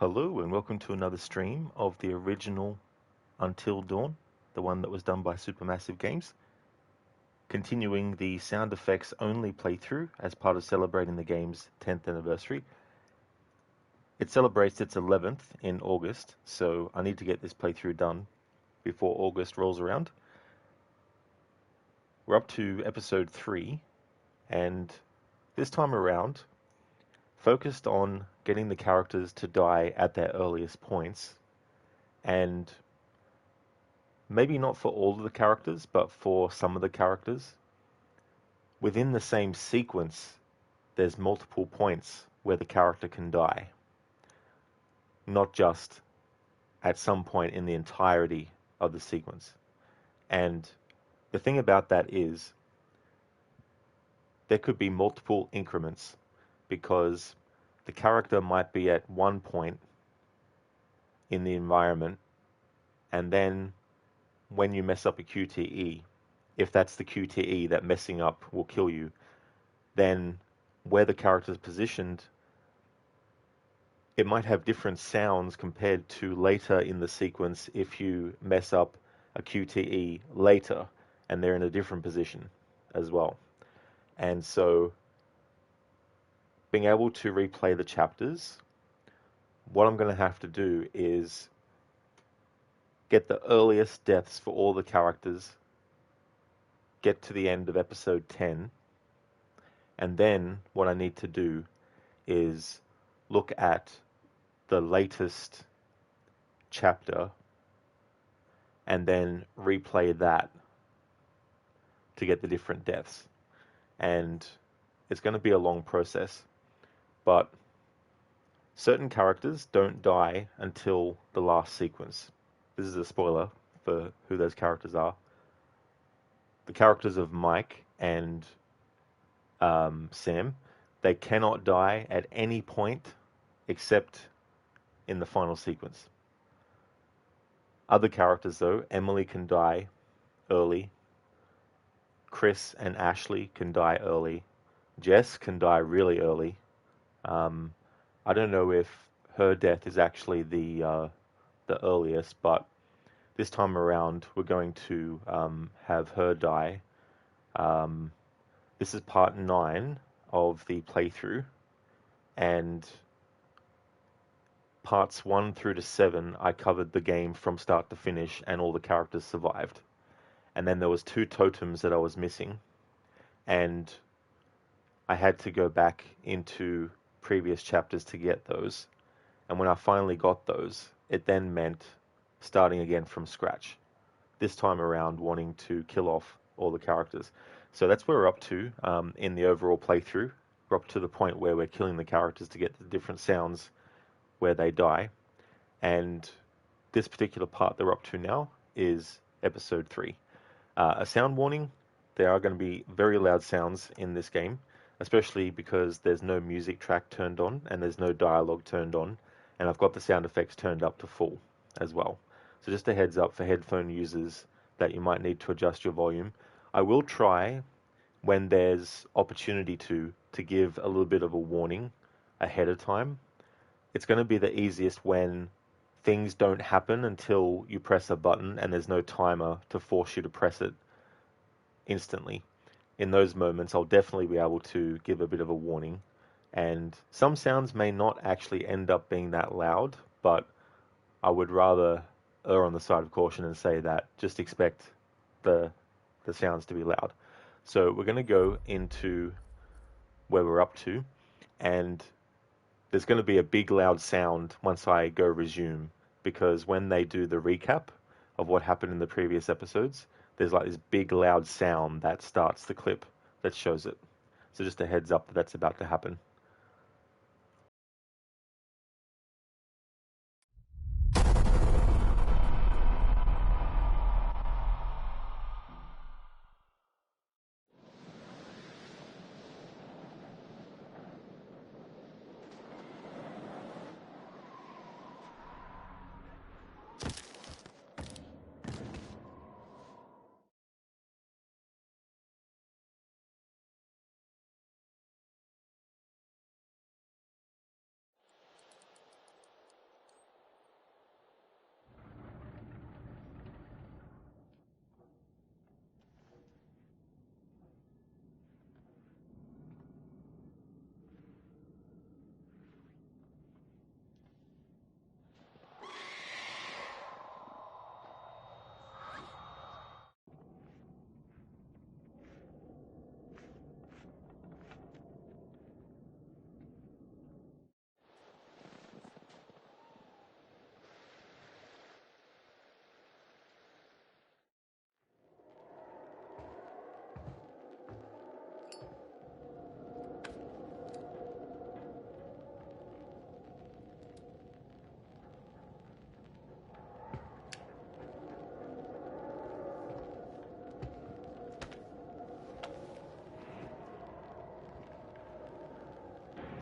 Hello and welcome to another stream of the original Until Dawn, the one that was done by Supermassive Games. Continuing the sound effects only playthrough as part of celebrating the game's 10th anniversary. It celebrates its 11th in August, so I need to get this playthrough done before August rolls around. We're up to episode 3, and this time around, focused on getting the characters to die at their earliest points, and maybe not for all of the characters, but for some of the characters. Within the same sequence, there's multiple points where the character can die, not just at some point in the entirety of the sequence. And the thing about that is, there could be multiple increments, because the character might be at one point in the environment, and then when you mess up a QTE, if that's the QTE that messing up will kill you, then where the character is positioned, it might have different sounds compared to later in the sequence if you mess up a QTE later and they're in a different position as well. And so being able to replay the chapters, what I'm going to have to do is get the earliest deaths for all the characters, get to the end of episode 10, and then what I need to do is look at the latest chapter and then replay that to get the different deaths. And it's going to be a long process, but certain characters don't die until the last sequence. This is a spoiler for who those characters are. The characters of Mike and Sam, they cannot die at any point except in the final sequence. Other characters, though, Emily can die early. Chris and Ashley can die early. Jess can die really early. I don't know if her death is actually the earliest, but this time around we're going to have her die. This is part 9 of the playthrough, and parts 1 through to 7 I covered the game from start to finish and all the characters survived. And then there was 2 totems that I was missing, and I had to go back into previous chapters to get those. And when I finally got those, it then meant starting again from scratch. This time around wanting to kill off all the characters. So that's where we're up to in the overall playthrough. We're up to the point where we're killing the characters to get the different sounds where they die. And this particular part that we're up to now is episode 3. A sound warning: there are going to be very loud sounds in this game, especially because there's no music track turned on and there's no dialogue turned on, and I've got the sound effects turned up to full as well. So just a heads up for headphone users that you might need to adjust your volume. I will try, when there's opportunity to give a little bit of a warning ahead of time. It's going to be the easiest when things don't happen until you press a button and there's no timer to force you to press it instantly. In those moments, I'll definitely be able to give a bit of a warning. And some sounds may not actually end up being that loud, but I would rather err on the side of caution and say that just expect the sounds to be loud. So we're going to go into where we're up to, and there's going to be a big loud sound once I go resume, because when they do the recap of what happened in the previous episodes, there's like this big loud sound that starts the clip that shows it. So just a heads up that that's about to happen.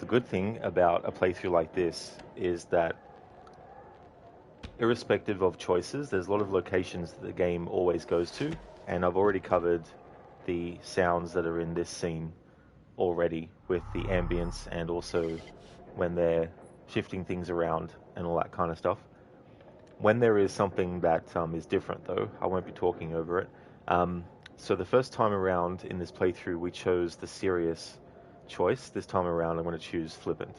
good thing about a playthrough like this is that irrespective of choices, there's a lot of locations that the game always goes to, and I've already covered the sounds that are in this scene already with the ambience and also when they're shifting things around and all that kind of stuff. When there is something that is different, though, I won't be talking over it. So the first time around in this playthrough, we chose the serious choice. This time around, I'm going to choose flippant.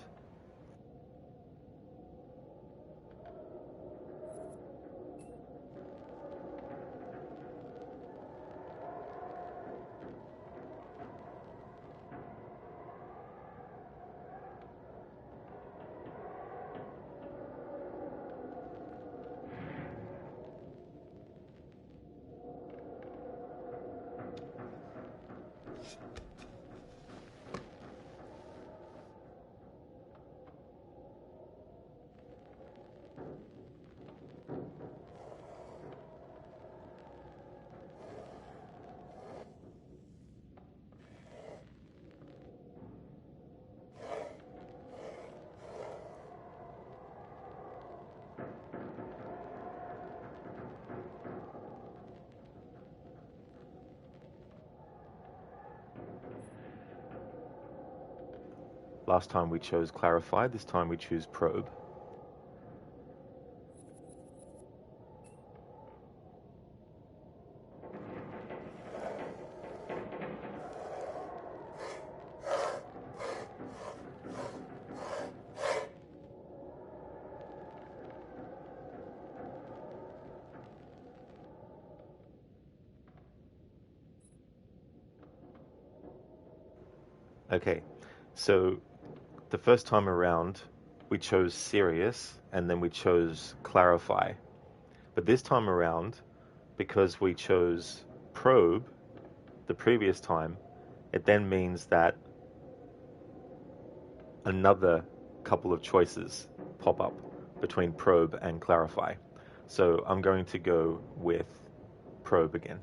Last time we chose clarify, this time we choose probe. Okay, so the first time around, we chose serious, and then we chose clarify. But this time around, because we chose probe the previous time, it then means that another couple of choices pop up between probe and clarify. So I'm going to go with probe again.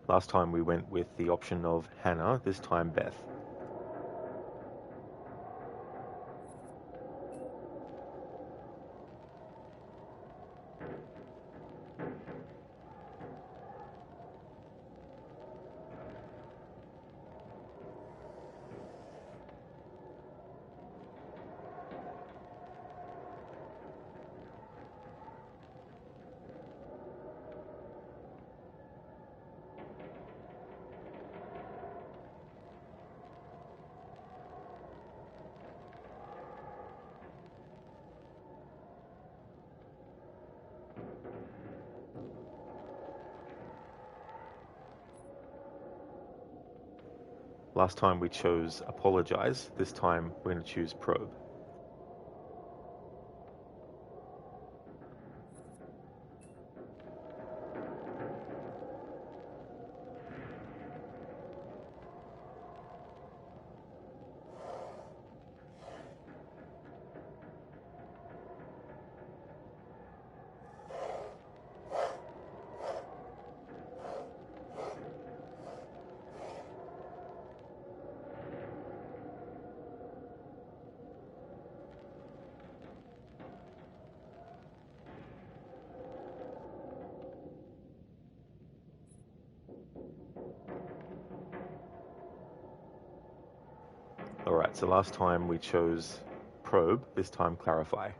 Last time we went with the option of Hannah, this time Beth. Last time we chose apologize, this time we're going to choose probe. Alright, so last time we chose probe, this time clarify.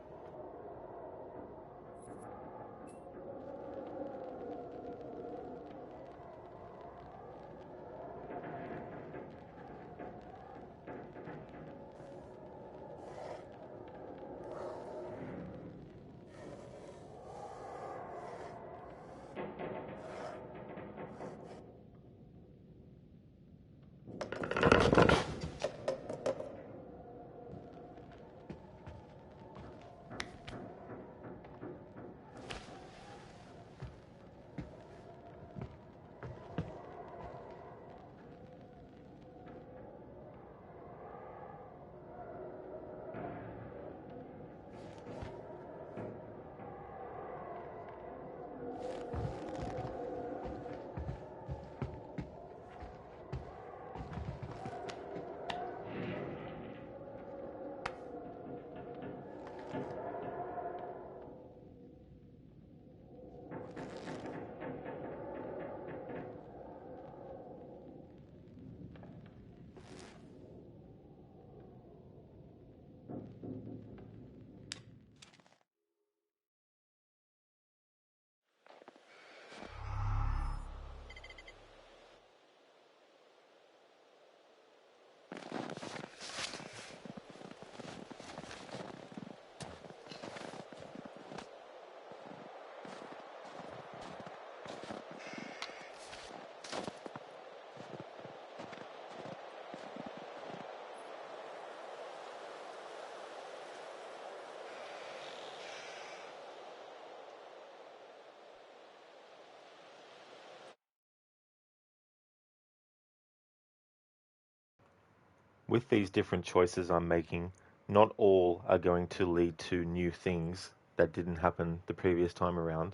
with these different choices I'm making, not all are going to lead to new things that didn't happen the previous time around,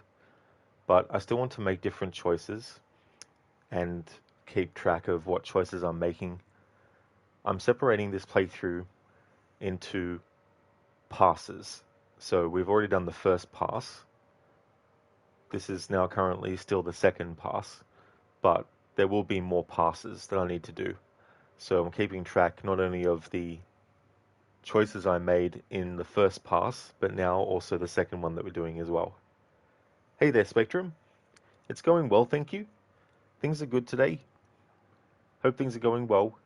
but I still want to make different choices and keep track of what choices I'm making. I'm separating this playthrough into passes. So we've already done the first pass. This is now currently still the second pass, but there will be more passes that I need to do. So I'm keeping track not only of the choices I made in the first pass, but now also the second one that we're doing as well. Hey there, Spectrum. It's going well, thank you. Things are good today. Hope things are going well.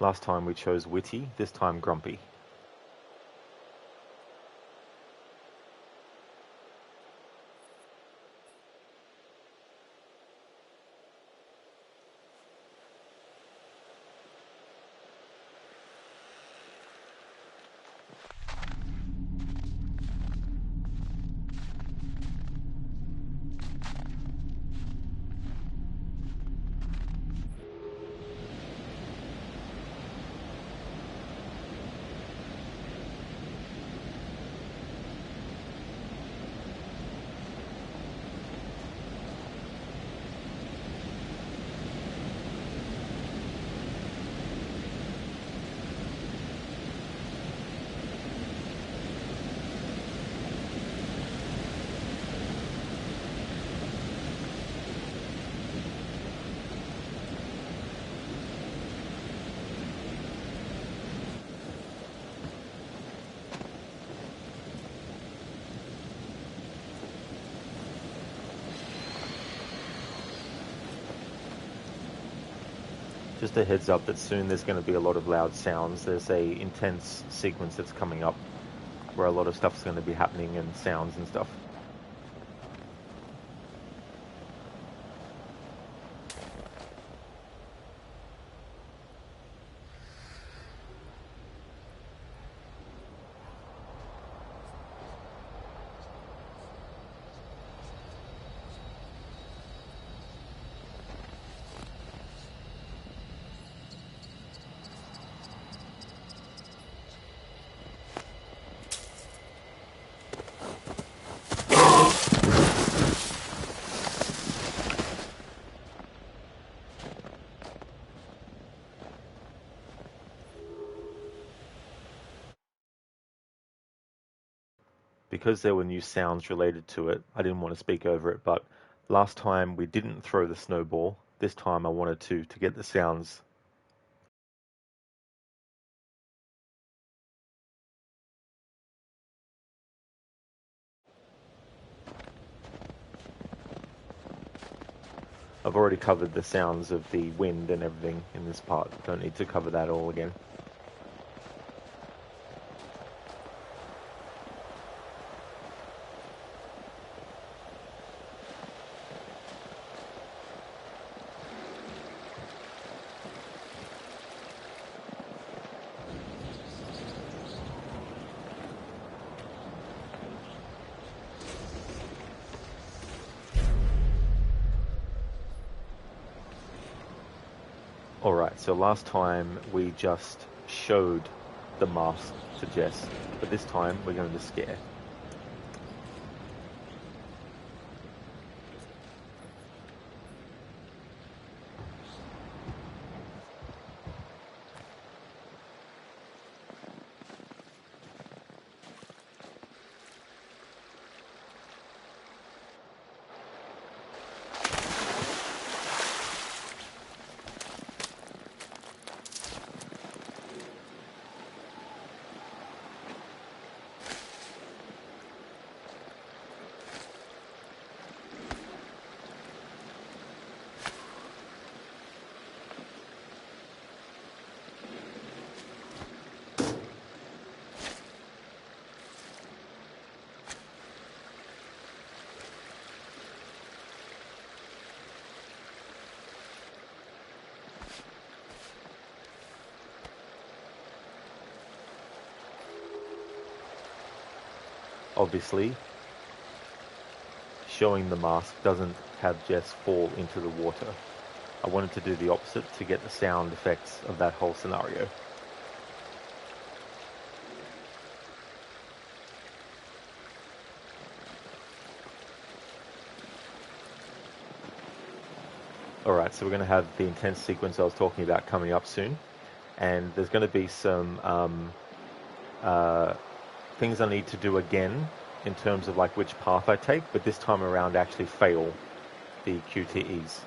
Last time we chose witty, this time grumpy. Just a heads up that soon there's going to be a lot of loud sounds. There's a intense sequence that's coming up where a lot of stuff's going to be happening and sounds and stuff. because there were new sounds related to it, I didn't want to speak over it, but last time we didn't throw the snowball. This time I wanted to get the sounds. I've already covered the sounds of the wind and everything in this part. Don't need to cover that all again. Alright, so last time we just showed the mask to Jess, but this time we're going to scare. Obviously, showing the mask doesn't have Jess fall into the water. I wanted to do the opposite to get the sound effects of that whole scenario. Alright, so we're going to have the intense sequence I was talking about coming up soon, and there's going to be some things I need to do again in terms of like which path I take, but this time around actually fail the QTEs.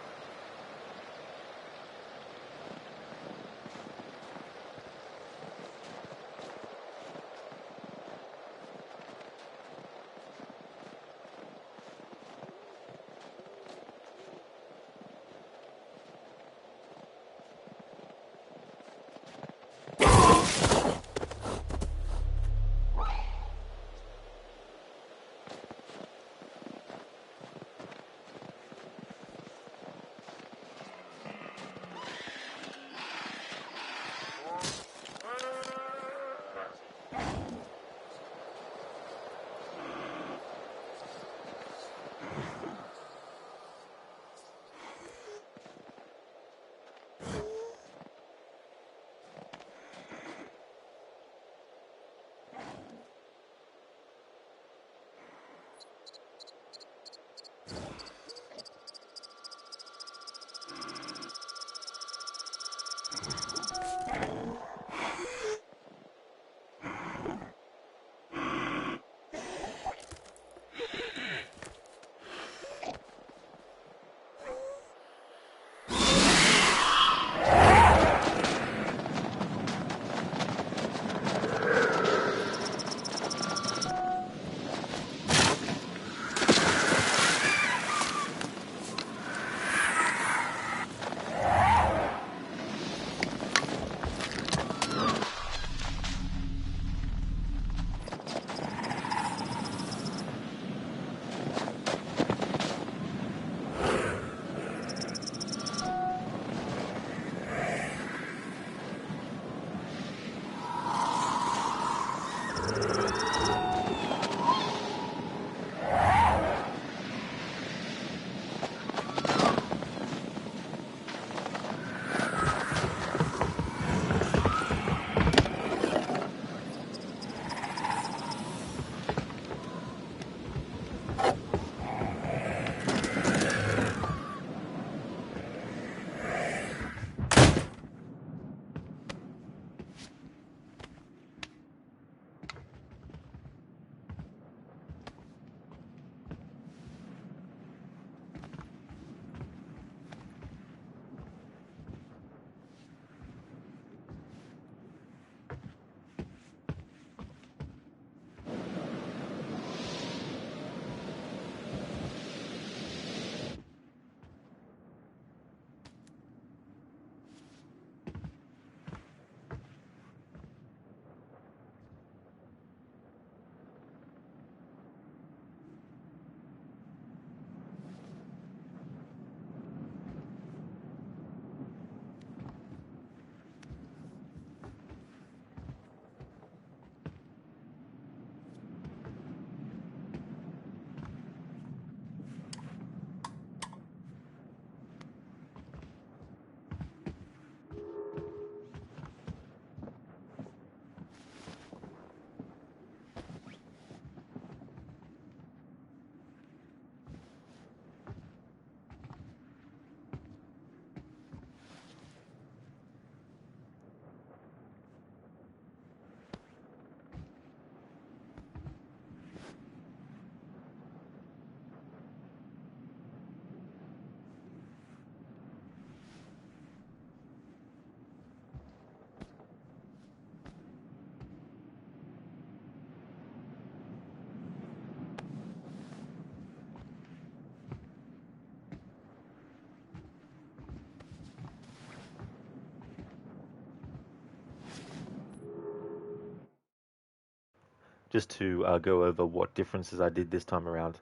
just to go over what differences I did this time around.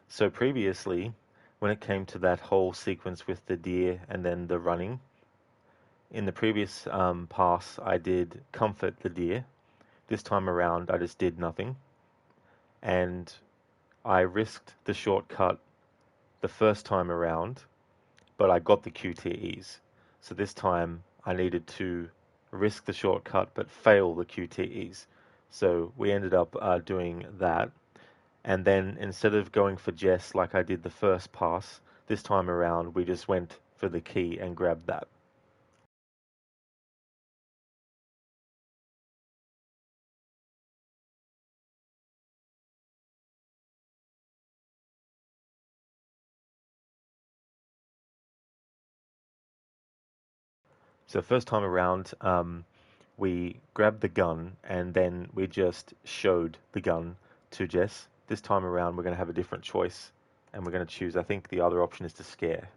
So previously, when it came to that whole sequence with the deer and then the running, in the previous pass, I did comfort the deer. This time around, I just did nothing. And I risked the shortcut the first time around, but I got the QTEs. So this time, I needed to risk the shortcut but fail the QTEs. So we ended up doing that. And then instead of going for Jess like I did the first pass, this time around, we just went for the key and grabbed that. So first time around, we grabbed the gun and then we just showed the gun to Jess. This time around, we're going to have a different choice and we're going to choose, I think the other option is to scare.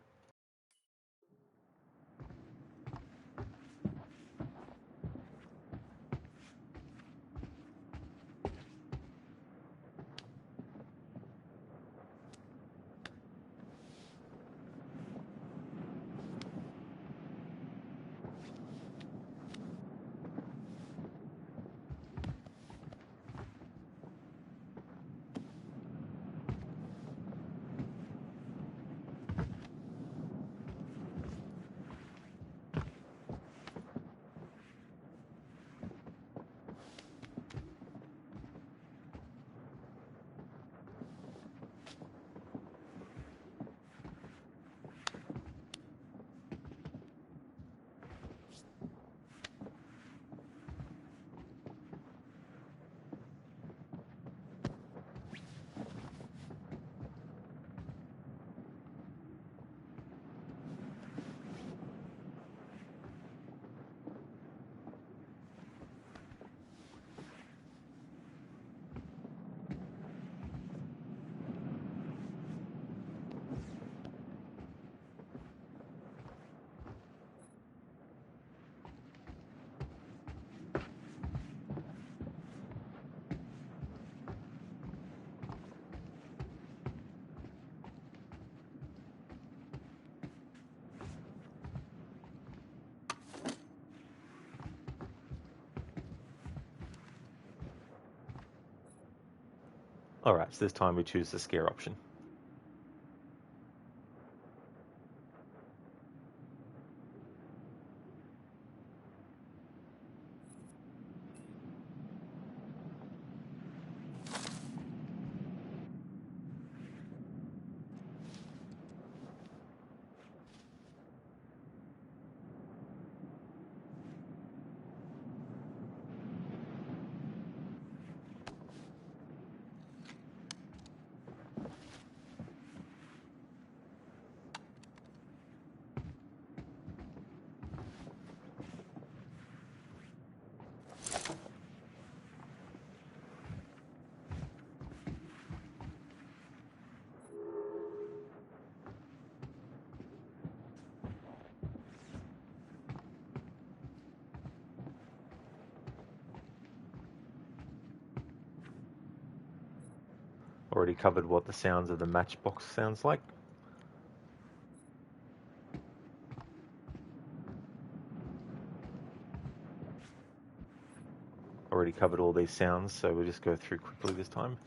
Alright, so this time we choose the scare option. Already covered what the sounds of the matchbox sounds like. Already covered all these sounds, so we'll just go through quickly this time.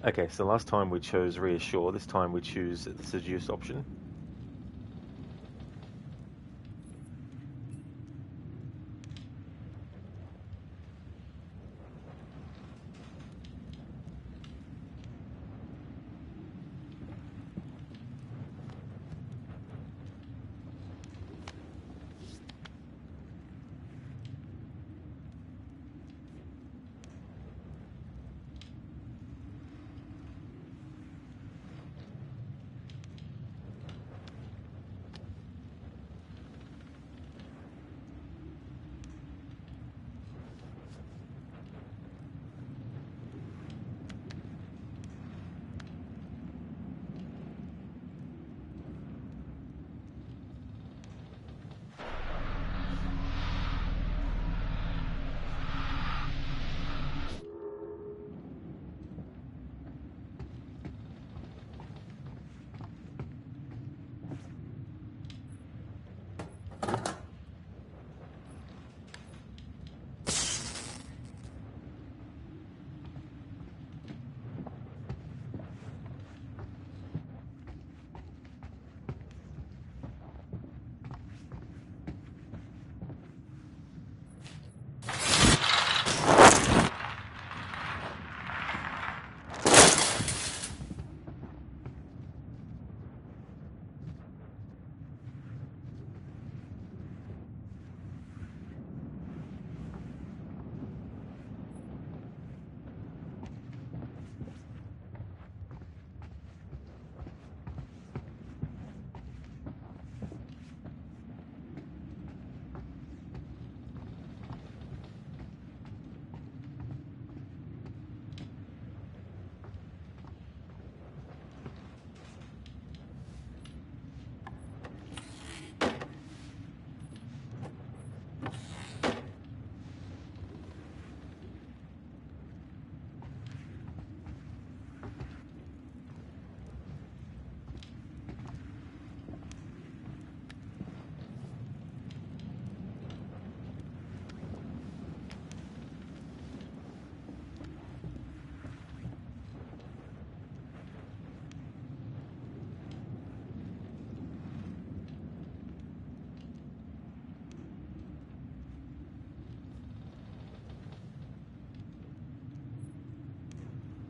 Okay, so last time we chose reassure, this time we choose the seduce option.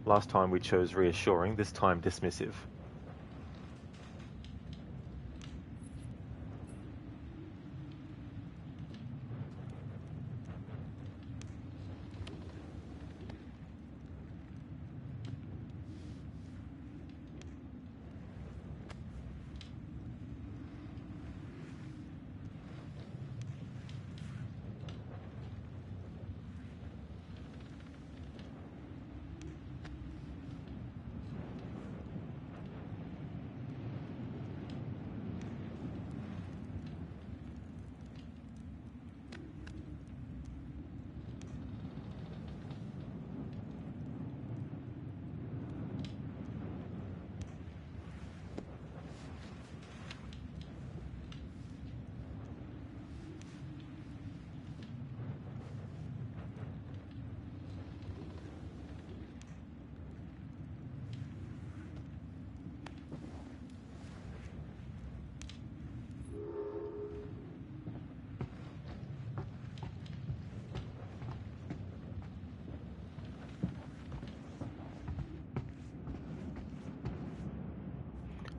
Last time we chose reassuring, this time dismissive.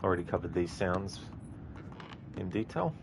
Already covered these sounds in detail.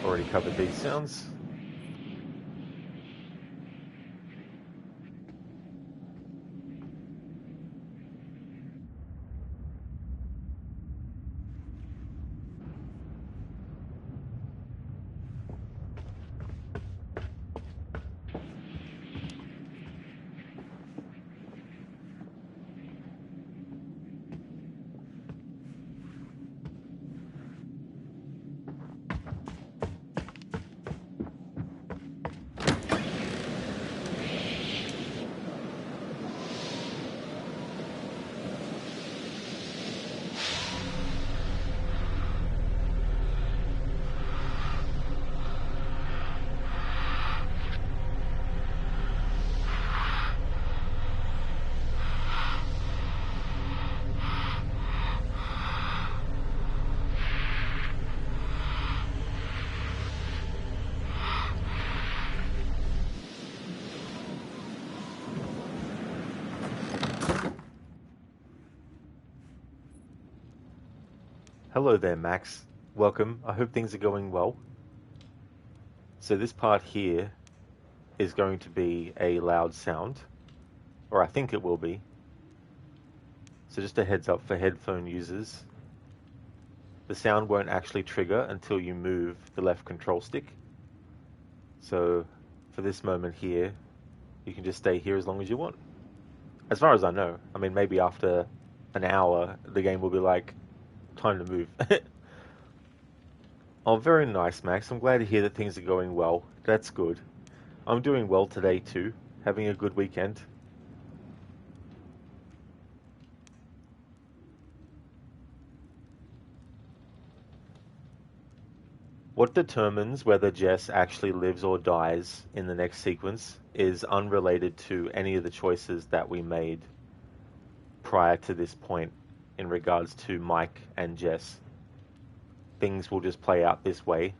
Already covered these sounds. Hello there, Max. Welcome. I hope things are going well. So this part here is going to be a loud sound, or I think it will be. So just a heads up for headphone users. The sound won't actually trigger until you move the left control stick. So for this moment here, you can just stay here as long as you want. As far as I know. I mean, maybe after an hour, the game will be like, time to move. Oh, very nice, Max. I'm glad to hear that things are going well. That's good. I'm doing well today too. Having a good weekend. What determines whether Jess actually lives or dies in the next sequence is unrelated to any of the choices that we made prior to this point in regards to Mike and Jess. Things will just play out this way,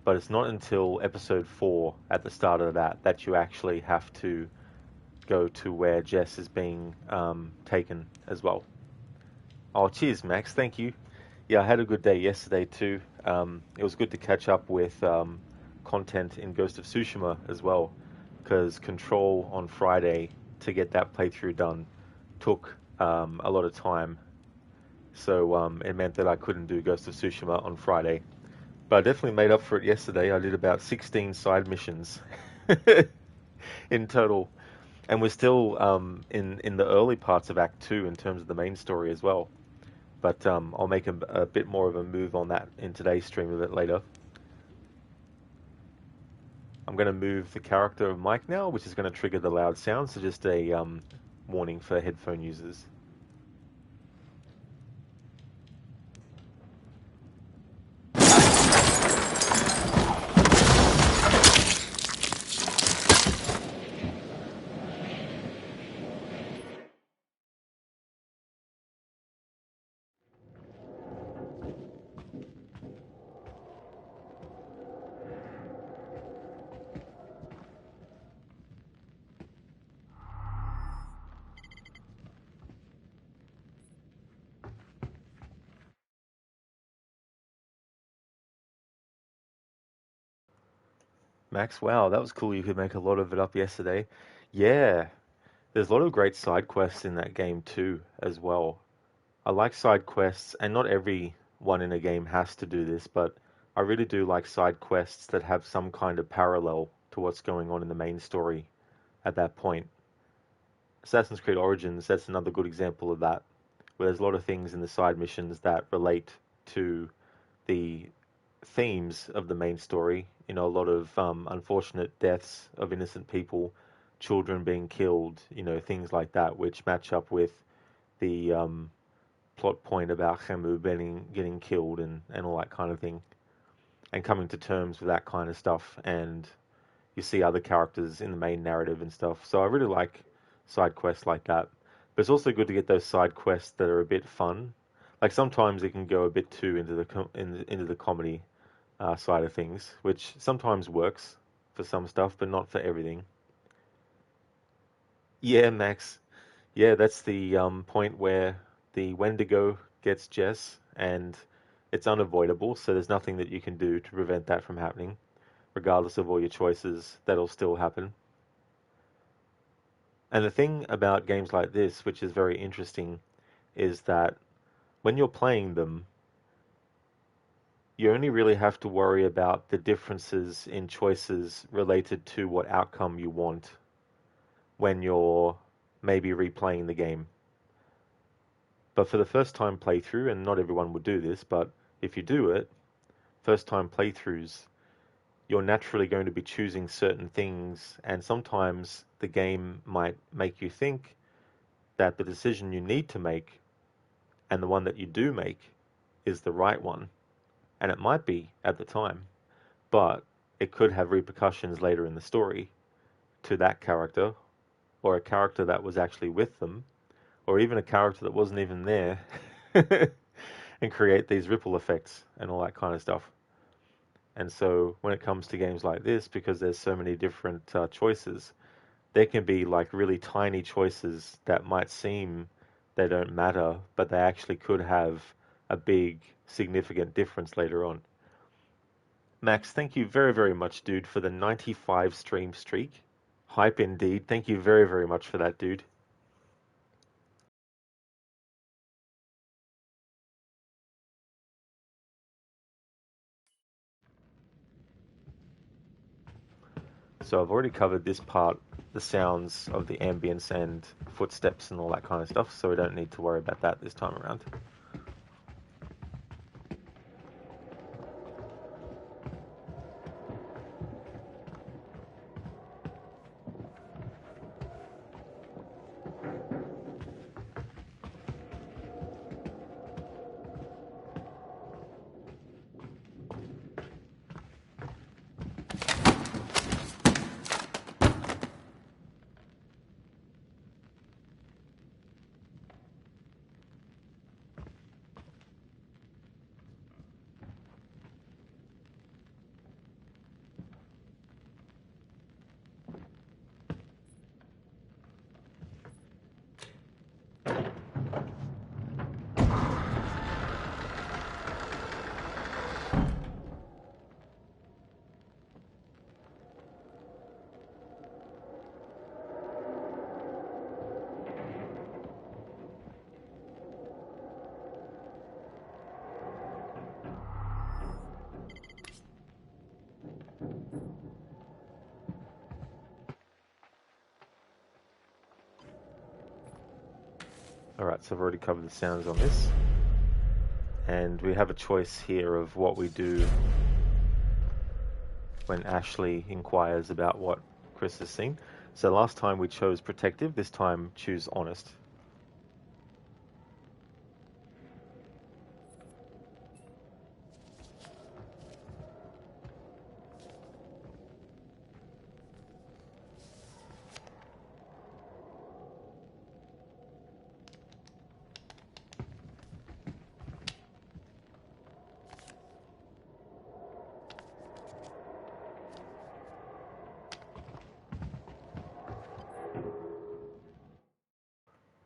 but it's not until episode 4 at the start of that you actually have to go to where Jess is being taken as well. Oh, cheers, Max. Thank you. Yeah, I had a good day yesterday too. It was good to catch up with content in Ghost of Tsushima as well, because Control on Friday to get that playthrough done took a lot of time. So it meant that I couldn't do Ghost of Tsushima on Friday. But I definitely made up for it yesterday. I did about 16 side missions. in total. And we're still in the early parts of Act 2 in terms of the main story as well. But I'll make a bit more of a move on that in today's stream a bit later. I'm going to move the character of Mike now, which is going to trigger the loud sound, so just a warning for headphone users. Max, wow, that was cool. You could make a lot of it up yesterday. Yeah, there's a lot of great side quests in that game too, as well. I like side quests, and not every one in a game has to do this, but I really do like side quests that have some kind of parallel to what's going on in the main story at that point. Assassin's Creed Origins, that's another good example of that, where there's a lot of things in the side missions that relate to the themes of the main story. You know, a lot of unfortunate deaths of innocent people, children being killed, you know, things like that, which match up with the plot point about Khemu getting killed and all that kind of thing, and coming to terms with that kind of stuff. And you see other characters in the main narrative and stuff. So I really like side quests like that. But it's also good to get those side quests that are a bit fun. Like sometimes it can go a bit too into the comedy side of things, which sometimes works for some stuff, but not for everything. Yeah, Max. Yeah, that's the point where the Wendigo gets Jess, and it's unavoidable, so there's nothing that you can do to prevent that from happening. Regardless of all your choices, that'll still happen. And the thing about games like this, which is very interesting, is that when you're playing them, you only really have to worry about the differences in choices related to what outcome you want when you're maybe replaying the game. But for the first time playthrough, and not everyone would do this, but if you do it, first time playthroughs, you're naturally going to be choosing certain things, and sometimes the game might make you think that the decision you need to make and the one that you do make is the right one. And it might be at the time, but it could have repercussions later in the story to that character, or a character that was actually with them, or even a character that wasn't even there, and create these ripple effects and all that kind of stuff. And so when it comes to games like this, because there's so many different choices, there can be like really tiny choices that might seem they don't matter, but they actually could have a big, significant difference later on. Max, thank you very, very much, dude, for the 95 stream streak. Hype indeed. Thank you very, very much for that, dude. So I've already covered this part, the sounds of the ambience and footsteps and all that kind of stuff, so we don't need to worry about that this time around. Alright, so I've already covered the sounds on this. And we have a choice here of what we do when Ashley inquires about what Chris has seen. So last time we chose protective, this time choose honest.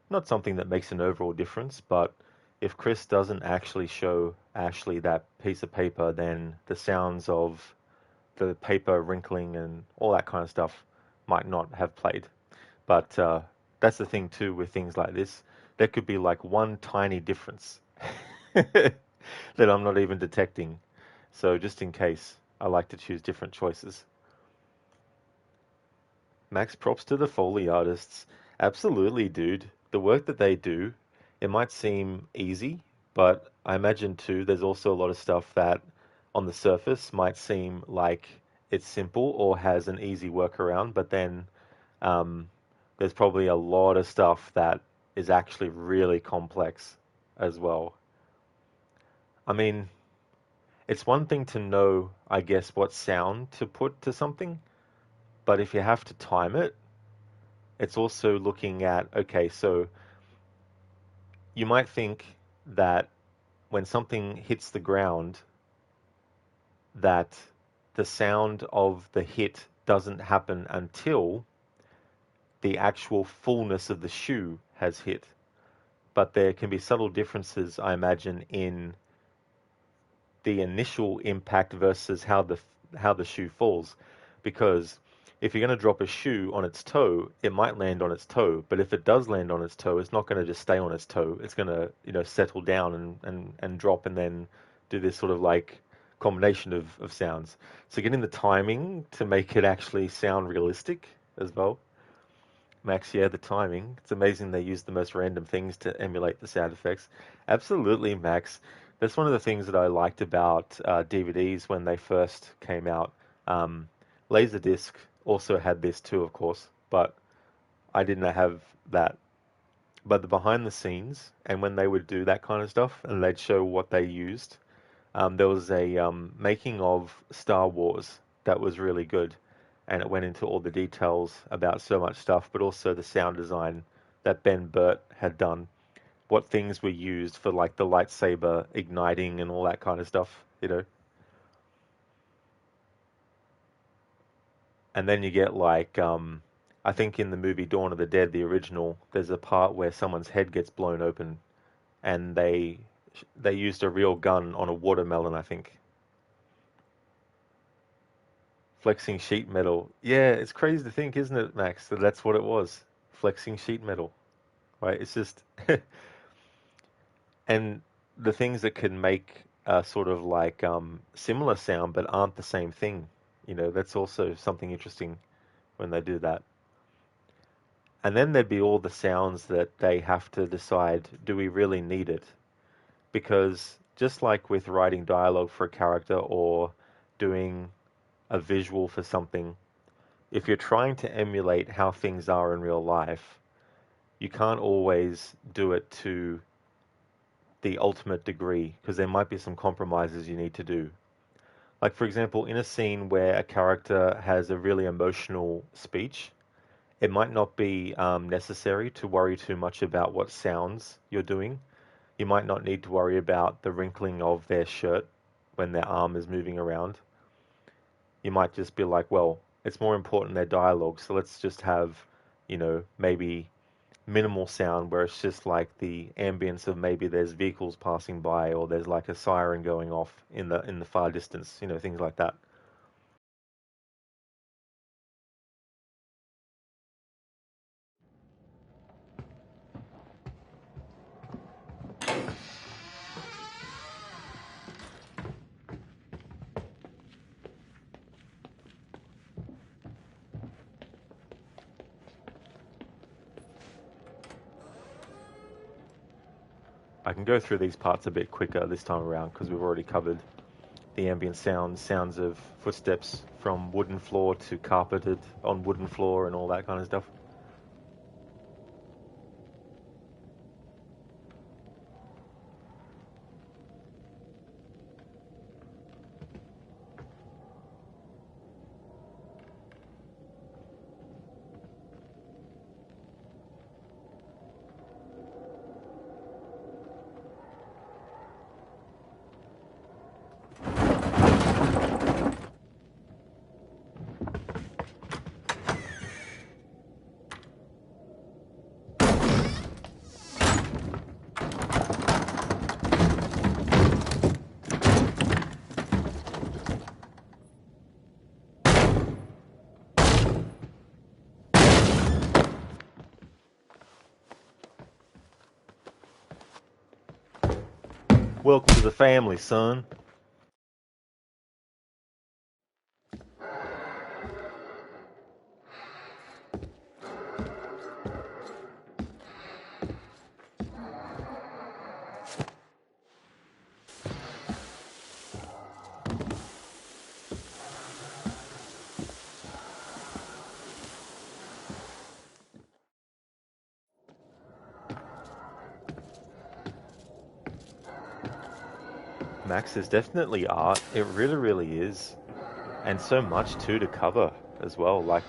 Not something that makes an overall difference, but if Chris doesn't actually show Ashley that piece of paper, then the sounds of the paper wrinkling and all that kind of stuff might not have played. But that's the thing too with things like this. There could be like one tiny difference that I'm not even detecting. So just in case, I like to choose different choices. Max props to the Foley artists. Absolutely, dude. The work that they do, it might seem easy, but I imagine too, there's also a lot of stuff that on the surface might seem like it's simple or has an easy workaround, but then um, there's probably a lot of stuff that is actually really complex as well. I mean, it's one thing to know, I guess, what sound to put to something, but if you have to time it, it's also looking at, okay, so you might think that when something hits the ground, that the sound of the hit doesn't happen until the actual fullness of the shoe has hit. But there can be subtle differences, I imagine, in the initial impact versus how the shoe falls, because if you're going to drop a shoe on its toe, it might land on its toe, but if it does land on its toe, it's not going to just stay on its toe. It's going to, settle down and drop and then do this sort of like combination of sounds. So getting the timing to make it actually sound realistic as well. Max, yeah, the timing. It's amazing they use the most random things to emulate the sound effects. Absolutely, Max. That's one of the things that I liked about DVDs when they first came out. Um, Laserdisc also had this too, of course, but I didn't have that. But the behind the scenes, and when they would do that kind of stuff, and they'd show what they used, there was a making of Star Wars that was really good, and it went into all the details about so much stuff, but also the sound design that Ben Burt had done, what things were used for like the lightsaber igniting and all that kind of stuff. And then you get like, I think in the movie Dawn of the Dead, the original, there's a part where someone's head gets blown open, and they used a real gun on a watermelon, I think. Flexing sheet metal. Yeah, it's crazy to think, isn't it, Max, that that's what it was. Flexing sheet metal, right? It's just, and the things that can make sort of like similar sound but aren't the same thing. That's also something interesting when they do that. And then there'd be all the sounds that they have to decide, do we really need it? Because just like with writing dialogue for a character or doing a visual for something, if you're trying to emulate how things are in real life, you can't always do it to the ultimate degree because there might be some compromises you need to do. Like, for example, in a scene where a character has a really emotional speech, it might not be necessary to worry too much about what sounds you're doing. You might not need to worry about the wrinkling of their shirt when their arm is moving around. You might just be like, well, it's more important their dialogue, so let's just have, maybe minimal sound where it's just like the ambience of maybe there's vehicles passing by or there's like a siren going off in the far distance, things like that. I can go through these parts a bit quicker this time around because we've already covered the ambient sounds of footsteps from wooden floor to carpeted on wooden floor and all that kind of stuff. Welcome to the family, son. Max, is definitely art. It really, really is. And so much too to cover as well. Like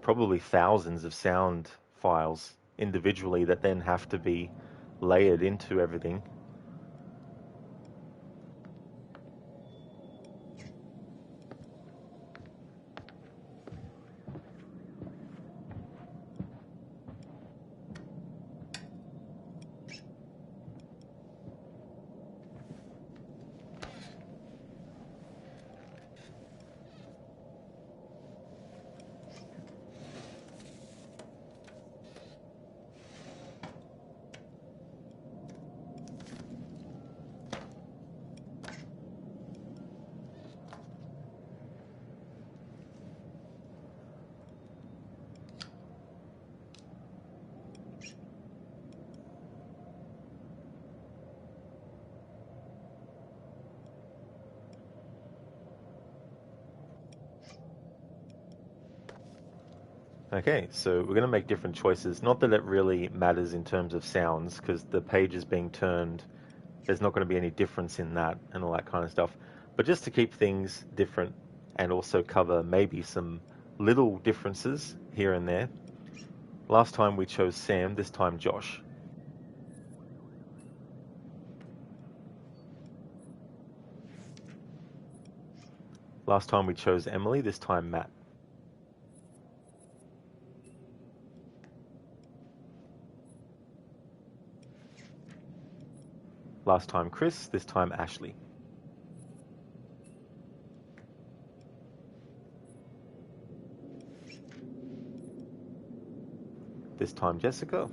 probably thousands of sound files individually that then have to be layered into everything. Okay, so we're going to make different choices. Not that it really matters in terms of sounds, because the page is being turned. There's not going to be any difference in that and all that kind of stuff. But just to keep things different and also cover maybe some little differences here and there. Last time we chose Sam, this time Josh. Last time we chose Emily, this time Matt. Last time Chris, this time Ashley. This time Jessica.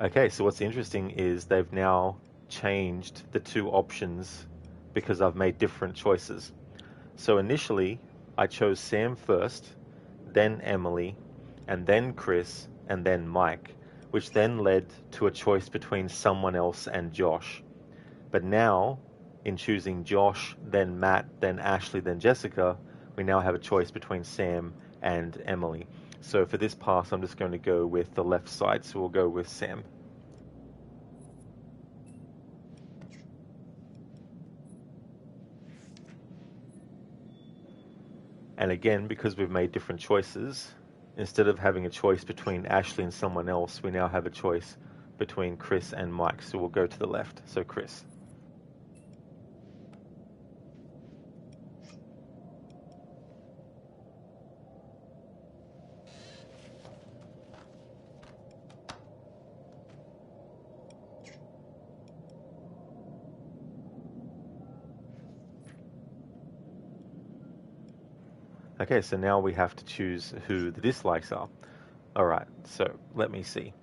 Okay, so what's interesting is they've now changed the two options because I've made different choices. So initially, I chose Sam first, then Emily, and then Chris, and then Mike, which then led to a choice between someone else and Josh. But now, in choosing Josh, then Matt, then Ashley, then Jessica, we now have a choice between Sam and Emily. So for this pass, I'm just going to go with the left side, so we'll go with Sam. And again, because we've made different choices, instead of having a choice between Ashley and someone else, we now have a choice between Chris and Mike. So we'll go to the left. So Chris. Okay, so now we have to choose who the dislikes are. All right, so let me see.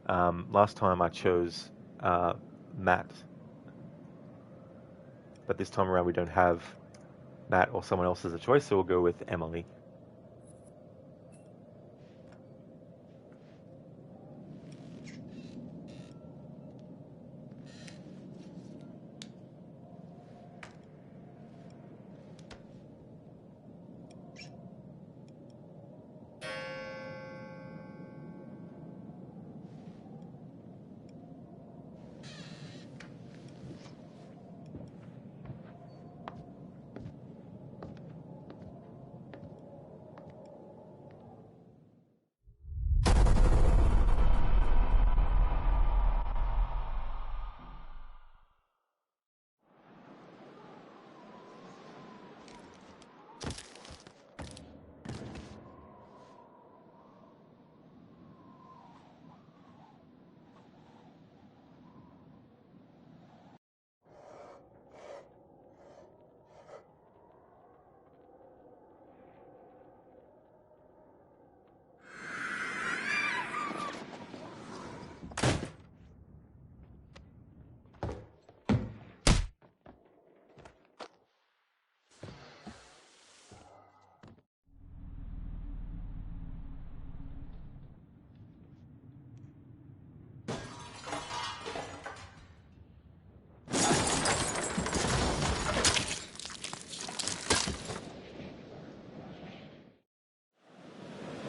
Last time I chose Matt, but this time around we don't have Matt or someone else has a choice, so we'll go with Emily.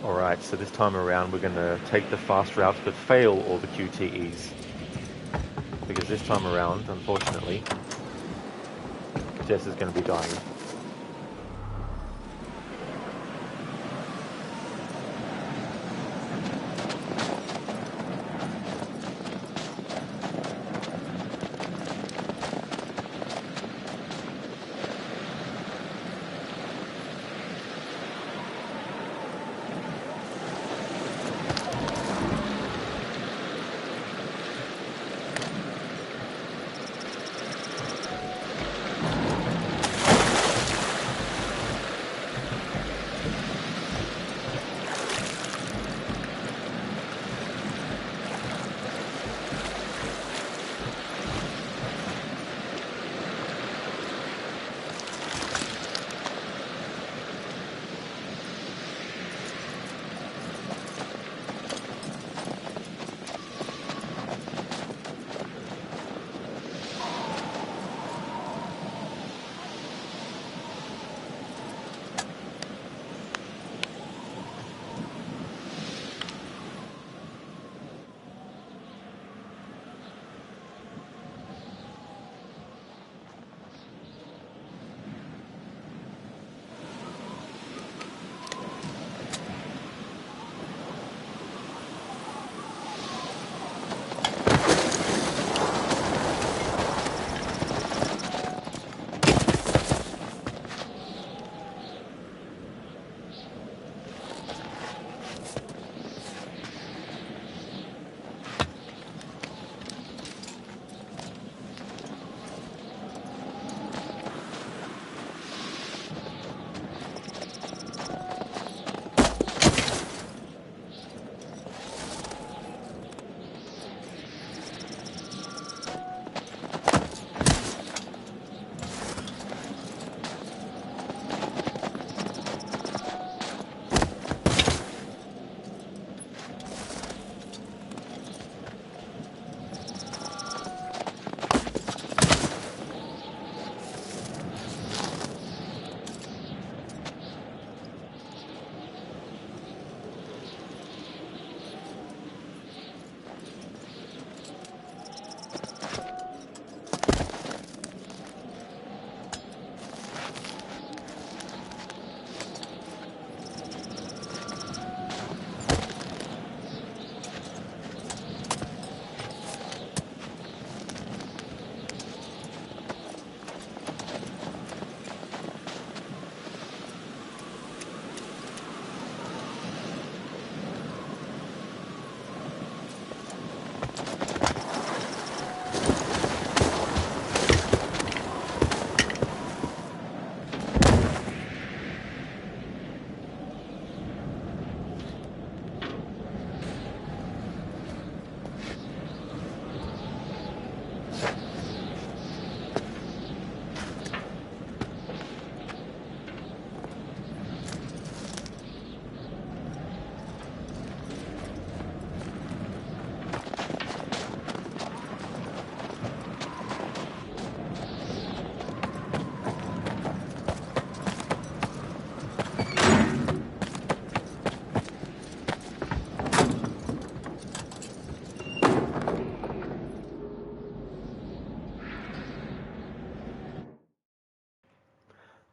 Alright, so this time around we're going to take the fast routes but fail all the QTEs. Because this time around, unfortunately, Jess is going to be dying.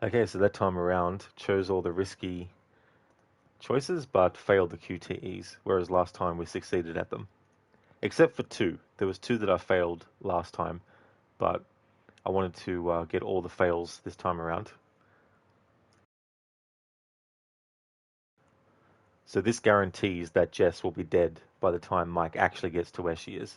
Okay, so that time around, chose all the risky choices, but failed the QTEs, whereas last time we succeeded at them. Except for two. There was two that I failed last time, but I wanted to get all the fails this time around. So this guarantees that Jess will be dead by the time Mike actually gets to where she is.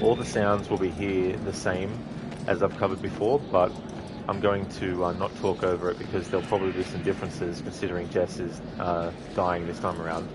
All the sounds will be here the same as I've covered before, but I'm going to not talk over it because there'll probably be some differences considering Jess is dying this time around.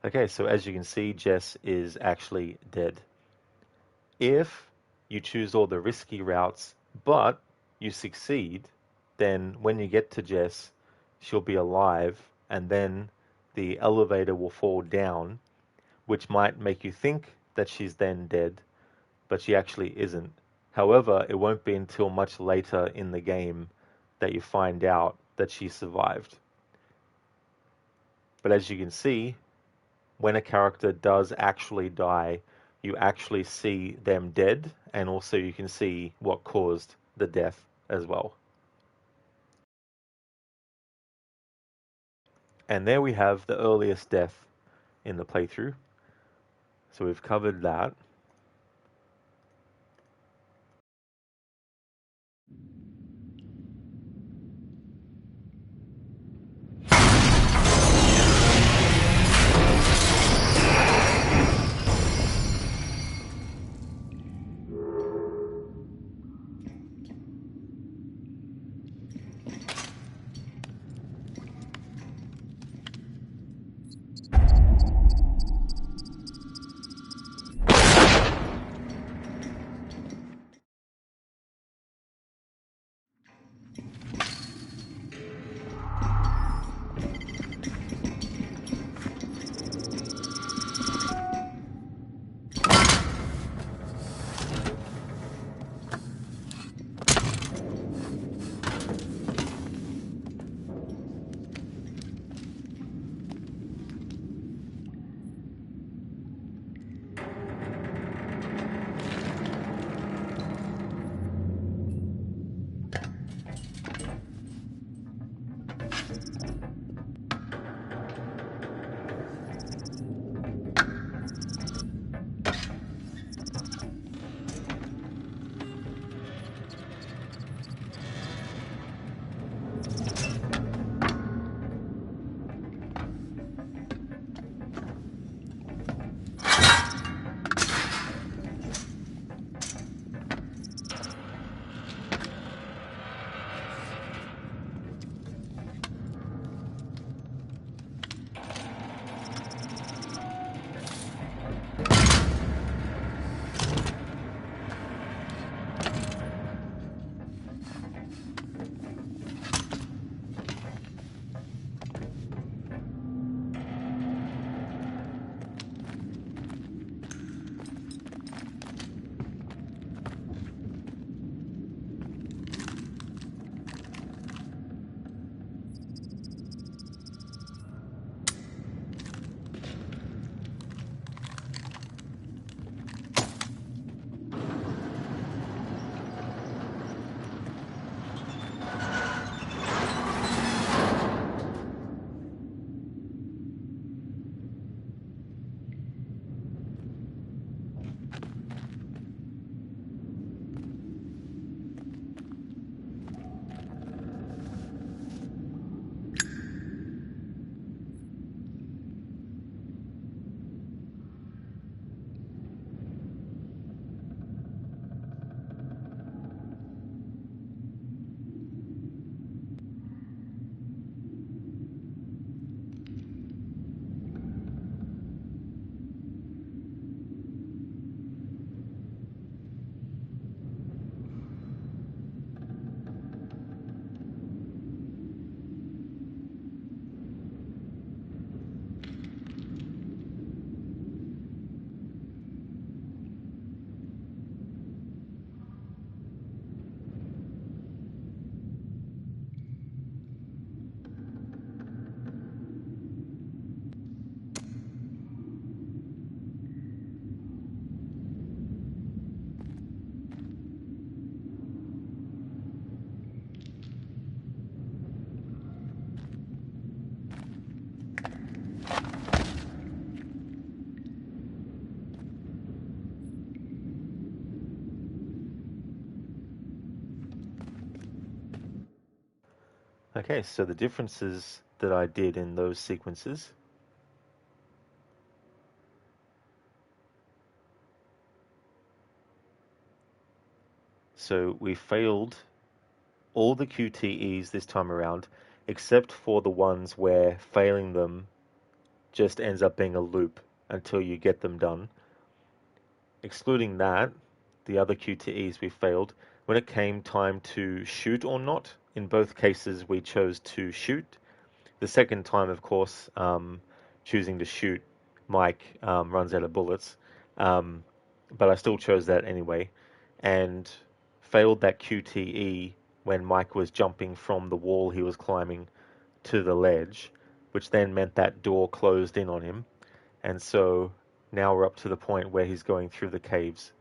Okay, so as you can see, Jess is actually dead. If you choose all the risky routes, but you succeed, then when you get to Jess, she'll be alive, and then the elevator will fall down, which might make you think that she's then dead, but she actually isn't. However, it won't be until much later in the game that you find out that she survived. But as you can see, when a character does actually die, you actually see them dead, and also you can see what caused the death as well. And there we have the earliest death in the playthrough. So we've covered that. Okay, so the differences that I did in those sequences. So we failed all the QTEs this time around, except for the ones where failing them just ends up being a loop until you get them done. Excluding that, the other QTEs we failed. When it came time to shoot or not, in both cases we chose to shoot. The second time, of course, choosing to shoot, Mike runs out of bullets. But I still chose that anyway, and failed that QTE when Mike was jumping from the wall he was climbing to the ledge, which then meant that door closed in on him. And so now we're up to the point where he's going through the caves.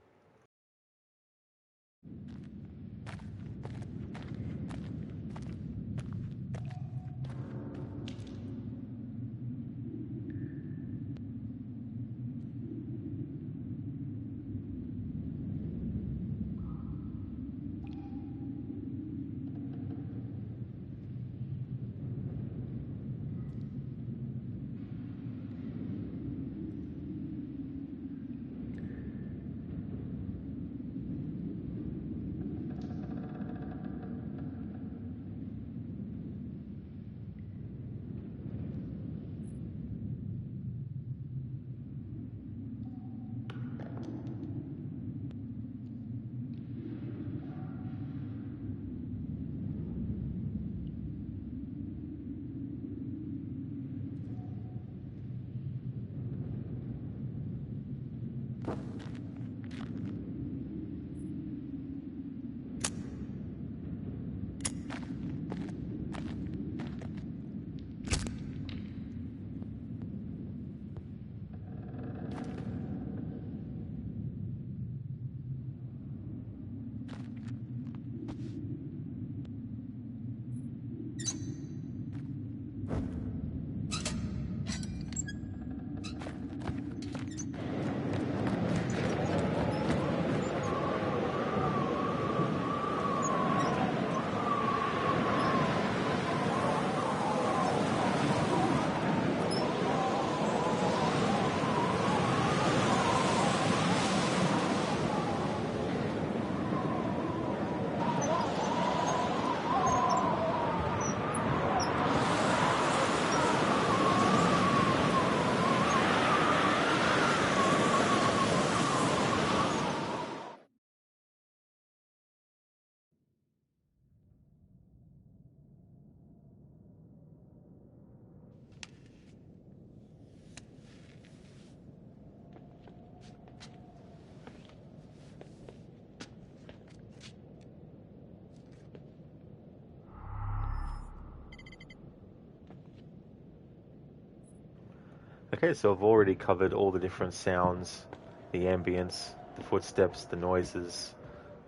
Okay, so I've already covered all the different sounds, the ambience, the footsteps, the noises,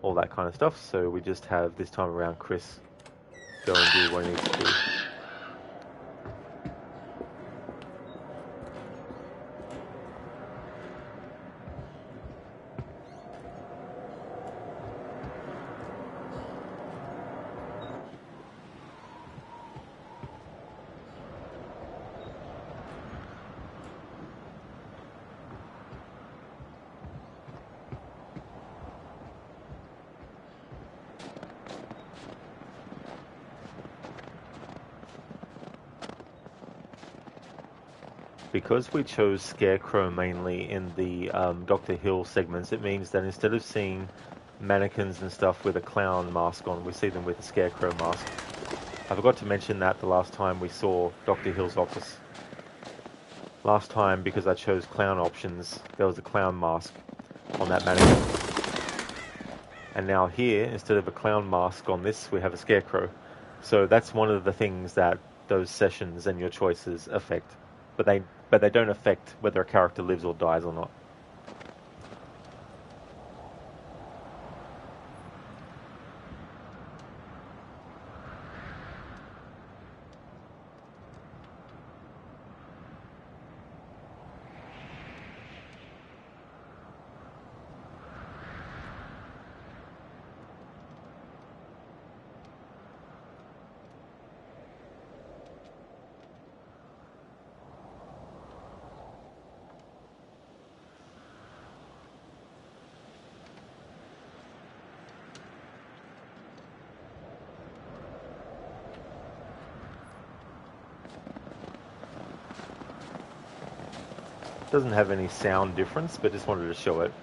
all that kind of stuff. So we just have this time around Chris go and do what he needs to do. Because we chose Scarecrow mainly in the Dr. Hill segments, it means that instead of seeing mannequins and stuff with a clown mask on, we see them with a Scarecrow mask. I forgot to mention that the last time we saw Dr. Hill's office. Last time, because I chose clown options, there was a clown mask on that mannequin. And now here, instead of a clown mask on this, we have a Scarecrow. So that's one of the things that those sessions and your choices affect. But they don't affect whether a character lives or dies or not. Doesn't have any sound difference, but just wanted to show it.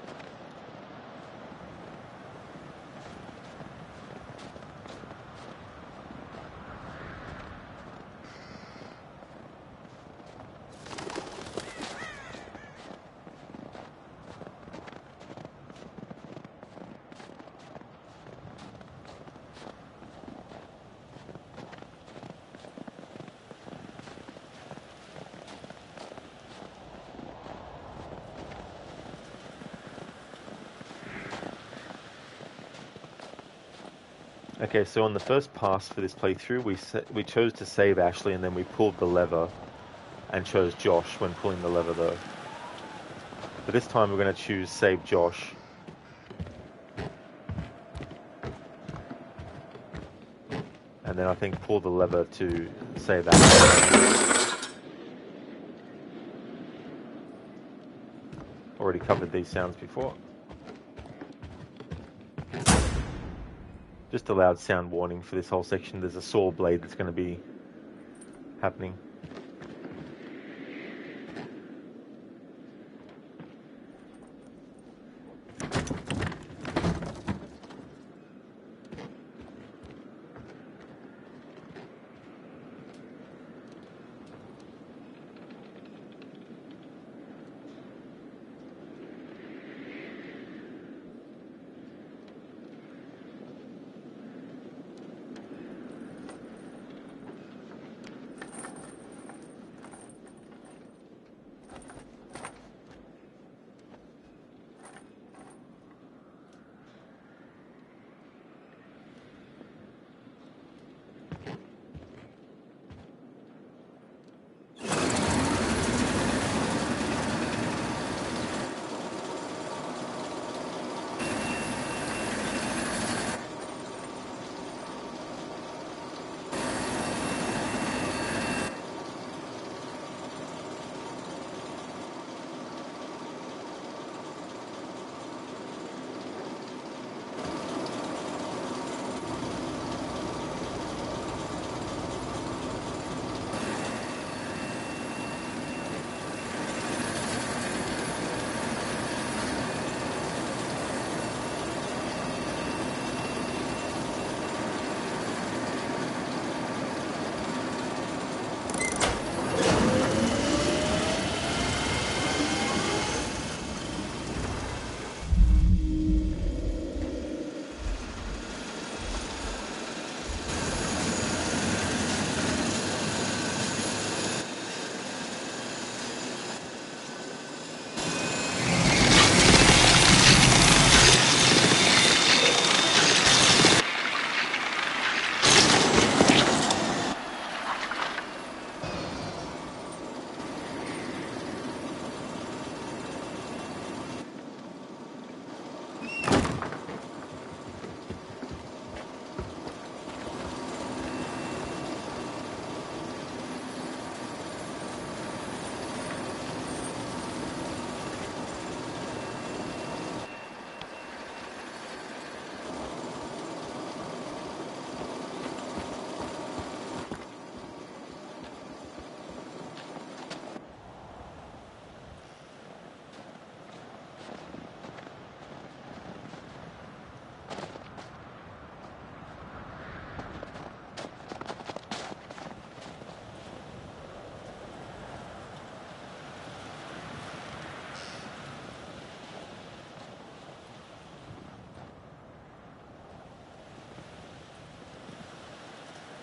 Okay, so on the first pass for this playthrough, we chose to save Ashley, and then we pulled the lever and chose Josh when pulling the lever, though. But this time we're going to choose save Josh. And then I think pull the lever to save Ashley. Already covered these sounds before. Just a loud sound warning for this whole section. There's a saw blade that's going to be happening.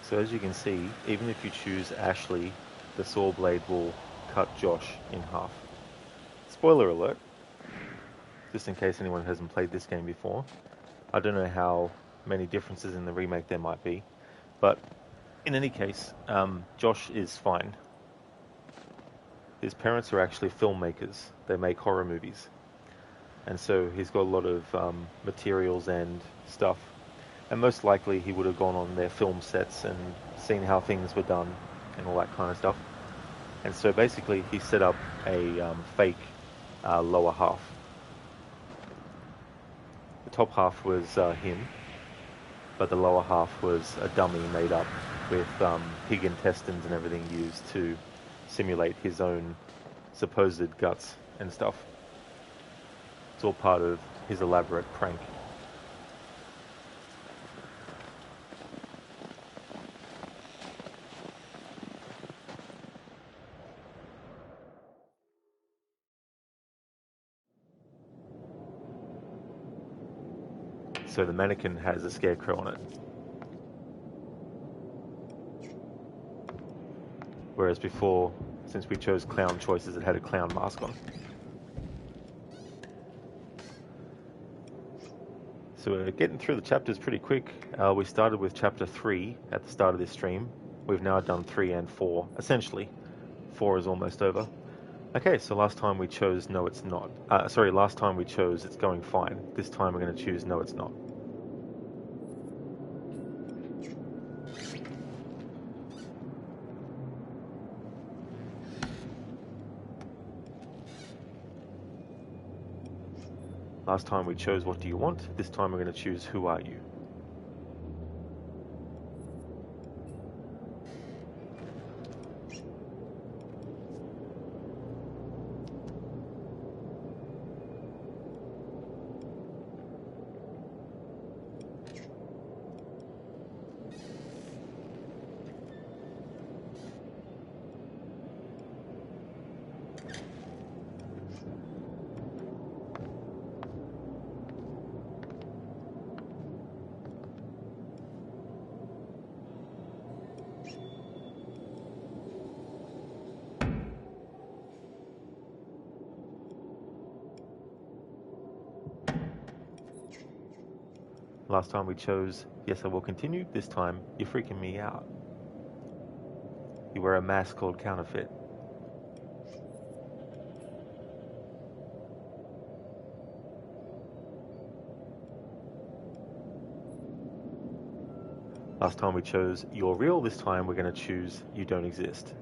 So as you can see, even if you choose Ashley, the saw blade will cut Josh in half. Spoiler alert, just in case anyone hasn't played this game before. I don't know how many differences in the remake there might be, but in any case, Josh is fine. His parents are actually filmmakers. They make horror movies. And so he's got a lot of materials and stuff. And most likely he would have gone on their film sets and seen how things were done and all that kind of stuff. And so basically he set up a fake lower half. The top half was him, but the lower half was a dummy made up with pig intestines and everything used to simulate his own supposed guts and stuff. It's all part of his elaborate prank. So the mannequin has a scarecrow on it. Whereas before, since we chose clown choices, it had a clown mask on. So we're getting through the chapters pretty quick. We started with chapter 3 at the start of this stream. We've now done 3 and 4, essentially. 4 is almost over. Okay, so last time we chose no it's not. Last time we chose it's going fine. This time we're going to choose no it's not. Last time we chose what do you want. This time we're going to choose who are you. Last time we chose, yes, I will continue. This time, you're freaking me out. You wear a mask called counterfeit. Last time we chose, you're real. This time we're going to choose, you don't exist.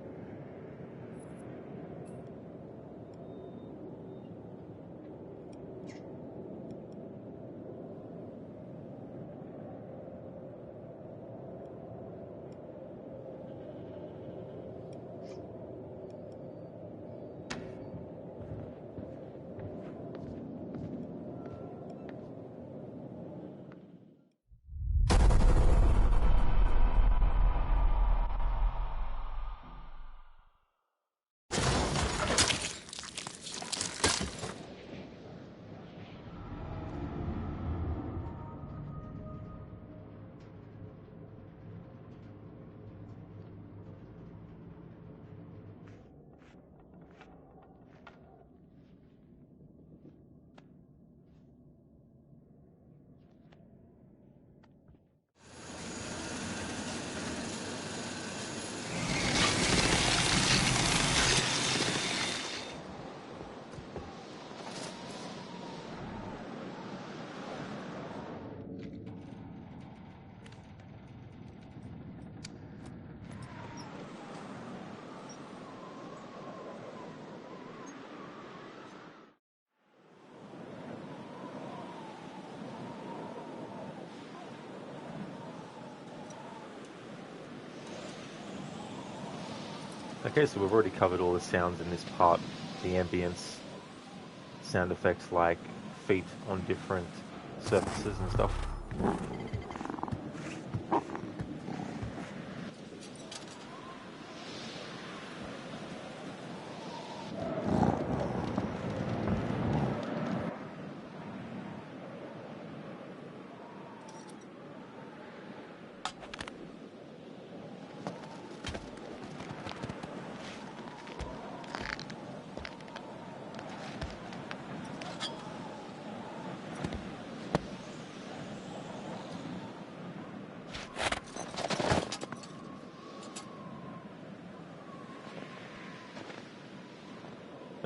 Okay, so we've already covered all the sounds in this part. The ambience, sound effects like feet on different surfaces and stuff.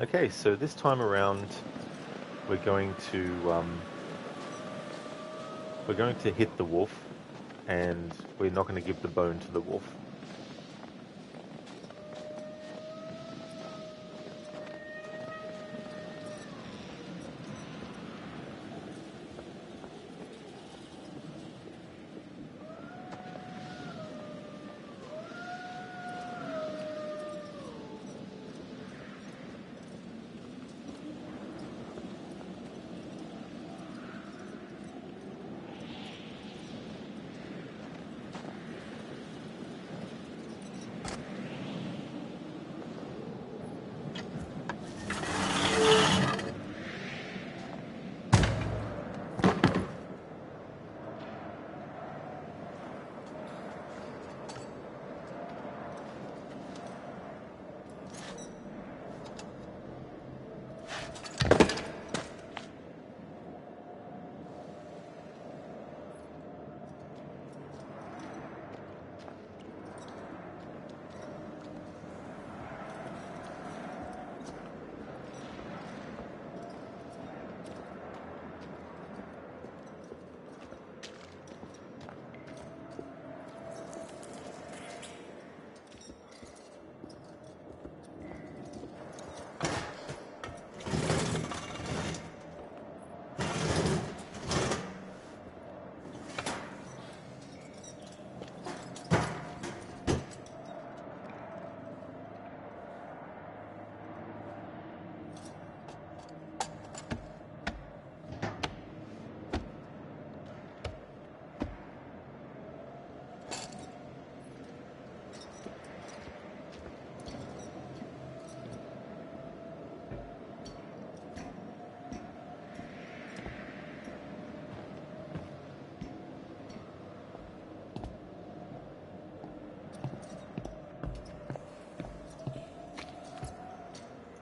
Okay, so this time around, we're going to hit the wolf, and we're not going to give the bone to the wolf.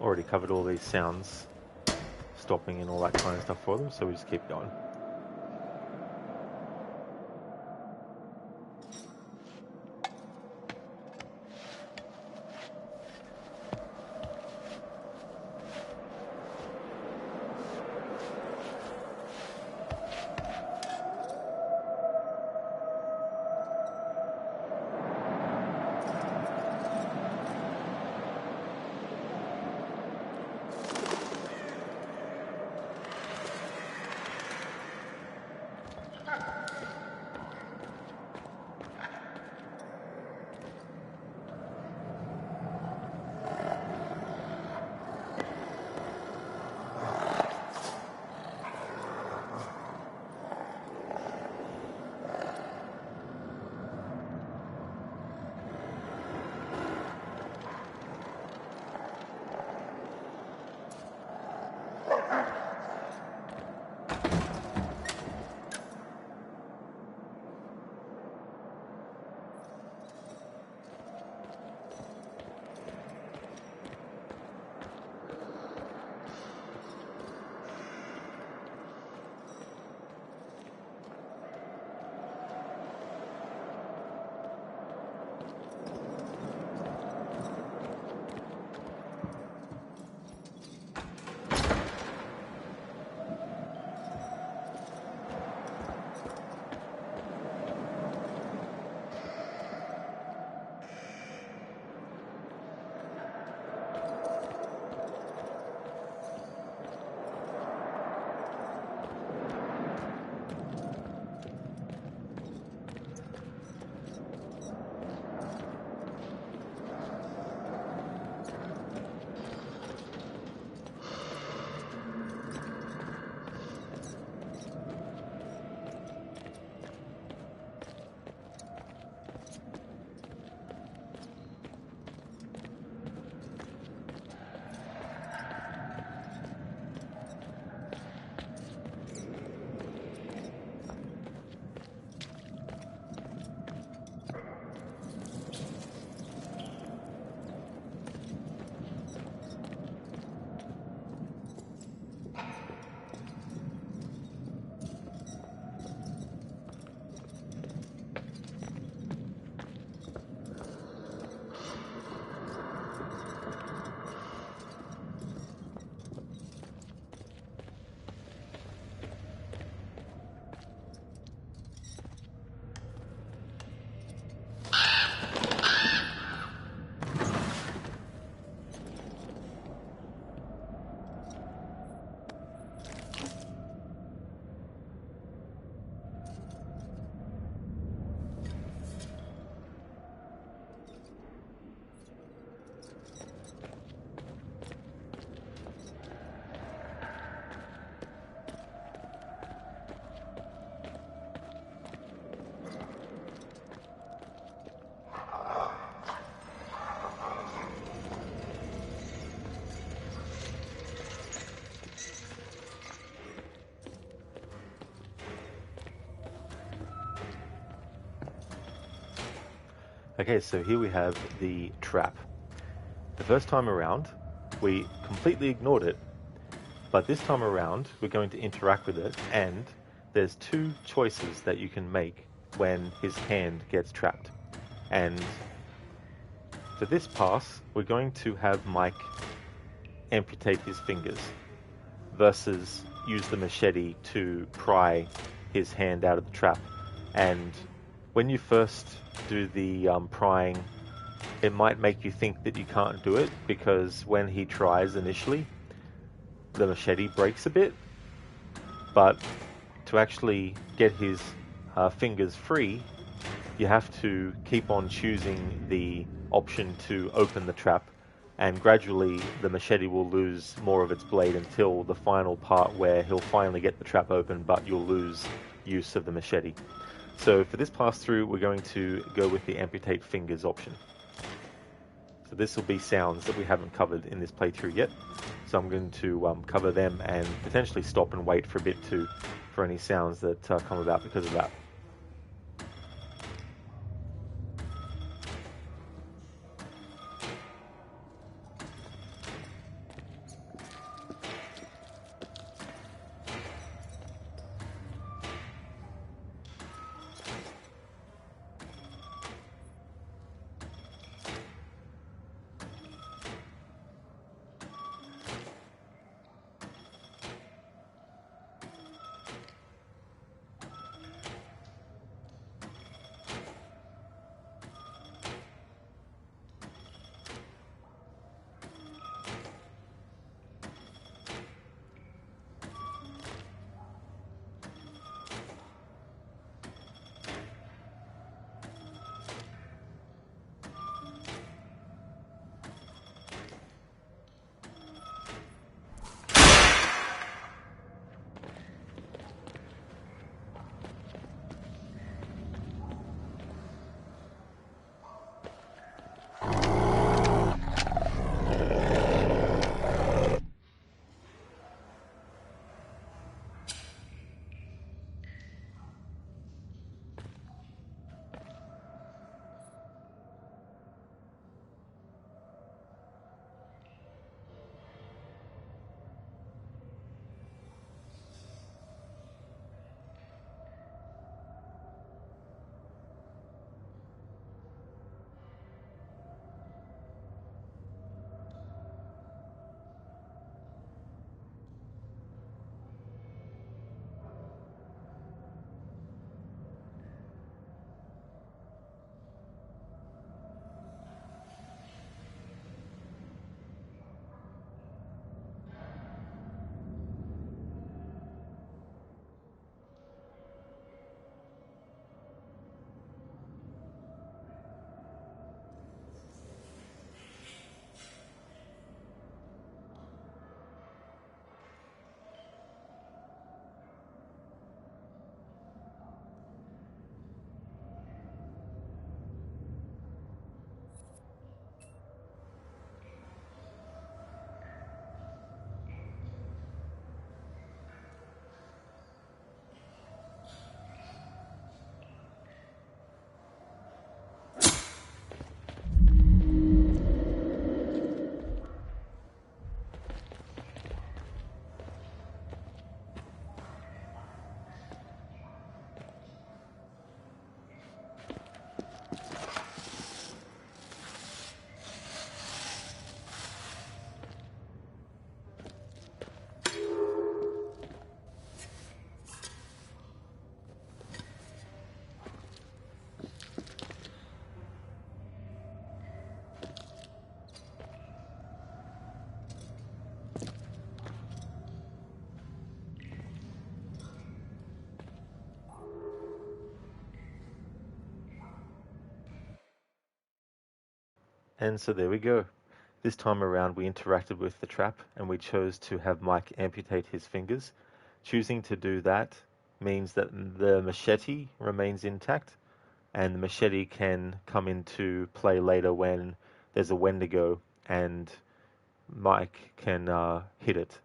already covered all these sounds, stopping and all that kind of stuff for them, so we just keep going. Okay, so here we have the trap. The first time around, we completely ignored it, but this time around, we're going to interact with it, and there's two choices that you can make when his hand gets trapped. And for this pass, we're going to have Mike amputate his fingers versus use the machete to pry his hand out of the trap. And when you first do the prying, it might make you think that you can't do it, because when he tries initially, the machete breaks a bit. But to actually get his fingers free, you have to keep on choosing the option to open the trap, and gradually the machete will lose more of its blade until the final part where he'll finally get the trap open, but you'll lose use of the machete. So for this pass through, we're going to go with the amputate fingers option. So this will be sounds that we haven't covered in this playthrough yet. So I'm going to cover them and potentially stop and wait for a bit too, for any sounds that come about because of that. And so there we go. This time around we interacted with the trap and we chose to have Mike amputate his fingers. Choosing to do that means that the machete remains intact, and the machete can come into play later when there's a Wendigo and Mike can hit it.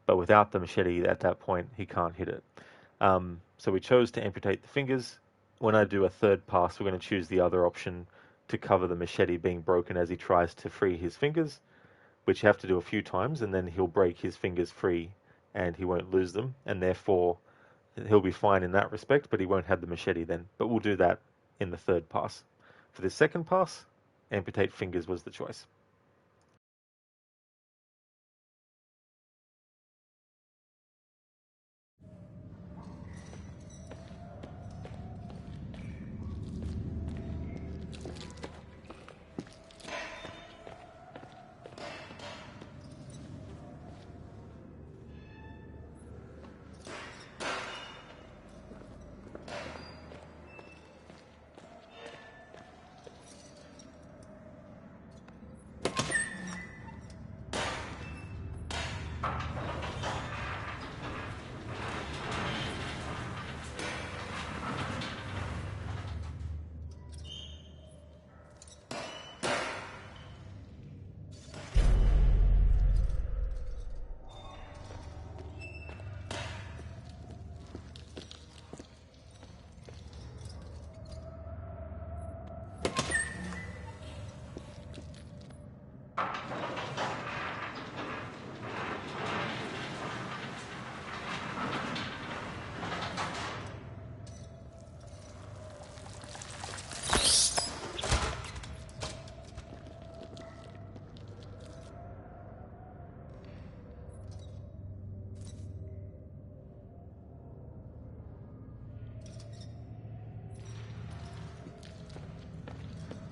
But without the machete at that point, he can't hit it. So we chose to amputate the fingers. When I do a third pass, we're going to choose the other option to cover the machete being broken as he tries to free his fingers, which you have to do a few times, and then he'll break his fingers free and he won't lose them, and therefore he'll be fine in that respect, but he won't have the machete then. But we'll do that in the third pass. For the second pass, amputate fingers was the choice.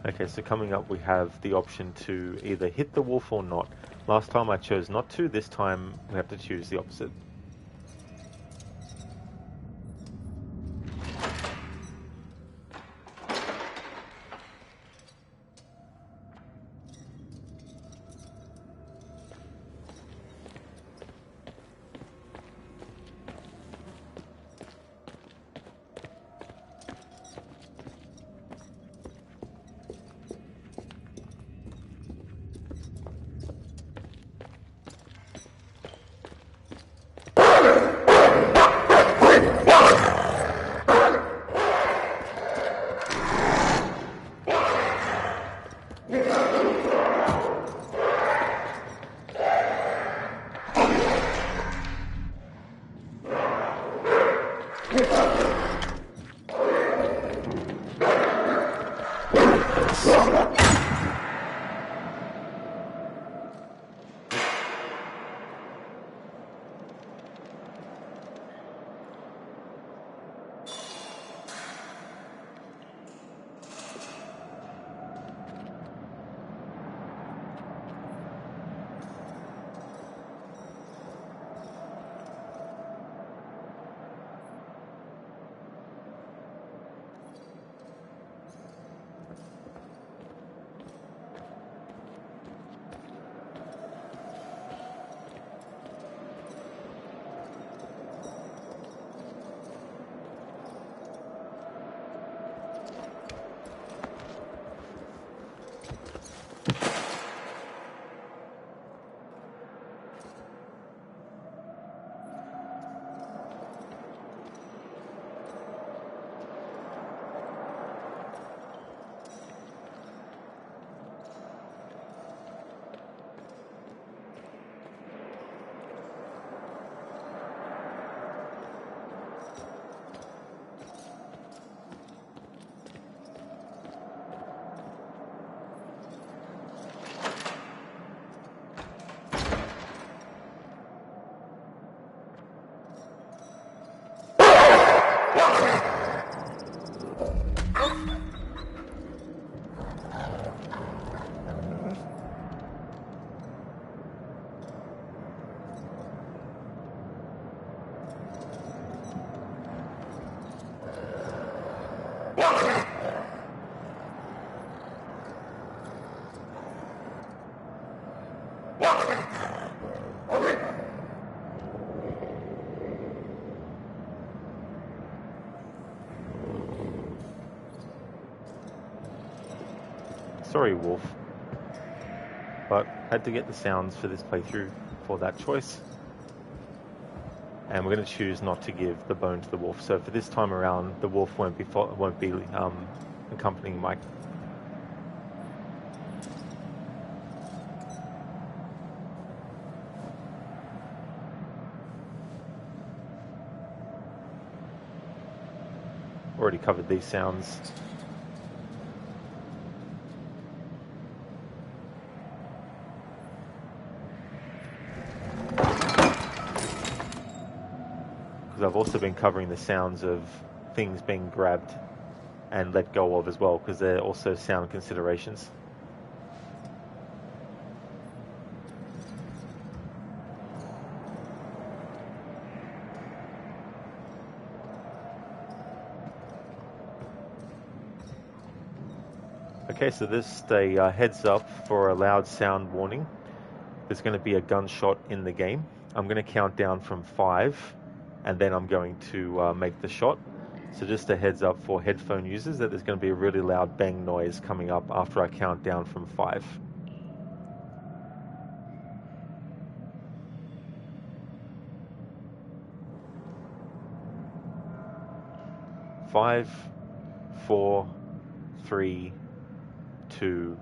Okay, so coming up we have the option to either hit the wolf or not. Last time I chose not to, this time we have to choose the opposite. Sorry, Wolf, but had to get the sounds for this playthrough for that choice. And we're going to choose not to give the bone to the wolf. So for this time around, the wolf won't be accompanying Mike. Already covered these sounds. I've also been covering the sounds of things being grabbed and let go of as well, because they're also sound considerations. Okay, so this is a heads up for a loud sound warning. There's going to be a gunshot in the game. I'm going to count down from 5. And then I'm going to make the shot. So just a heads up for headphone users that there's going to be a really loud bang noise coming up after I count down from 5. 5, 4, 3, 2,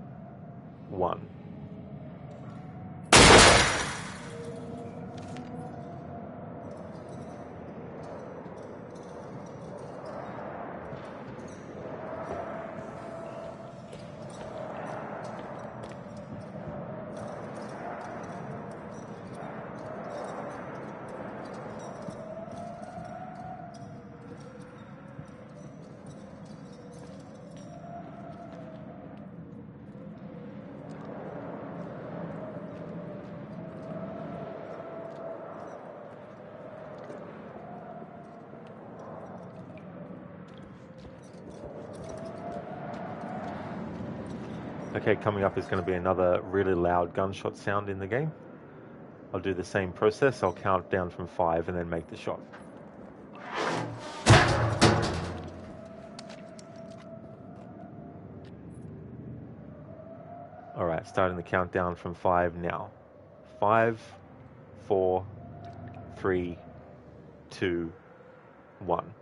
1. Okay, coming up is going to be another really loud gunshot sound in the game. I'll do the same process. I'll count down from 5 and then make the shot. Alright, starting the countdown from 5 now. 5, 4, 3, 2, 1.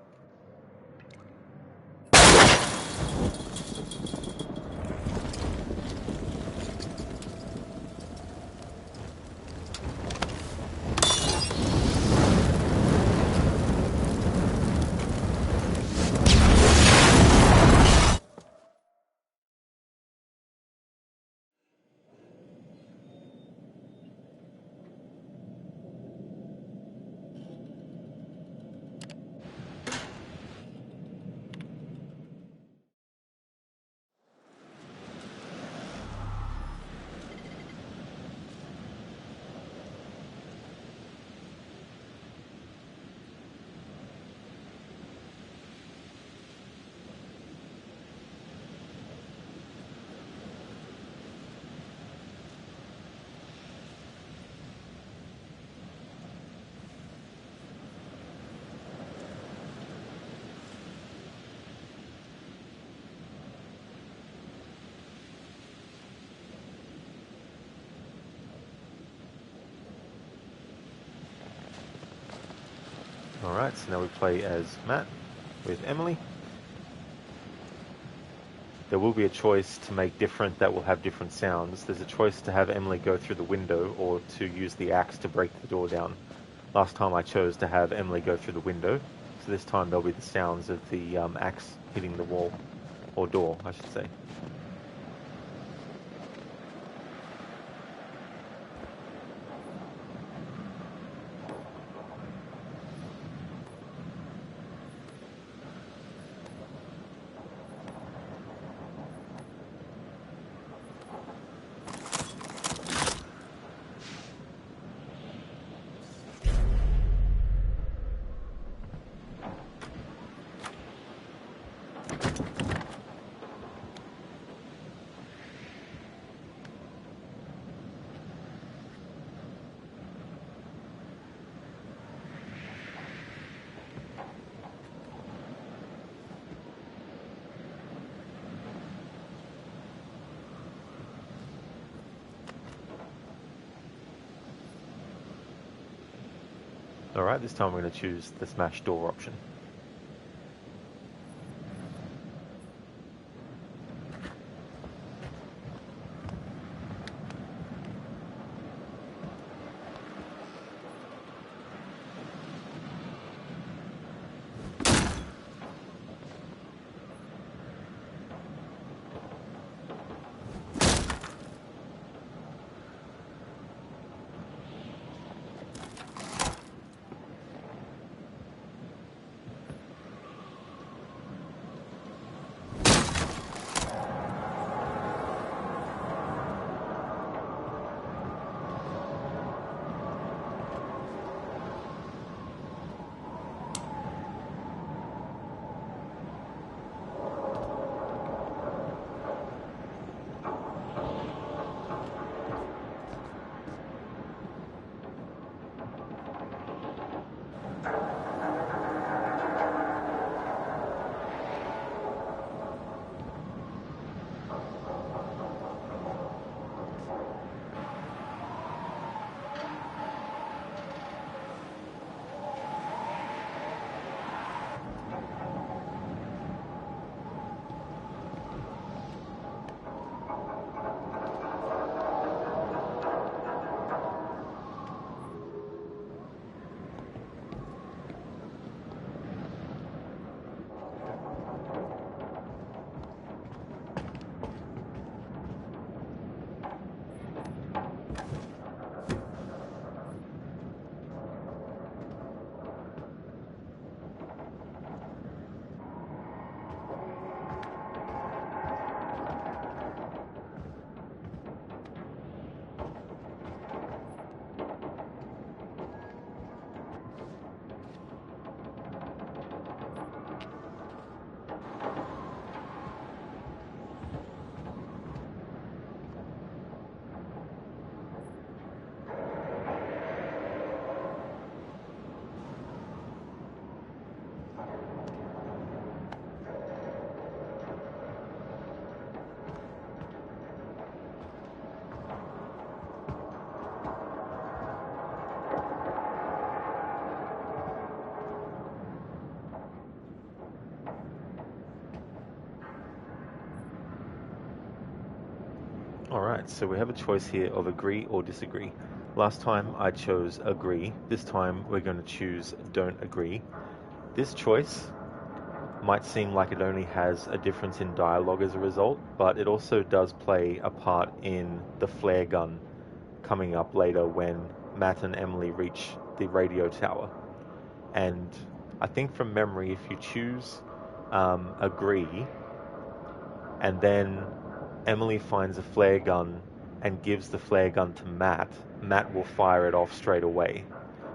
Alright, so now we play as Matt with Emily. There will be a choice to make different that will have different sounds. There's a choice to have Emily go through the window or to use the axe to break the door down. Last time I chose to have Emily go through the window, so this time there'll be the sounds of the axe hitting the wall, or door, I should say. Alright, this time we're going to choose the smash door option. Alright, so we have a choice here of agree or disagree. Last time I chose agree. This time we're going to choose don't agree. This choice might seem like it only has a difference in dialogue as a result, but it also does play a part in the flare gun coming up later when Matt and Emily reach the radio tower. And I think from memory, if you choose agree, and then Emily finds a flare gun and gives the flare gun to Matt, Matt will fire it off straight away.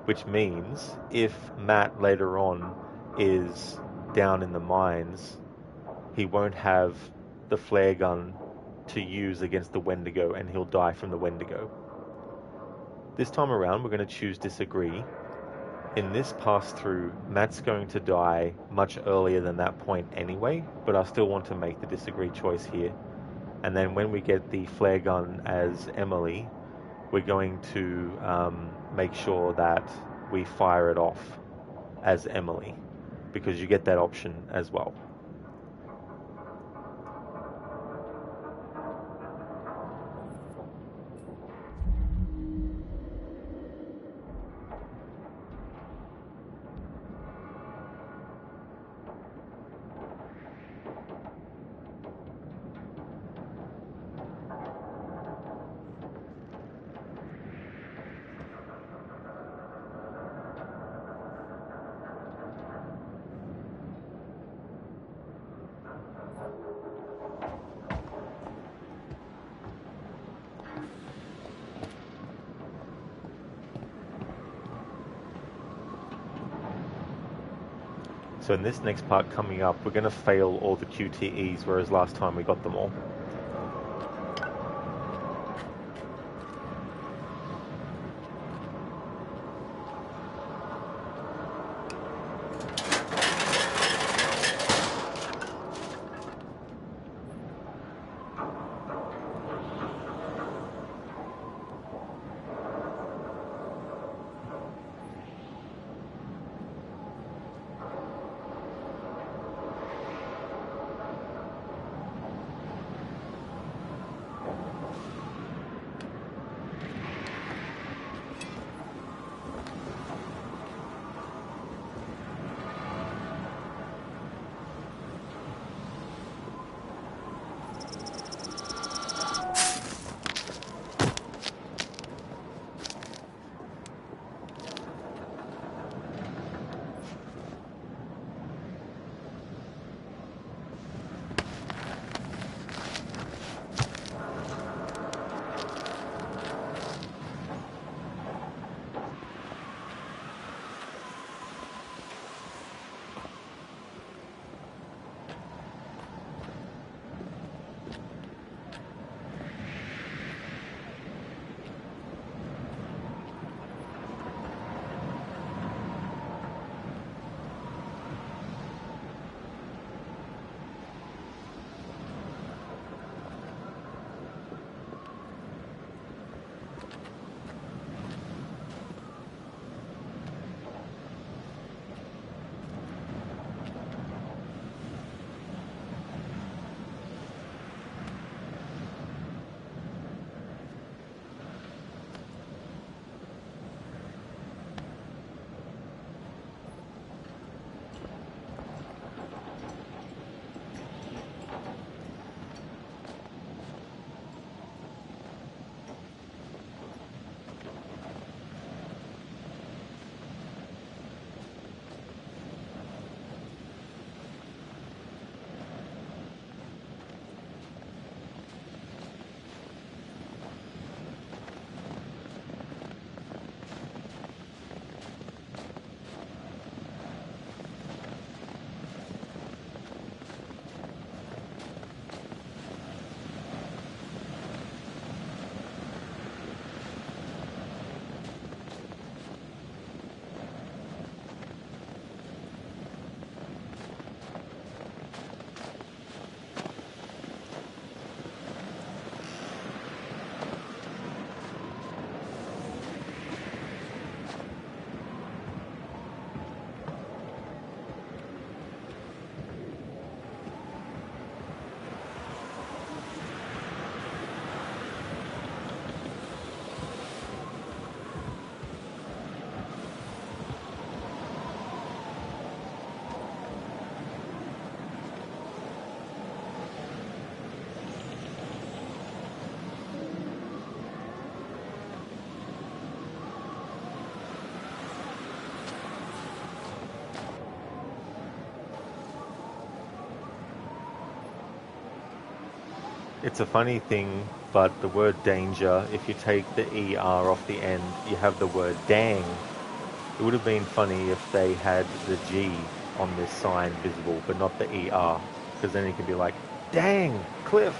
Which means if Matt later on is down in the mines, he won't have the flare gun to use against the Wendigo and he'll die from the Wendigo. This time around, we're going to choose disagree. In this pass-through, Matt's going to die much earlier than that point anyway, but I still want to make the disagree choice here. And then when we get the flare gun as Emily, we're going to make sure that we fire it off as Emily, because you get that option as well. So in this next part coming up, we're going to fail all the QTEs, whereas last time we got them all. It's a funny thing, but the word danger, if you take the ER off the end, you have the word dang. It would have been funny if they had the G on this sign visible, but not the ER, because then you could be like, dang, Cliff.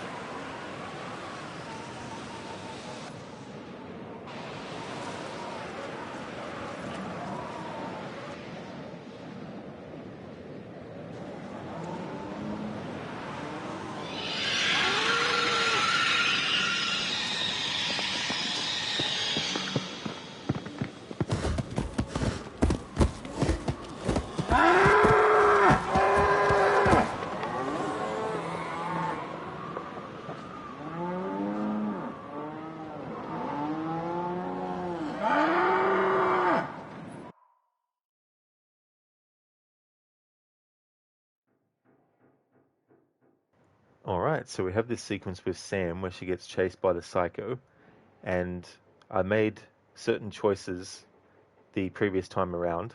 Alright, so we have this sequence with Sam where she gets chased by the psycho, and I made certain choices the previous time around.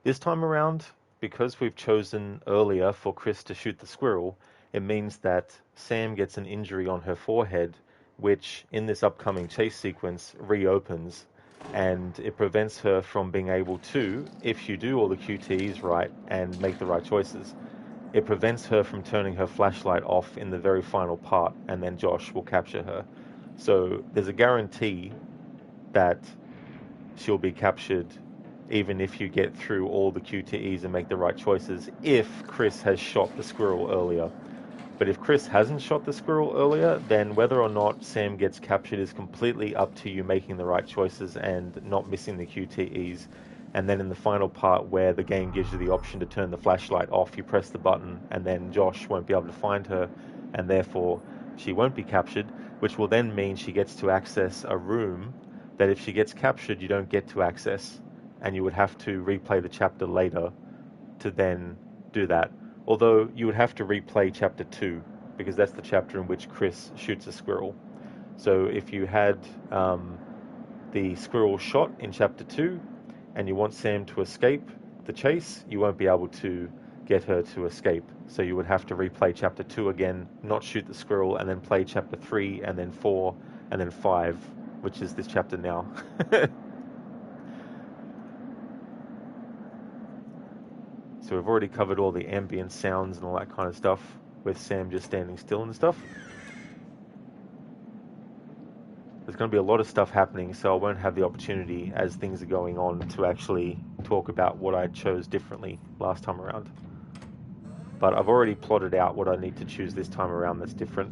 This time around, because we've chosen earlier for Chris to shoot the squirrel, it means that Sam gets an injury on her forehead, which in this upcoming chase sequence reopens, and it prevents her from being able to, if you do all the QTEs right and make the right choices, it prevents her from turning her flashlight off in the very final part, and then Josh will capture her. So there's a guarantee that she'll be captured even if you get through all the QTEs and make the right choices, if Chris has shot the squirrel earlier. But if Chris hasn't shot the squirrel earlier, then whether or not Sam gets captured is completely up to you making the right choices and not missing the QTEs. And then in the final part where the game gives you the option to turn the flashlight off, you press the button and then Josh won't be able to find her, and therefore she won't be captured, which will then mean she gets to access a room that if she gets captured you don't get to access, and you would have to replay the chapter later to then do that. Although you would have to replay chapter 2, because that's the chapter in which Chris shoots a squirrel. So if you had the squirrel shot in chapter 2 and you want Sam to escape the chase, you won't be able to get her to escape. So you would have to replay chapter 2 again, not shoot the squirrel, and then play chapter 3 and then 4 and then 5, which is this chapter now. So we've already covered all the ambient sounds and all that kind of stuff, with Sam just standing still and stuff. There's going to be a lot of stuff happening, so I won't have the opportunity as things are going on to actually talk about what I chose differently last time around. But I've already plotted out what I need to choose this time around that's different.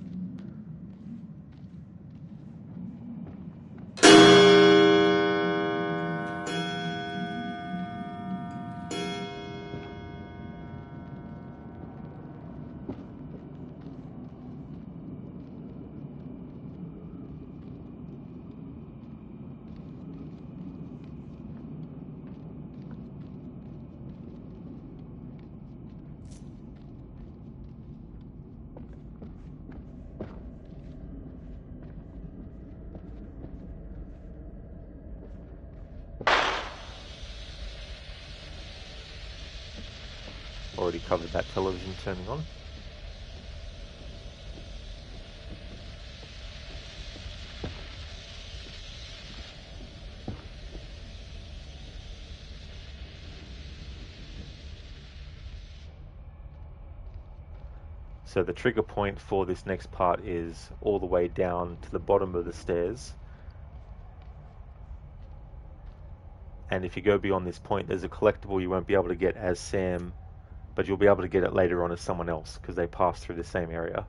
Already covered that television turning on. So the trigger point for this next part is all the way down to the bottom of the stairs. And if you go beyond this point, there's a collectible you won't be able to get as Sam, but you'll be able to get it later on as someone else, because they pass through the same area.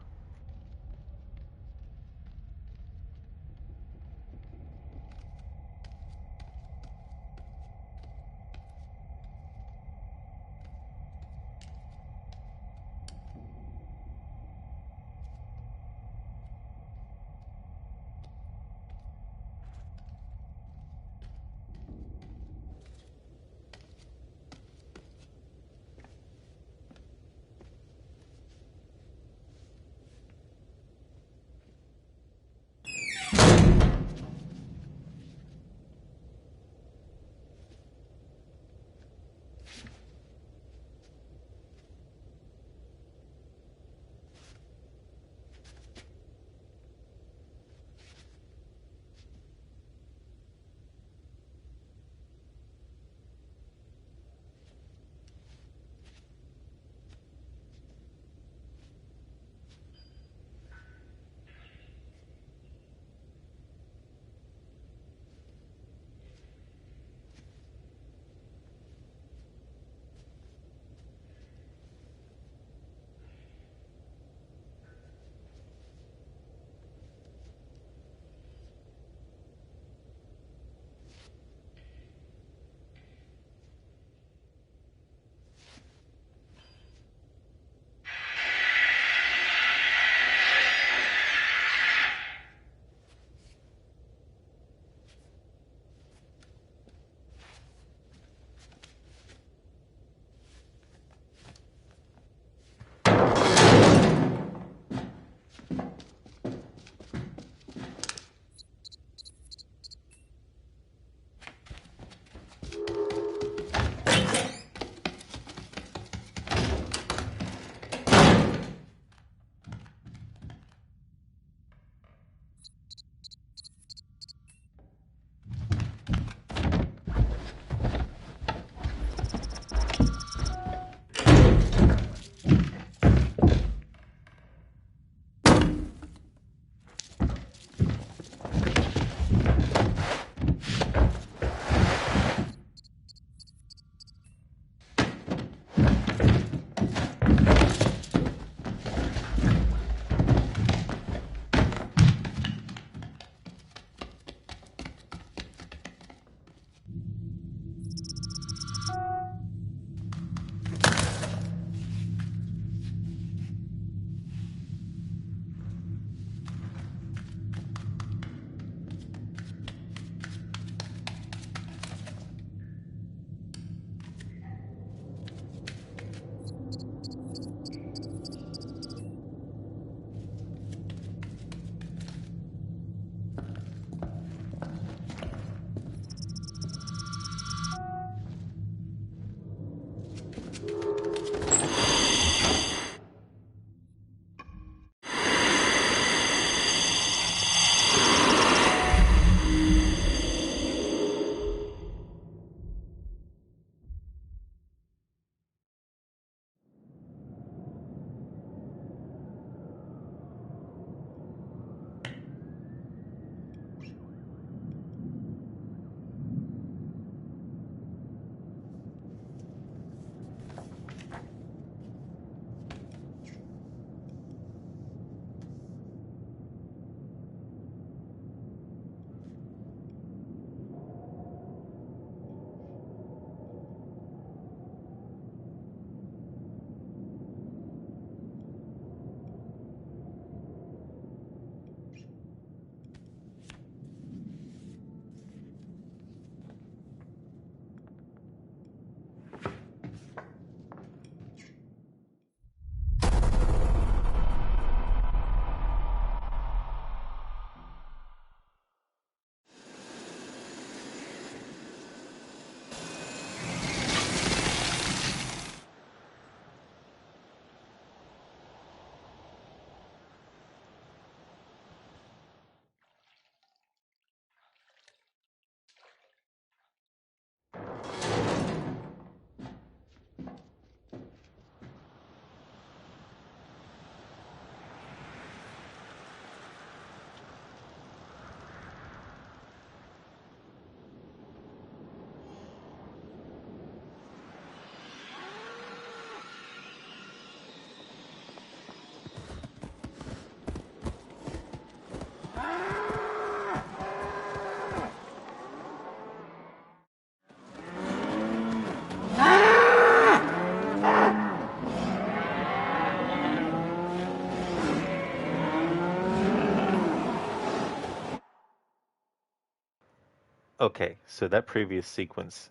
Okay, so that previous sequence,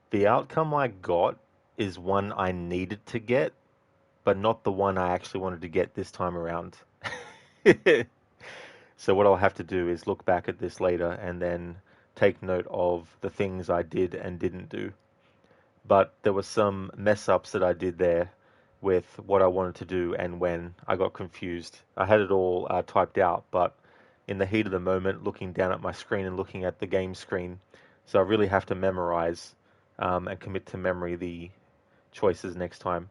the outcome I got is one I needed to get, but not the one I actually wanted to get this time around. So what I'll have to do is look back at this later and then take note of the things I did and didn't do. But there were some mess ups that I did there with what I wanted to do and when I got confused. I had it all typed out, but in the heat of the moment, looking down at my screen and looking at the game screen, so I really have to memorize and commit to memory the choices next time.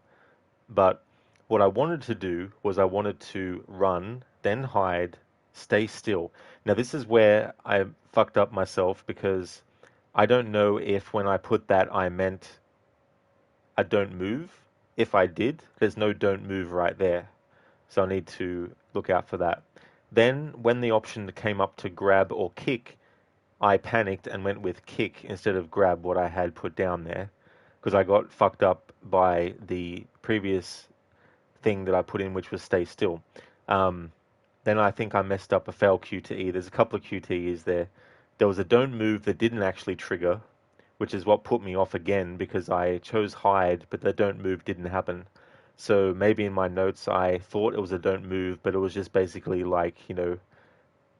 But what I wanted to do was I wanted to run, then hide, stay still. Now, this is where I fucked up myself because I don't know if when I put that I meant a don't move. If I did, there's no don't move right there. So I need to look out for that. Then, when the option came up to grab or kick, I panicked and went with kick instead of grab, what I had put down there, because I got fucked up by the previous thing that I put in, which was stay still. Um, then I think I messed up a fail QTE. There's a couple of QTEs there. There was a don't move that didn't actually trigger, which is what put me off again because I chose hide, but the don't move didn't happen. So maybe in my notes I thought it was a don't move, but it was just basically like, do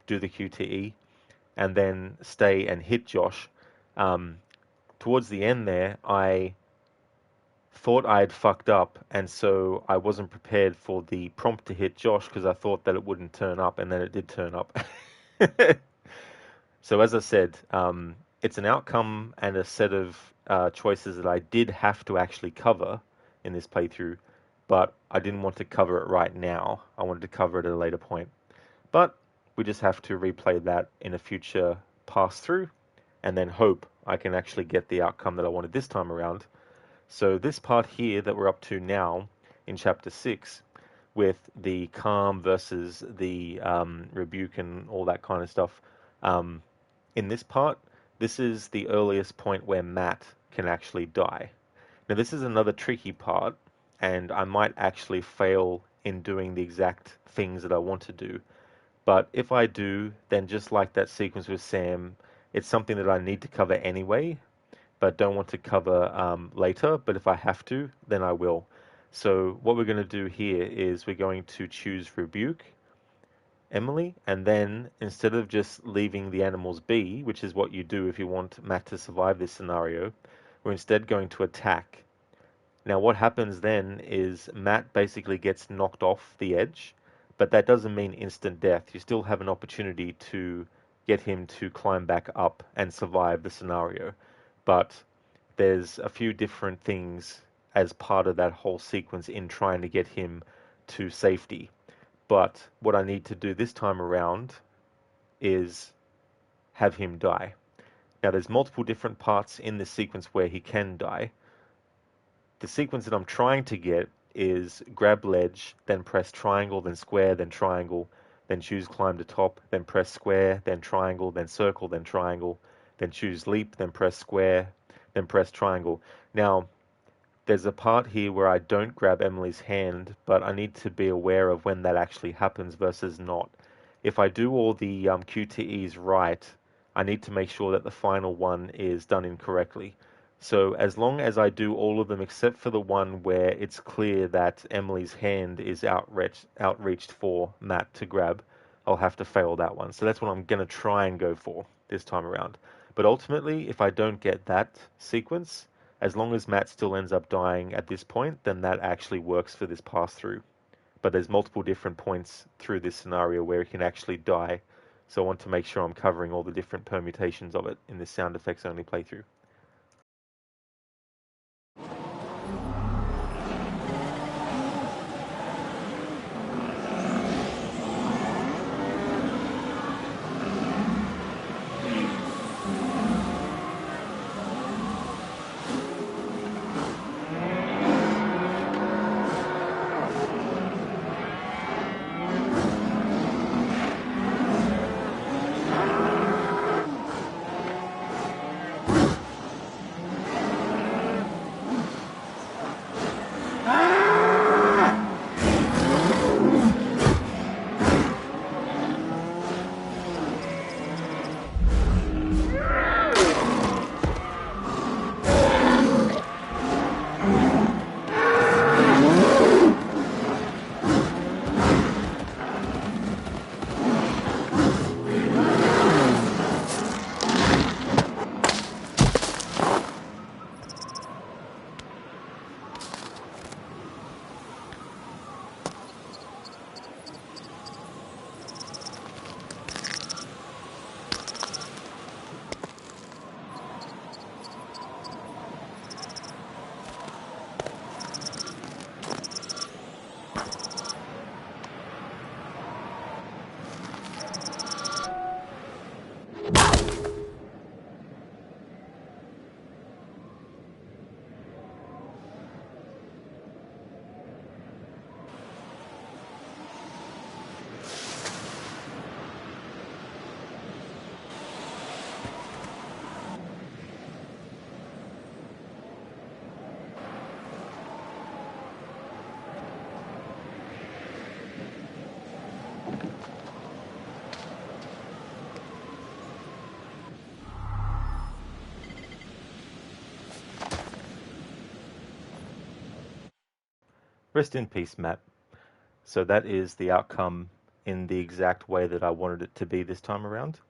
the QTE and then stay and hit Josh. Um, Towards the end there, I thought I had fucked up, and so I wasn't prepared for the prompt to hit Josh because I thought that it wouldn't turn up, and then it did turn up. So as I said, it's an outcome and a set of choices that I did have to actually cover in this playthrough, but I didn't want to cover it right now. I wanted to cover it at a later point. But we just have to replay that in a future pass through and then hope I can actually get the outcome that I wanted this time around. So this part here that we're up to now in chapter 6 with the calm versus the rebuke and all that kind of stuff, in this part, this is the earliest point where Matt can actually die. Now this is another tricky part, and I might actually fail in doing the exact things that I want to do. But if I do, then just like that sequence with Sam, it's something that I need to cover anyway, but don't want to cover later. But if I have to, then I will. So what we're going to do here is we're going to choose Rebuke, Emily, and then instead of just leaving the animals be, which is what you do if you want Matt to survive this scenario, we're instead going to attack. Now what happens then is Matt basically gets knocked off the edge, but that doesn't mean instant death. You still have an opportunity to get him to climb back up and survive the scenario. But there's a few different things as part of that whole sequence in trying to get him to safety. But what I need to do this time around is have him die. Now there's multiple different parts in this sequence where he can die. The sequence that I'm trying to get is grab ledge, then press triangle, then square, then triangle, then choose climb to top, then press square, then triangle, then circle, then triangle, then choose leap, then press square, then press triangle. Now, there's a part here where I don't grab Emily's hand, but I need to be aware of when that actually happens versus not. If I do all the QTEs right, I need to make sure that the final one is done incorrectly. So as long as I do all of them except for the one where it's clear that Emily's hand is outreached for Matt to grab, I'll have to fail that one. So that's what I'm going to try and go for this time around. But ultimately, if I don't get that sequence, as long as Matt still ends up dying at this point, then that actually works for this pass-through. But there's multiple different points through this scenario where he can actually die, so I want to make sure I'm covering all the different permutations of it in this sound effects only playthrough. Rest in peace, Matt. So that is the outcome in the exact way that I wanted it to be this time around.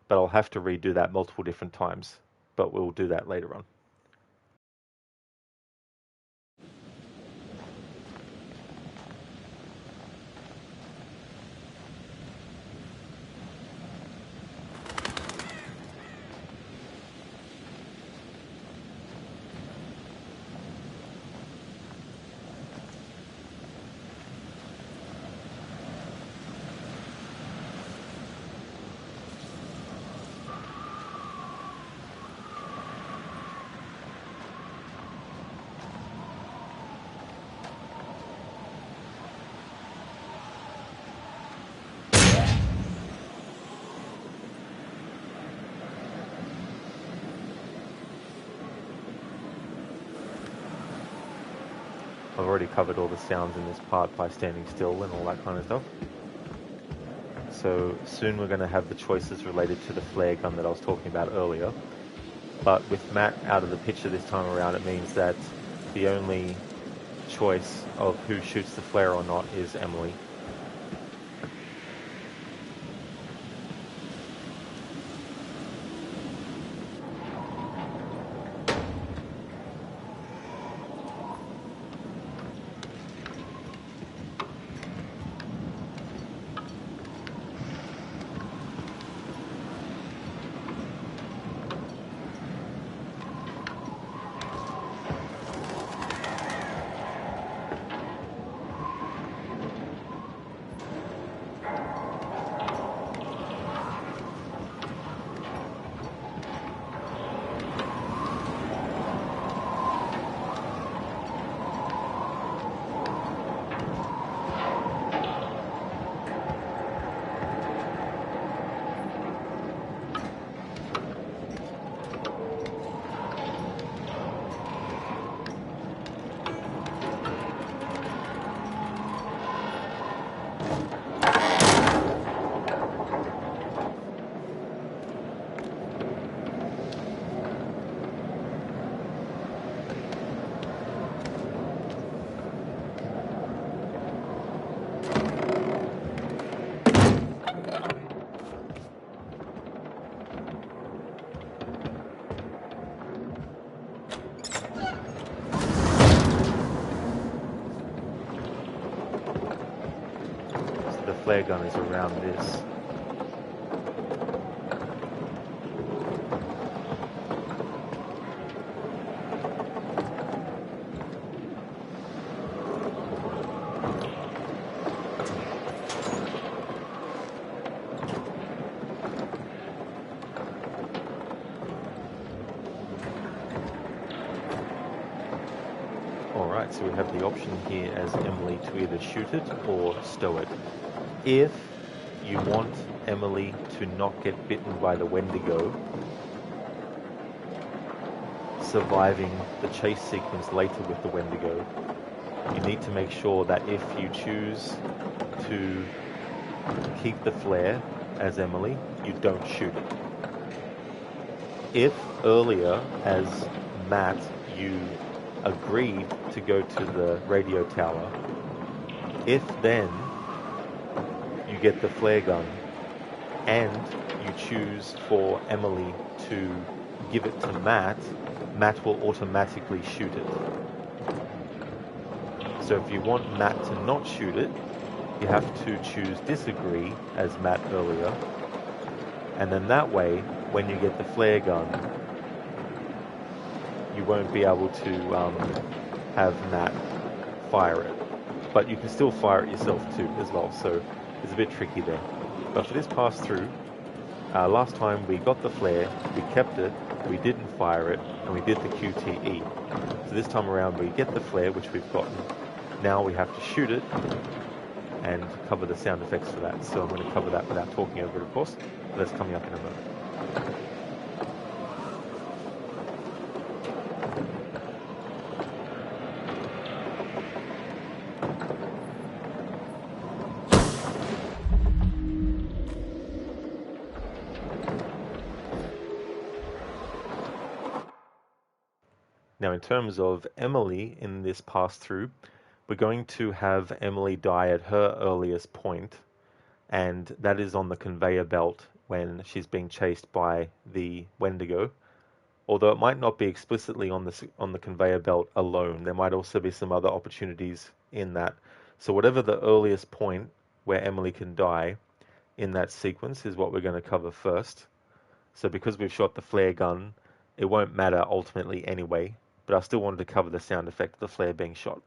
But I'll have to redo that multiple different times. But we'll do that later on. I've already covered all the sounds in this part by standing still and all that kind of stuff. So soon we're going to have the choices related to the flare gun that I was talking about earlier. But with Matt out of the picture this time around, it means that the only choice of who shoots the flare or not is Emily. Flare gun is around this. Alright, so we have the option here as Emily to either shoot it or stow it. If you want Emily to not get bitten by the Wendigo, surviving the chase sequence later with the Wendigo, you need to make sure that if you choose to keep the flare as Emily, you don't shoot it. If earlier, as Matt, you agreed to go to the radio tower, if then you get the flare gun and you choose for Emily to give it to Matt, Matt will automatically shoot it. So if you want Matt to not shoot it, you have to choose disagree as Matt earlier, and then that way when you get the flare gun you won't be able to have Matt fire it, but you can still fire it yourself too as well, so it's a bit tricky there. But for this pass through, last time we got the flare, we kept it, we didn't fire it, and we did the QTE. So this time around we get the flare, which we've gotten. Now we have to shoot it and cover the sound effects for that. So I'm going to cover that without talking over it, of course. But that's coming up in a moment. Now, in terms of Emily in this pass-through, we're going to have Emily die at her earliest point, and that is on the conveyor belt when she's being chased by the Wendigo. Although it might not be explicitly on the conveyor belt alone, there might also be some other opportunities in that. So whatever the earliest point where Emily can die in that sequence is what we're going to cover first. So because we've shot the flare gun, it won't matter ultimately anyway, but I still wanted to cover the sound effect of the flare being shot.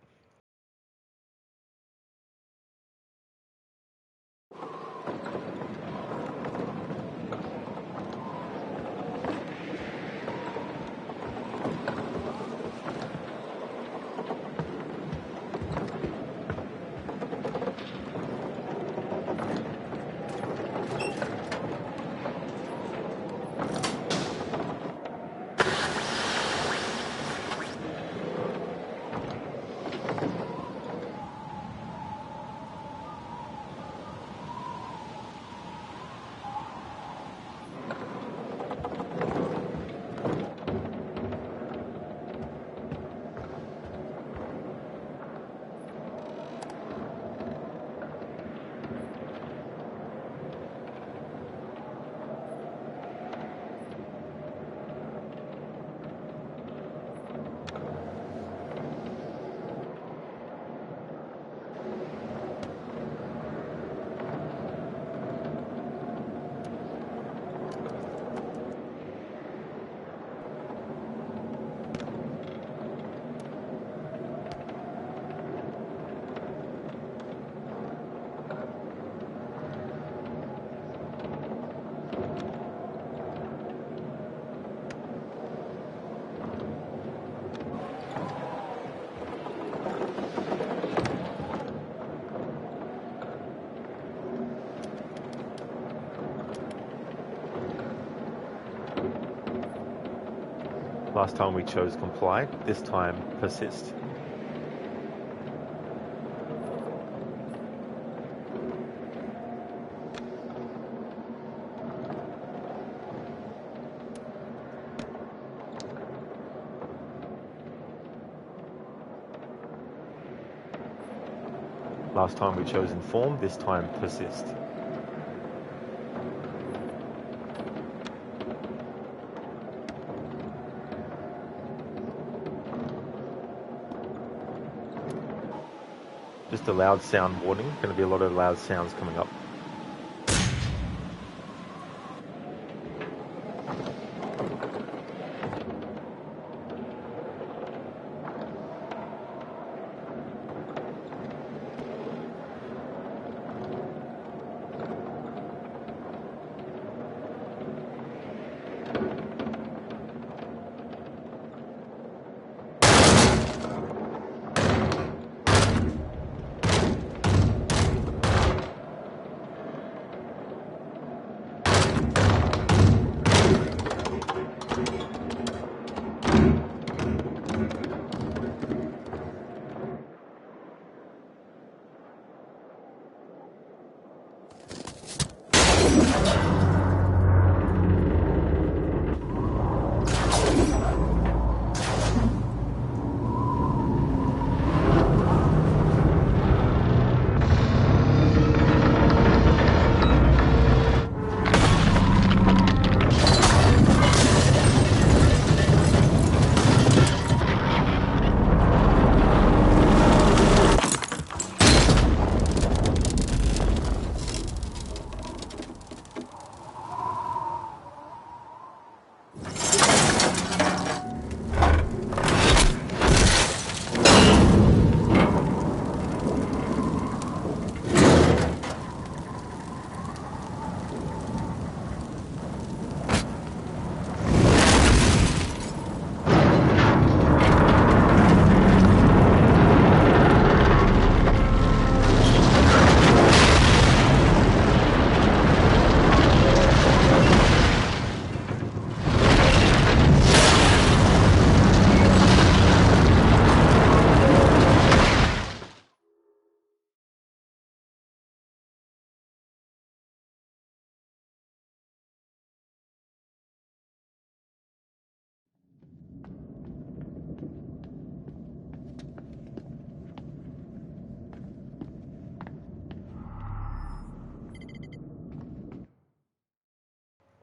Last time we chose comply, this time persist. Last time we chose inform, this time persist. Just a loud sound warning, going to be a lot of loud sounds coming up.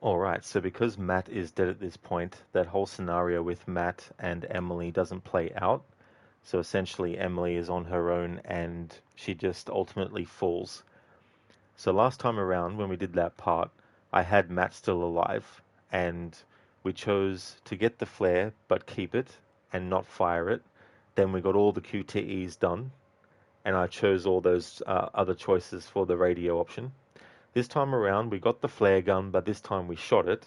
Alright, so because Matt is dead at this point, that whole scenario with Matt and Emily doesn't play out. So essentially, Emily is on her own and she just ultimately falls. So last time around, when we did that part, I had Matt still alive, and we chose to get the flare but keep it and not fire it. Then we got all the QTEs done, and I chose all those other choices for the radio option. This time around, we got the flare gun, but this time we shot it.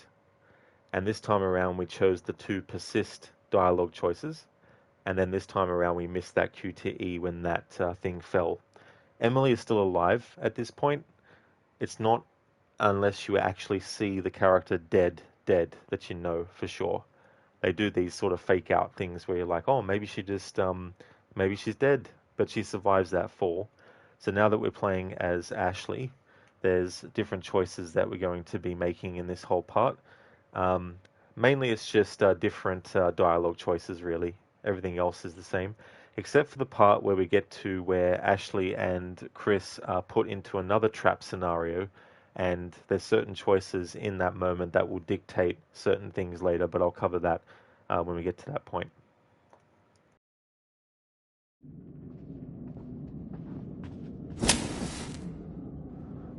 And this time around, we chose the two persist dialogue choices. And then this time around, we missed that QTE when that thing fell. Emily is still alive at this point. It's not unless you actually see the character dead, that you know for sure. They do these sort of fake out things where you're like, oh, maybe maybe she's dead, but she survives that fall. So now that we're playing as Ashley, there's different choices that we're going to be making in this whole part. Mainly it's just different dialogue choices, really. Everything else is the same, except for the part where we get to where Ashley and Chris are put into another trap scenario, and there's certain choices in that moment that will dictate certain things later, but I'll cover that when we get to that point.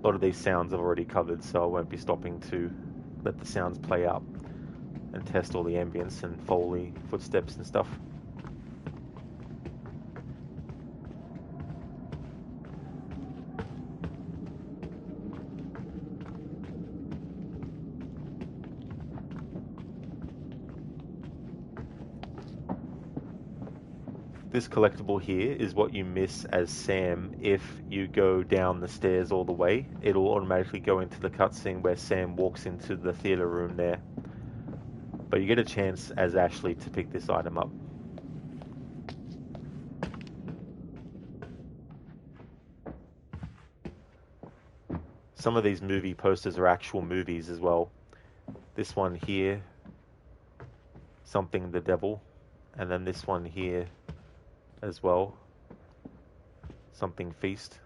A lot of these sounds I've already covered, so I won't be stopping to let the sounds play out and test all the ambience and Foley, footsteps and stuff. This collectible here is what you miss as Sam if you go down the stairs all the way. It'll automatically go into the cutscene where Sam walks into the theater room there. But you get a chance as Ashley to pick this item up. Some of these movie posters are actual movies as well. This one here, Something the Devil, and then this one here as well, Something Feast.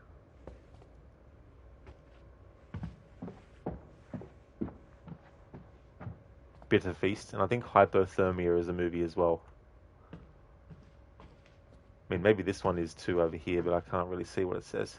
Bitter Feast, and I think Hypothermia is a movie as well. I mean, maybe this one is too over here, but I can't really see what it says.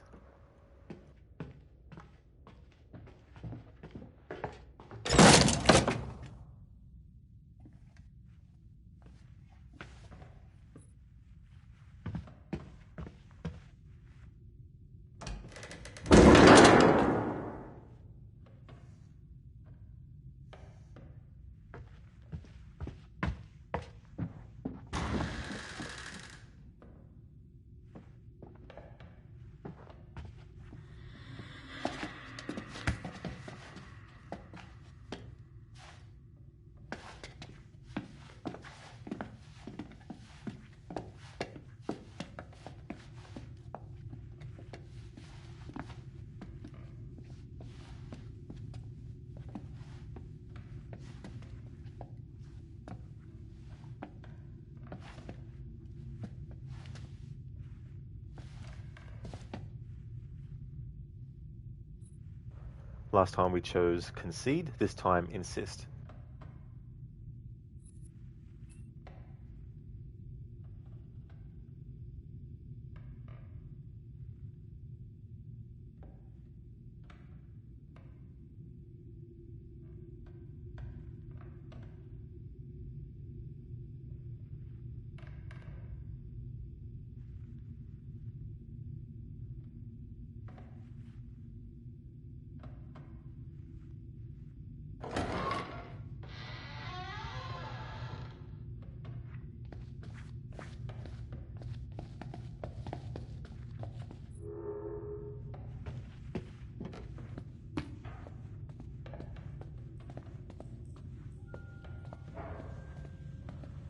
Last time we chose Concede, this time Insist.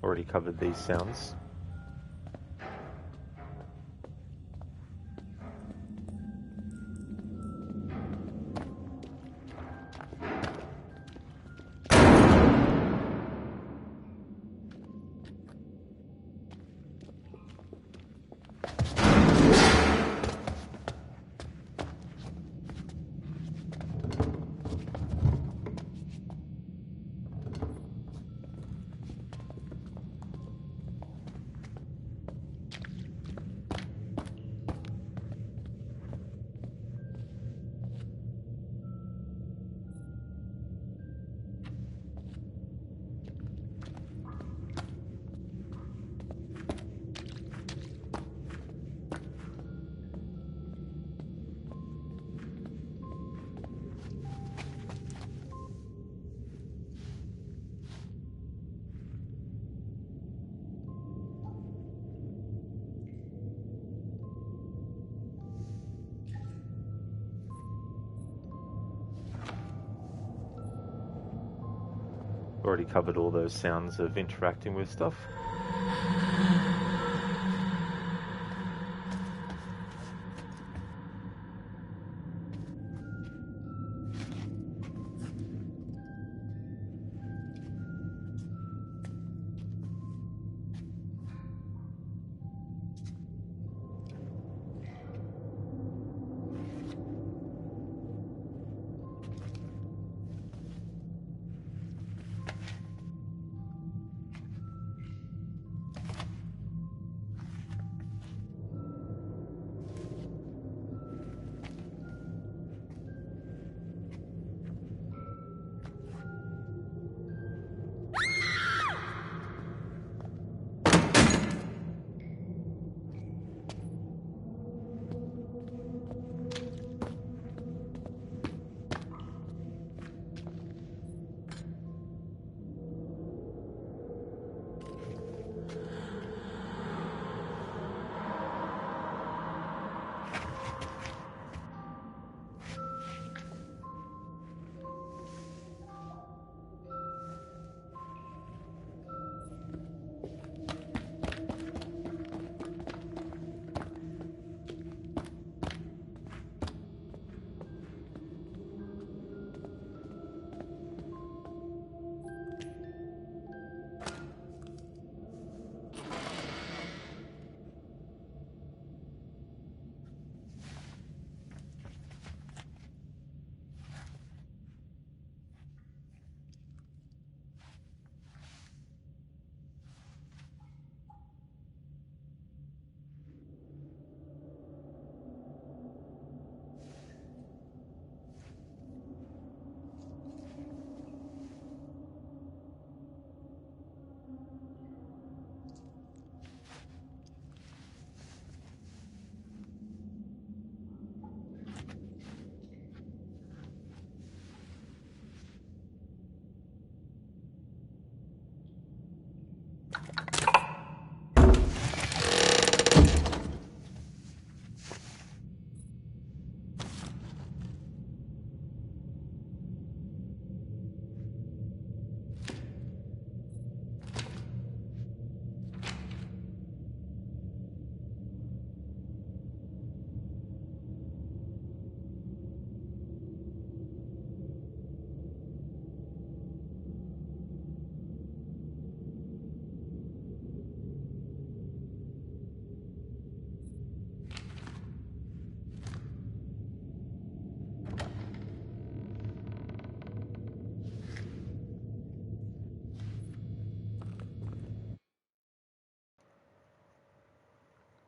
Already covered these sounds. already covered all those sounds of interacting with stuff.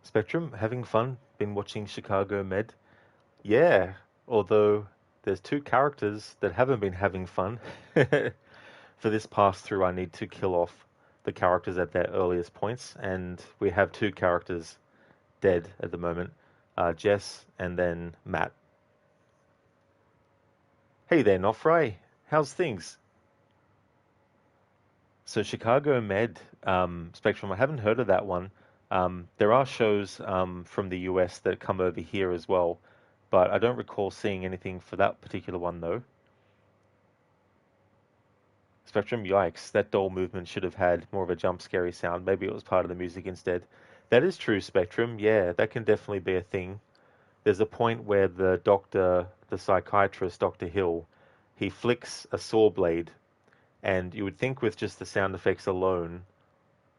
Spectrum, having fun? Been watching Chicago Med? Yeah, although there's two characters that haven't been having fun. For this pass through, I need to kill off the characters at their earliest points, and we have two characters dead at the moment, Jess and then Matt. Hey there, Nofry. How's things? So Chicago Med, Spectrum, I haven't heard of that one. There are shows from the US that come over here as well, but I don't recall seeing anything for that particular one though. Spectrum, yikes, that doll movement should have had more of a jump scary sound. Maybe it was part of the music instead. That is true, Spectrum. Yeah, that can definitely be a thing. There's a point where the doctor, the psychiatrist, Dr. Hill, he flicks a saw blade, and you would think with just the sound effects alone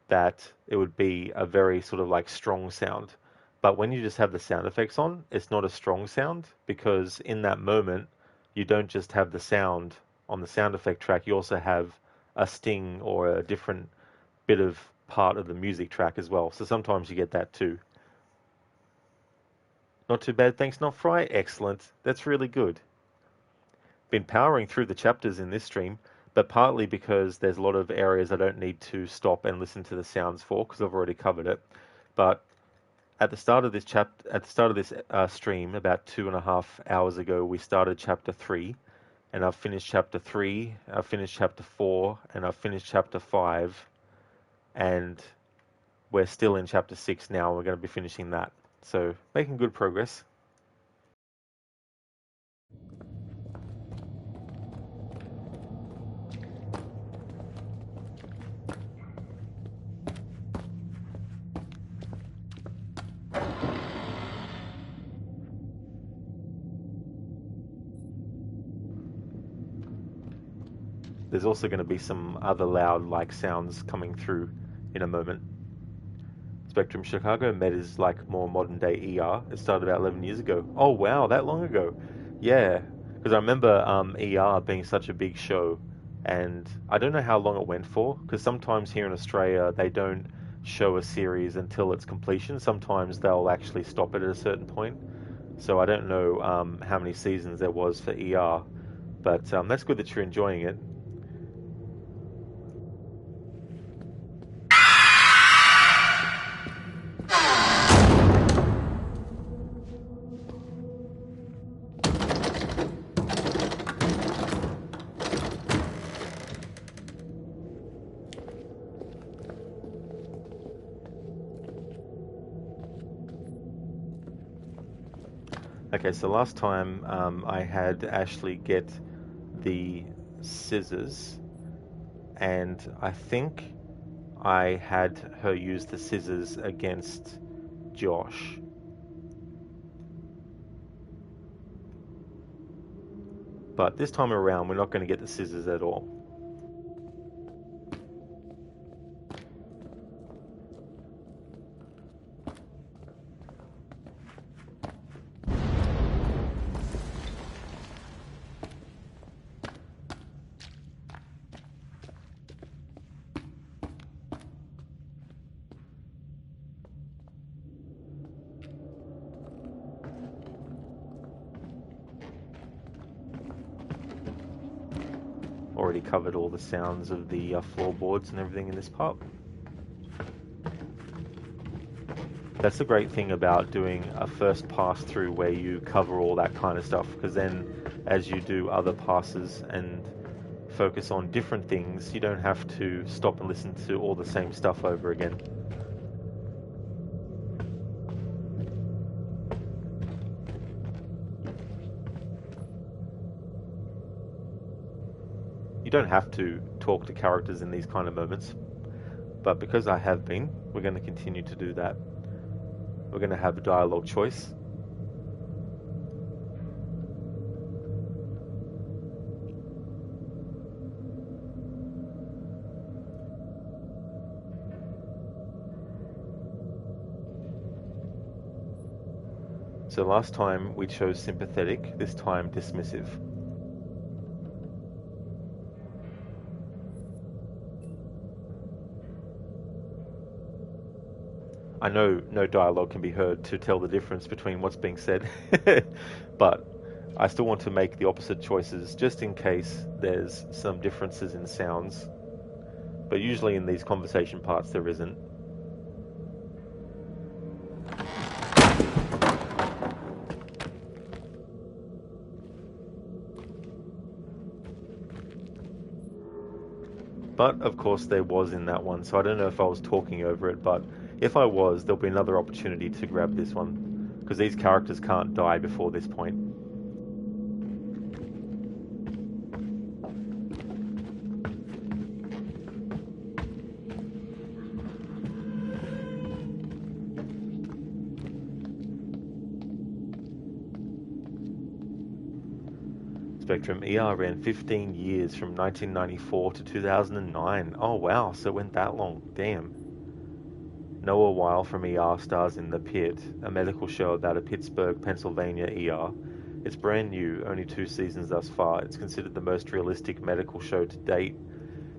that it would be a very sort of like strong sound. But when you just have the sound effects on, it's not a strong sound because in that moment, you don't just have the sound on the sound effect track, you also have a sting or a different bit of part of the music track as well. So sometimes you get that too. Not too bad, thanks, Not Fry. Excellent. That's really good. Been powering through the chapters in this stream, but partly because there's a lot of areas I don't need to stop and listen to the sounds for because I've already covered it. But at the start of this stream, about 2.5 hours ago, we started chapter 3, and I've finished chapter 3, I've finished chapter 4, and I've finished chapter 5, and we're still in chapter 6 now. We're going to be finishing that. So making good progress. there's also going to be some other loud like sounds coming through in a moment. Spectrum Chicago Med is like more modern day ER. It started about 11 years ago. Oh wow, that long ago. Yeah, because I remember ER being such a big show, and I don't know how long it went for, because sometimes here in Australia they don't show a series until its completion. Sometimes they'll actually stop it at a certain point. So I don't know how many seasons there was for ER, but that's good that you're enjoying it. Okay, so last time I had Ashley get the scissors, and I think I had her use the scissors against Josh. But this time around, we're not going to get the scissors at all. Already covered all the sounds of the floorboards and everything in this part. That's the great thing about doing a first pass through where you cover all that kind of stuff, because then as you do other passes and focus on different things, you don't have to stop and listen to all the same stuff over again. You don't have to talk to characters in these kind of moments, but because I have been, we're going to continue to do that. We're going to have a dialogue choice. So last time we chose sympathetic, this time dismissive. I know no dialogue can be heard to tell the difference between what's being said, but I still want to make the opposite choices just in case there's some differences in sounds. But usually in these conversation parts there isn't. But of course there was in that one, so I don't know if I was talking over it, but if I was, there'll be another opportunity to grab this one, because these characters can't die before this point. Spectrum ER ran 15 years from 1994 to 2009. Oh wow, so it went that long. Damn. Noah Weil from ER stars in The Pit, a medical show about a Pittsburgh, Pennsylvania ER. It's brand new, only 2 seasons thus far. It's considered the most realistic medical show to date.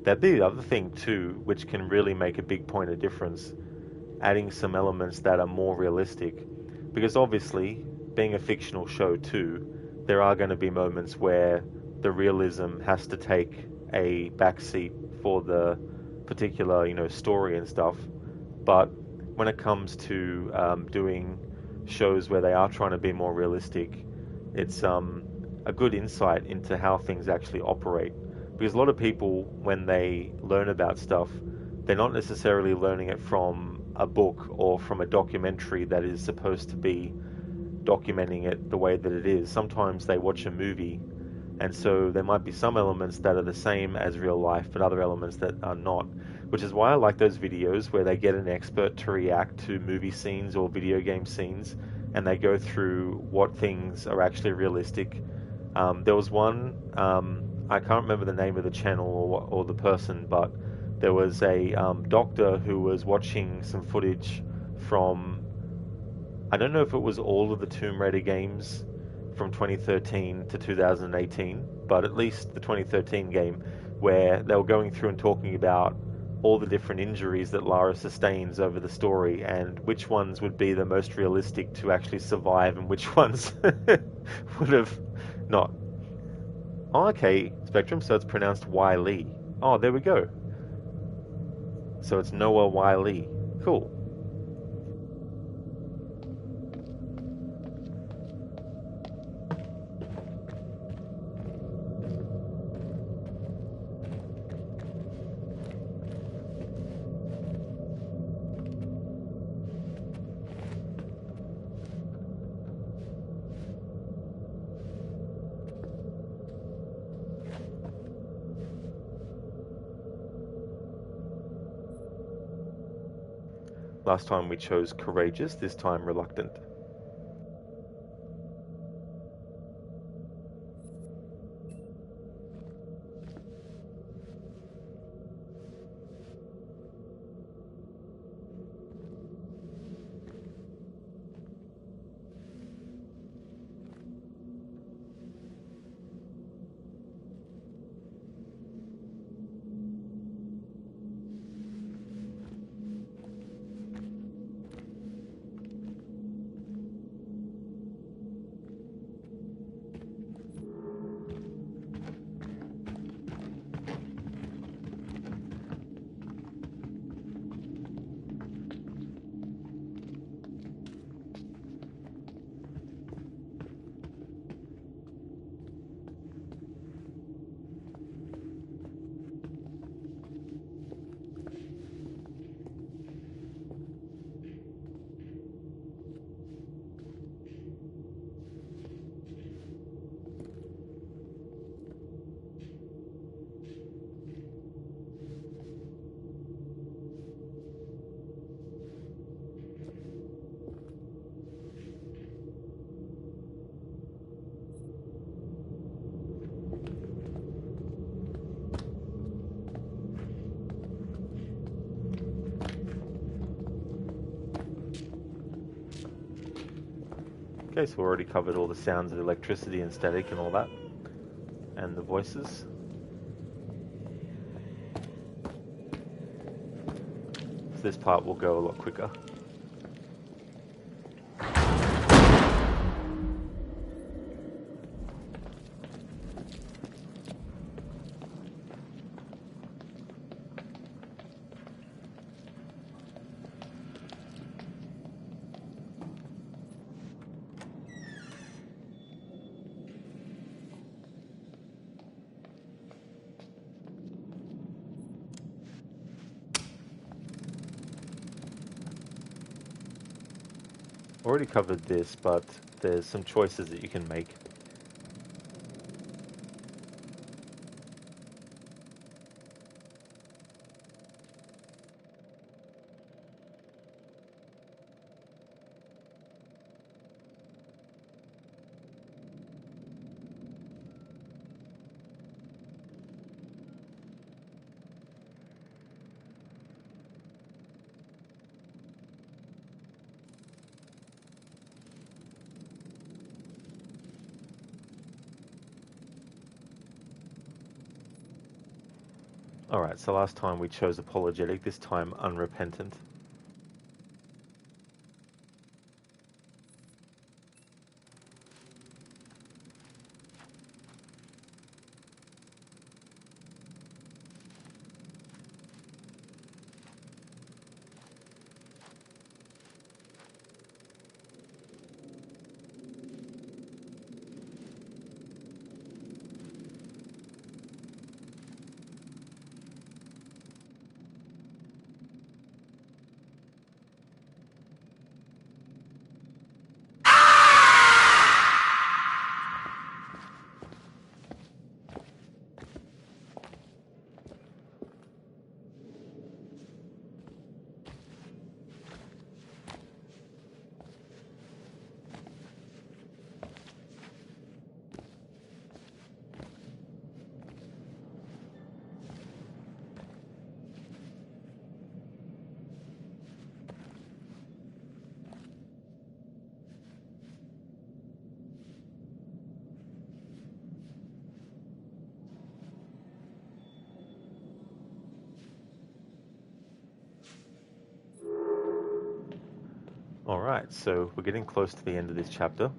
That'd be the other thing too, which can really make a big point of difference, adding some elements that are more realistic. Because obviously, being a fictional show too, there are going to be moments where the realism has to take a backseat for the particular, story and stuff. But when it comes to doing shows where they are trying to be more realistic, it's a good insight into how things actually operate. Because a lot of people, when they learn about stuff, they're not necessarily learning it from a book or from a documentary that is supposed to be documenting it the way that it is. Sometimes they watch a movie, and so there might be some elements that are the same as real life, but other elements that are not. Which is why I like those videos where they get an expert to react to movie scenes or video game scenes, and they go through what things are actually realistic. There was one, I I can't remember the name of the channel or the person, but there was a doctor who was watching some footage from, I don't know if it was all of the Tomb Raider games from 2013 to 2018, but at least the 2013 game, where they were going through and talking about all the different injuries that Lara sustains over the story and which ones would be the most realistic to actually survive and which ones would have not. Oh, okay, Spectrum, so it's pronounced Wiley. Oh, there we go. So it's Noah Wiley. Cool. Last time we chose courageous, this time reluctant. Okay, so we already covered all the sounds of electricity and static and all that, and the voices. So this part will go a lot quicker. Already covered this, but there's some choices that you can make. Alright, so last time we chose apologetic, this time unrepentant. All right, so we're getting close to the end of this chapter.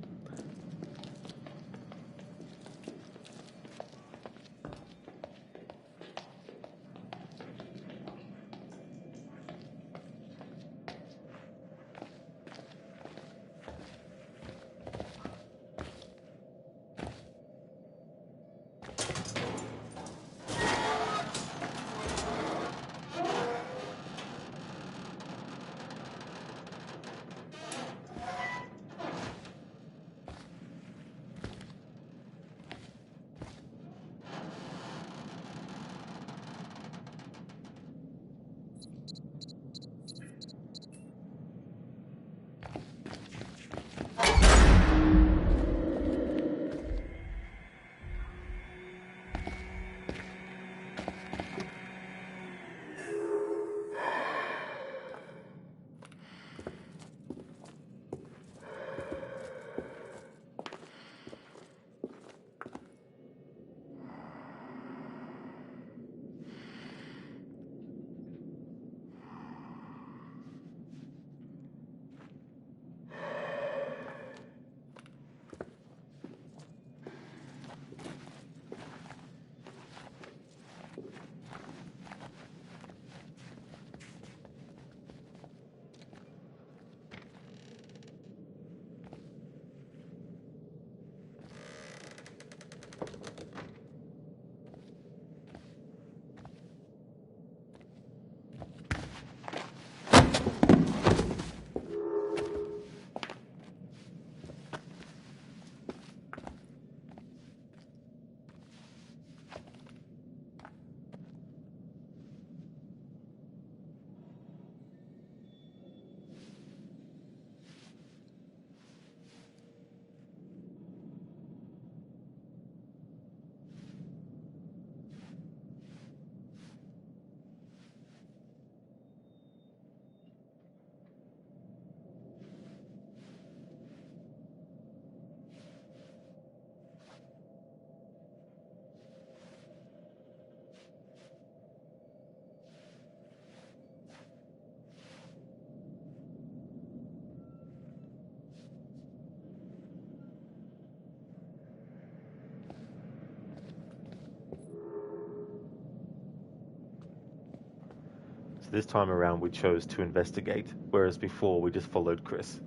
So this time around we chose to investigate, whereas before we just followed Chris.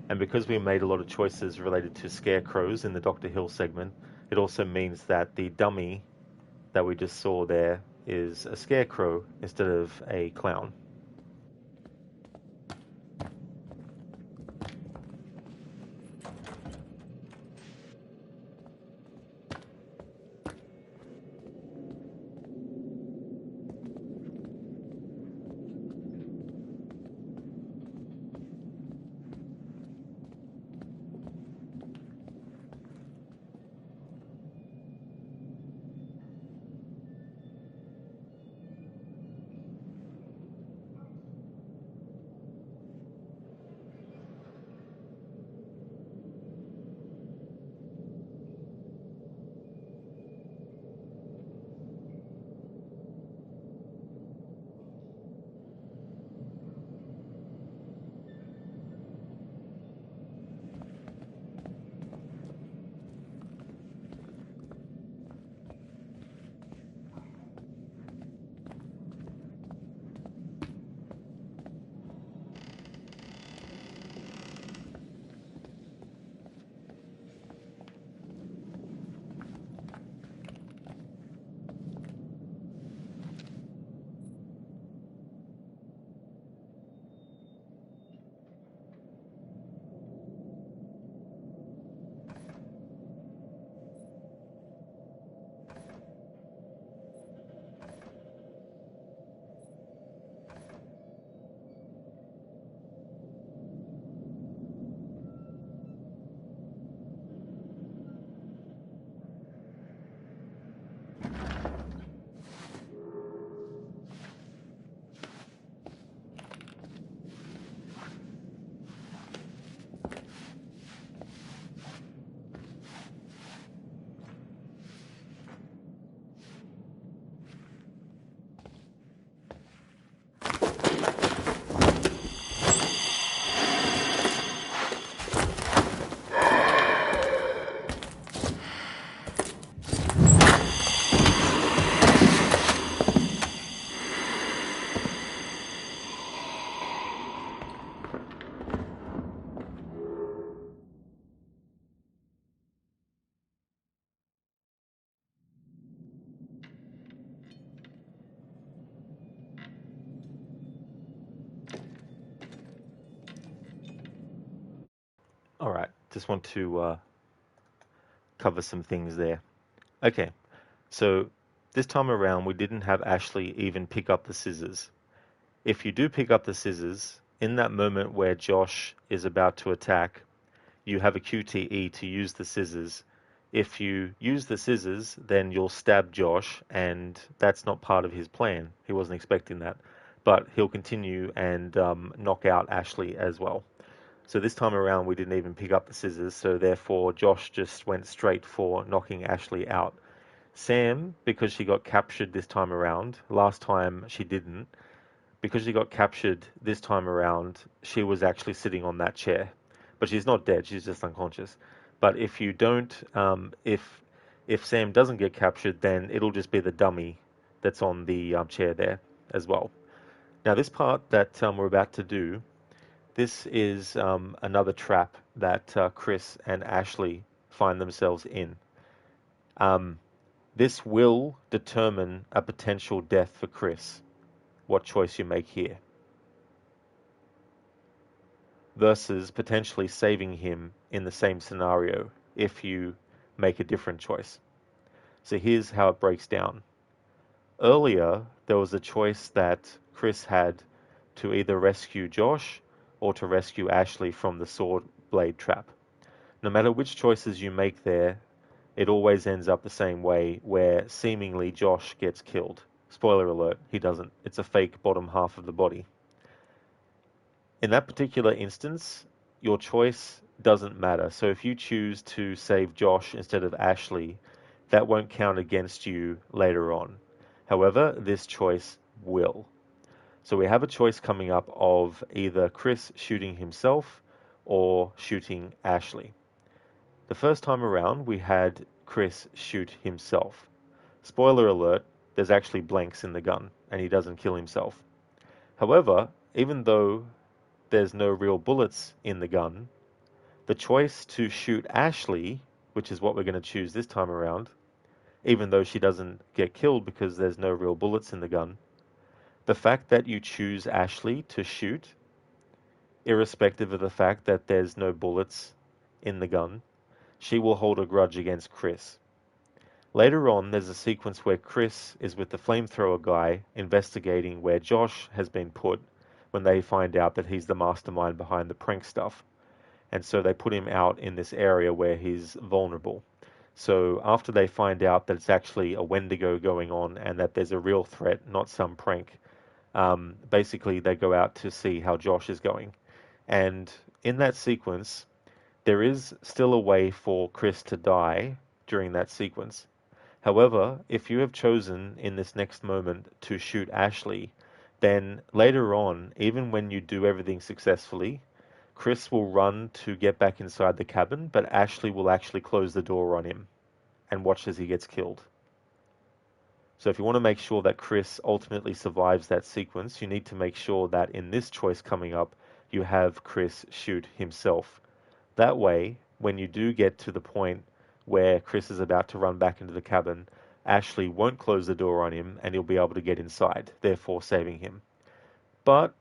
And because we made a lot of choices related to scarecrows in the Dr. Hill segment, it also means that the dummy that we just saw there is a scarecrow instead of a clown. All right, just want to cover some things there. Okay, so this time around we didn't have Ashley even pick up the scissors. If you do pick up the scissors, in that moment where Josh is about to attack, you have a QTE to use the scissors. If you use the scissors, then you'll stab Josh, and that's not part of his plan. He wasn't expecting that. But he'll continue and knock out Ashley as well. So this time around, we didn't even pick up the scissors, so therefore Josh just went straight for knocking Ashley out. Sam, because she got captured this time around, last time she didn't, because she got captured this time around, she was actually sitting on that chair. But she's not dead, she's just unconscious. But if you don't, if Sam doesn't get captured, then it'll just be the dummy that's on the chair there as well. Now this part that we're about to do, this is another trap that Chris and Ashley find themselves in. This will determine a potential death for Chris, what choice you make here, versus potentially saving him in the same scenario if you make a different choice. So here's how it breaks down. Earlier, there was a choice that Chris had to either rescue Josh or to rescue Ashley from the sword blade trap. No matter which choices you make there, it always ends up the same way, where seemingly Josh gets killed. Spoiler alert, he doesn't. It's a fake bottom half of the body. In that particular instance, your choice doesn't matter. So if you choose to save Josh instead of Ashley, that won't count against you later on. However, this choice will. So we have a choice coming up of either Chris shooting himself or shooting Ashley. The first time around, we had Chris shoot himself. Spoiler alert, there's actually blanks in the gun, and he doesn't kill himself. However, even though there's no real bullets in the gun, the choice to shoot Ashley, which is what we're going to choose this time around, even though she doesn't get killed because there's no real bullets in the gun, the fact that you choose Ashley to shoot, irrespective of the fact that there's no bullets in the gun, she will hold a grudge against Chris. Later on, there's a sequence where Chris is with the flamethrower guy investigating where Josh has been put when they find out that he's the mastermind behind the prank stuff. And so they put him out in this area where he's vulnerable. So after they find out that it's actually a Wendigo going on and that there's a real threat, not some prank, basically they go out to see how Josh is going. And in that sequence, there is still a way for Chris to die during that sequence. However, if you have chosen in this next moment to shoot Ashley, then later on, even when you do everything successfully, Chris will run to get back inside the cabin, but Ashley will actually close the door on him and watch as he gets killed. So if you want to make sure that Chris ultimately survives that sequence, you need to make sure that in this choice coming up, you have Chris shoot himself. That way, when you do get to the point where Chris is about to run back into the cabin, Ashley won't close the door on him and he'll be able to get inside, therefore saving him. But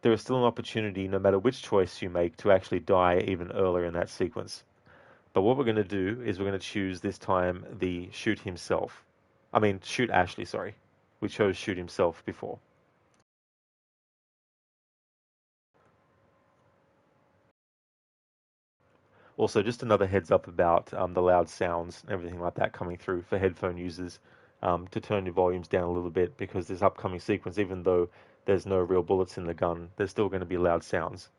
there is still an opportunity, no matter which choice you make, to actually die even earlier in that sequence. But what we're going to do is we're going to choose this time the shoot himself. Shoot Ashley, sorry. We chose shoot himself before. Also, just another heads up about the loud sounds and everything like that coming through for headphone users, to turn your volumes down a little bit, because this upcoming sequence, even though there's no real bullets in the gun, there's still going to be loud sounds.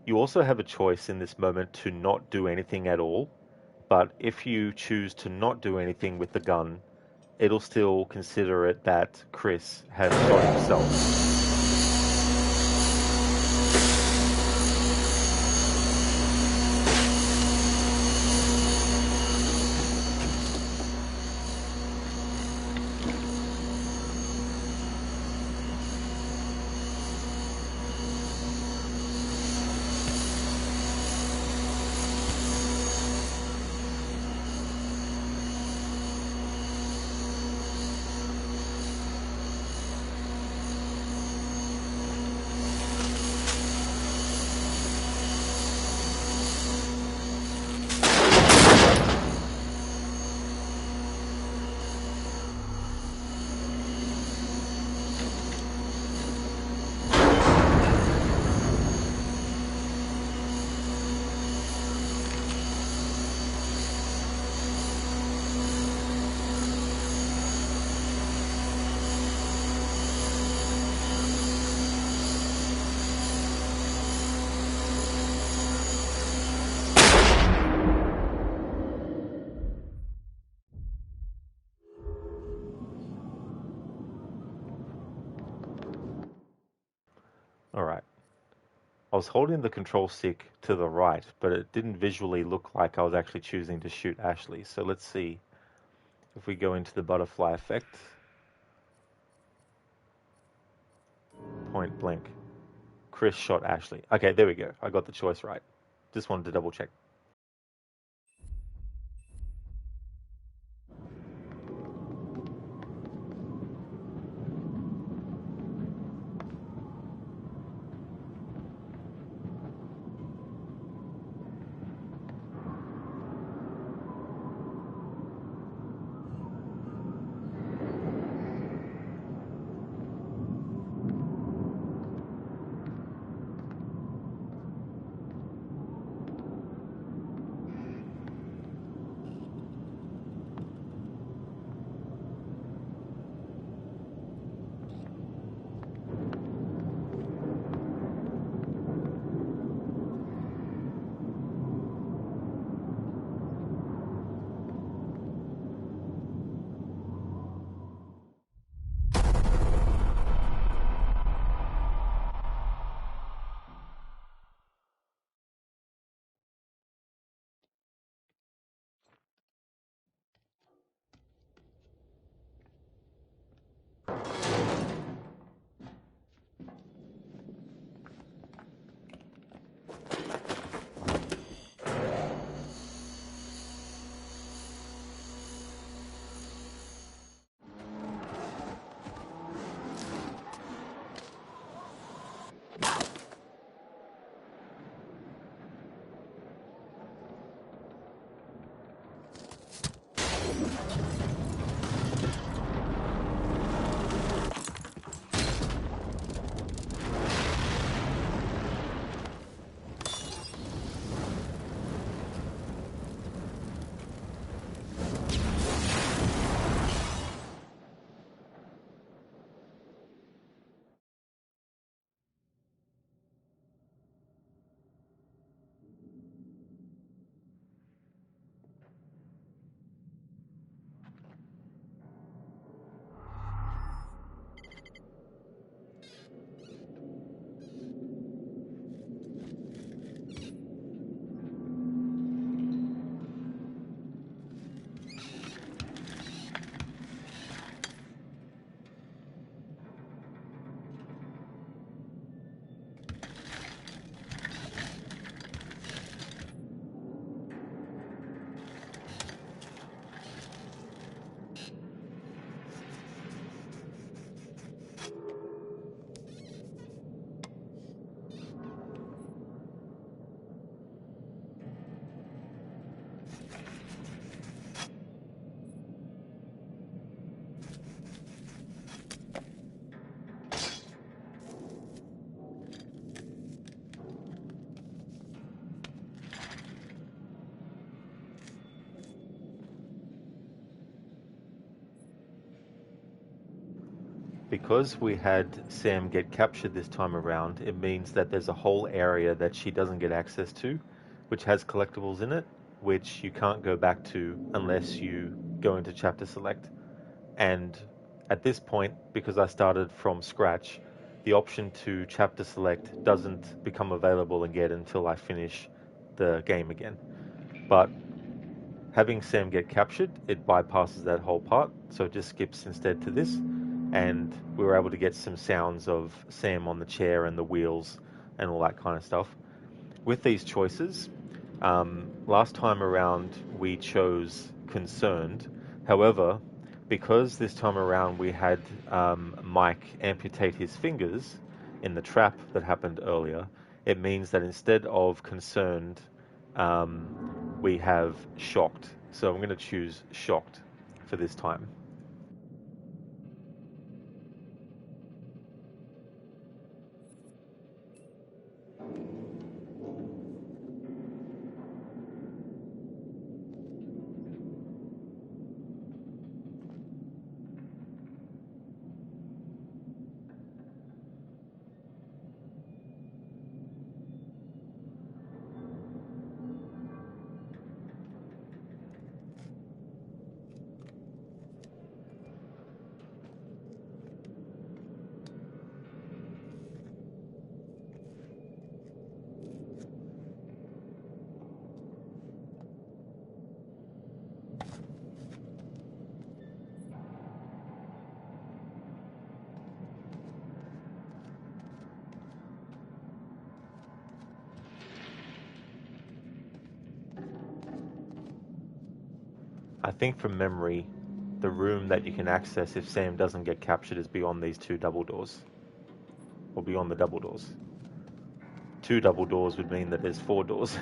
You also have a choice in this moment to not do anything at all, but if you choose to not do anything with the gun, it'll still consider it that Chris has shot himself. Alright. I was holding the control stick to the right, but it didn't visually look like I was actually choosing to shoot Ashley. So let's see if we go into the butterfly effect. Point blank. Chris shot Ashley. Okay, there we go. I got the choice right. Just wanted to double check. Because we had Sam get captured this time around, it means that there's a whole area that she doesn't get access to, which has collectibles in it, which you can't go back to unless you go into chapter select. And at this point, because I started from scratch, the option to chapter select doesn't become available again until I finish the game again. But having Sam get captured, it bypasses that whole part, so it just skips instead to this, and we were able to get some sounds of Sam on the chair and the wheels and all that kind of stuff. With these choices, last time around we chose concerned. However, because this time around we had Mike amputate his fingers in the trap that happened earlier, it means that instead of concerned, we have shocked. So I'm going to choose shocked for this time. I think from memory, the room that you can access if Sam doesn't get captured is beyond these two double doors. Or beyond the double doors. Two double doors would mean that there's four doors.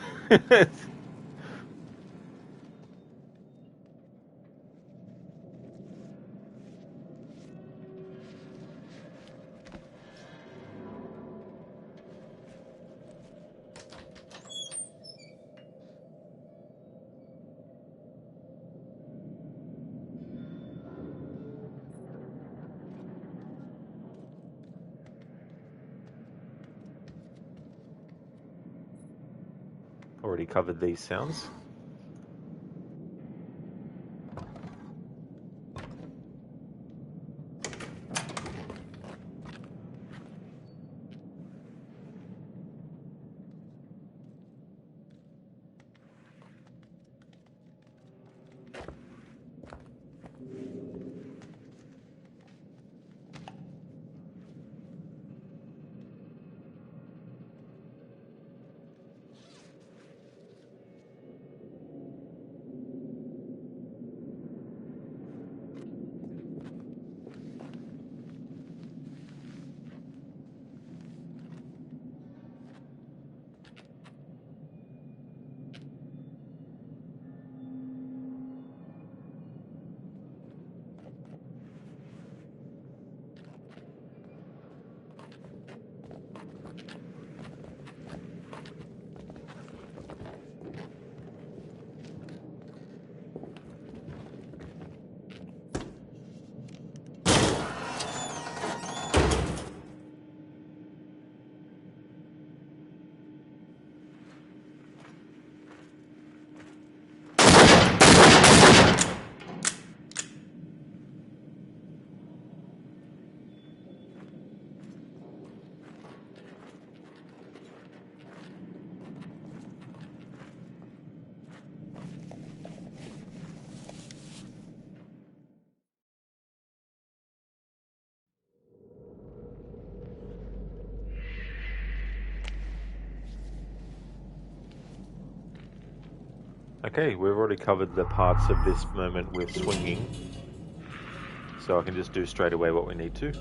Already covered these sounds. Okay, we've already covered the parts of this moment with swinging, so I can just do straight away what we need to.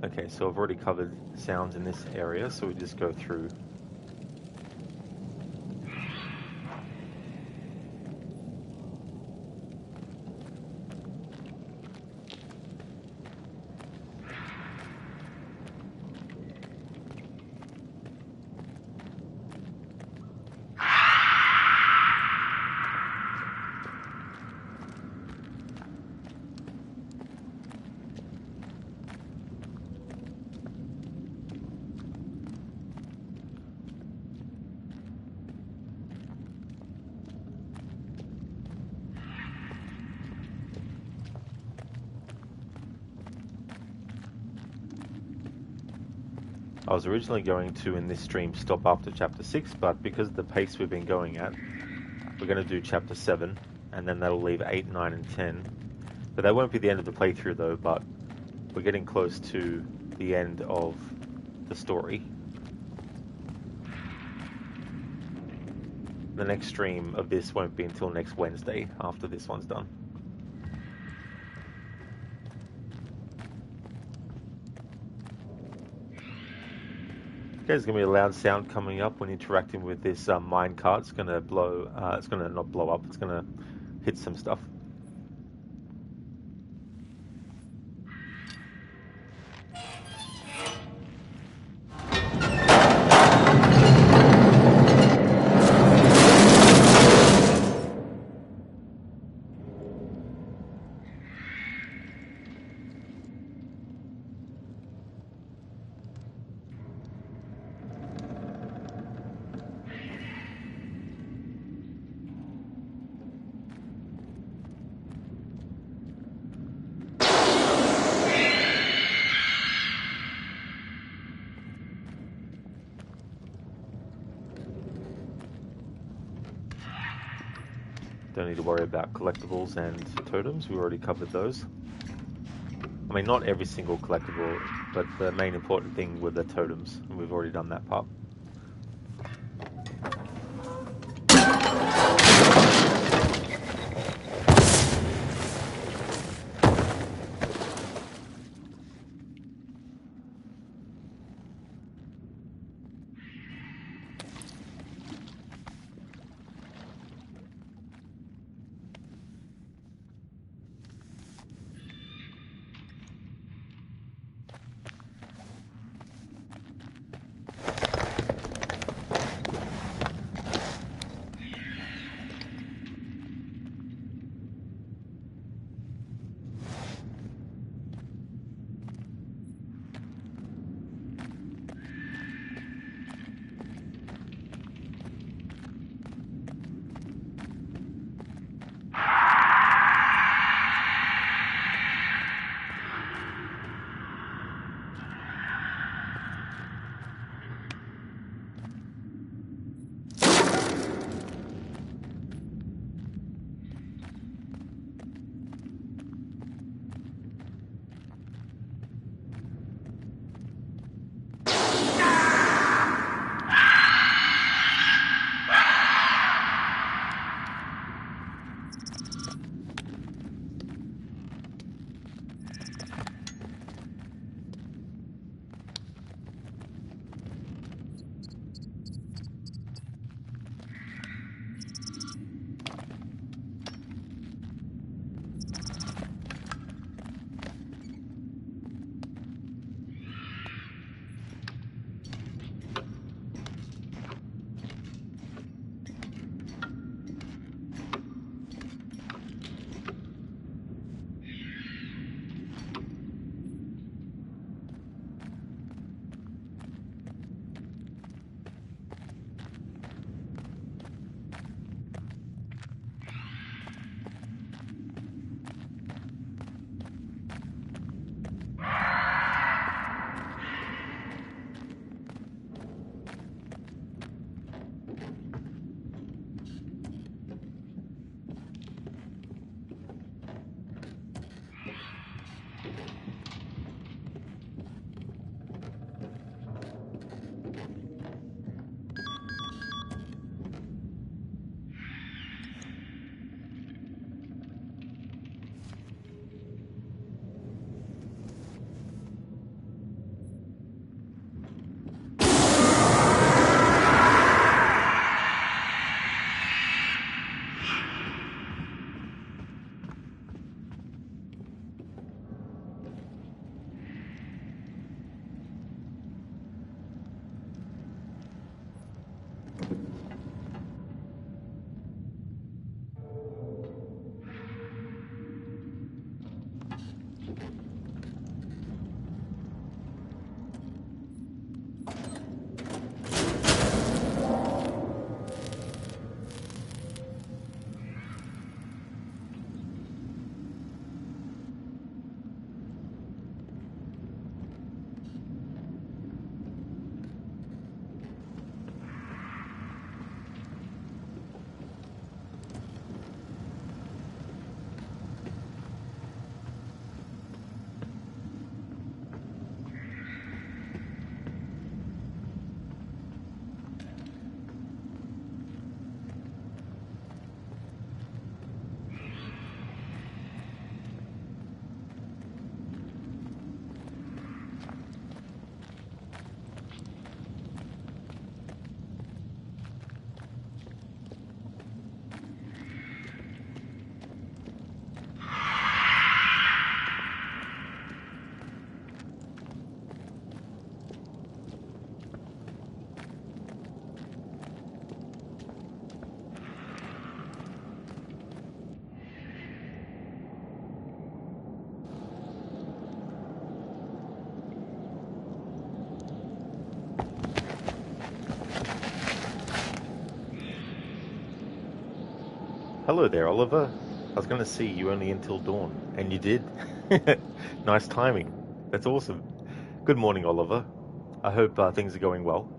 Okay, so I've already covered sounds in this area, so we just go through. I was originally going to, in this stream, stop after Chapter 6, but because of the pace we've been going at, we're going to do Chapter 7, and then that'll leave 8, 9, and 10. But that won't be the end of the playthrough, though, but we're getting close to the end of the story. The next stream of this won't be until next Wednesday, after this one's done. Okay, there's going to be a loud sound coming up when interacting with this mine cart. It's going to blow, it's going to not blow up, it's going to hit some stuff. Don't need to worry about collectibles and totems. We already covered those. I mean, not every single collectible, but the main important thing were the totems, and we've already done that part. Hello there, Oliver. I was going to see you only until dawn, and you did. Nice timing. That's awesome. Good morning, Oliver. I hope things are going well.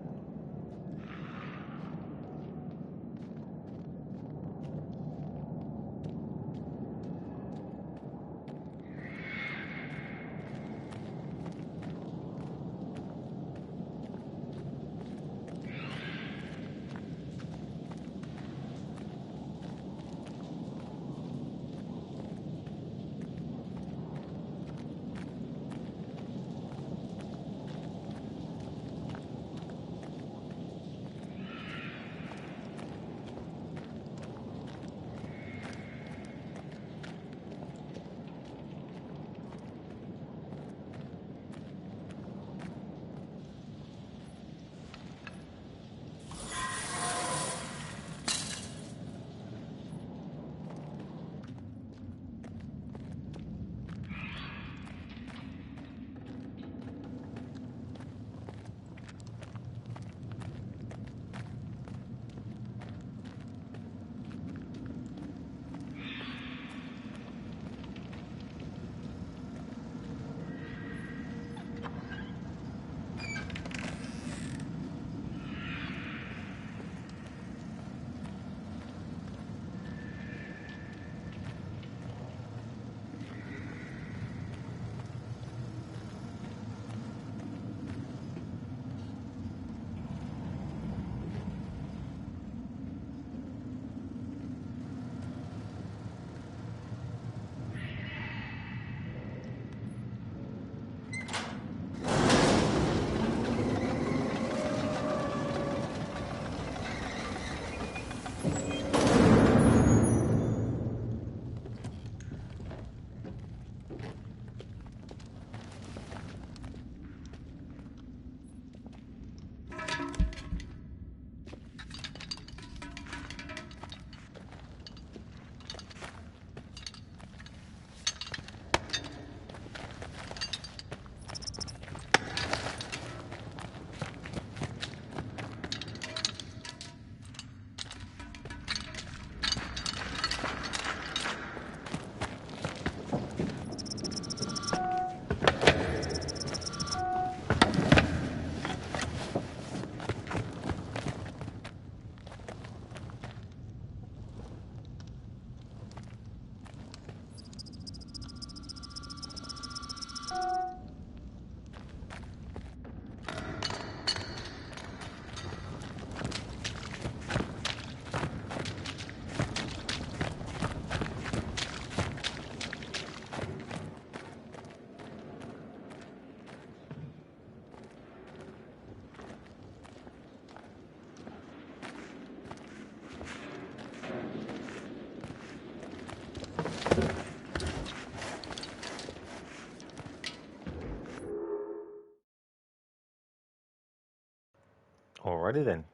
Alrighty then.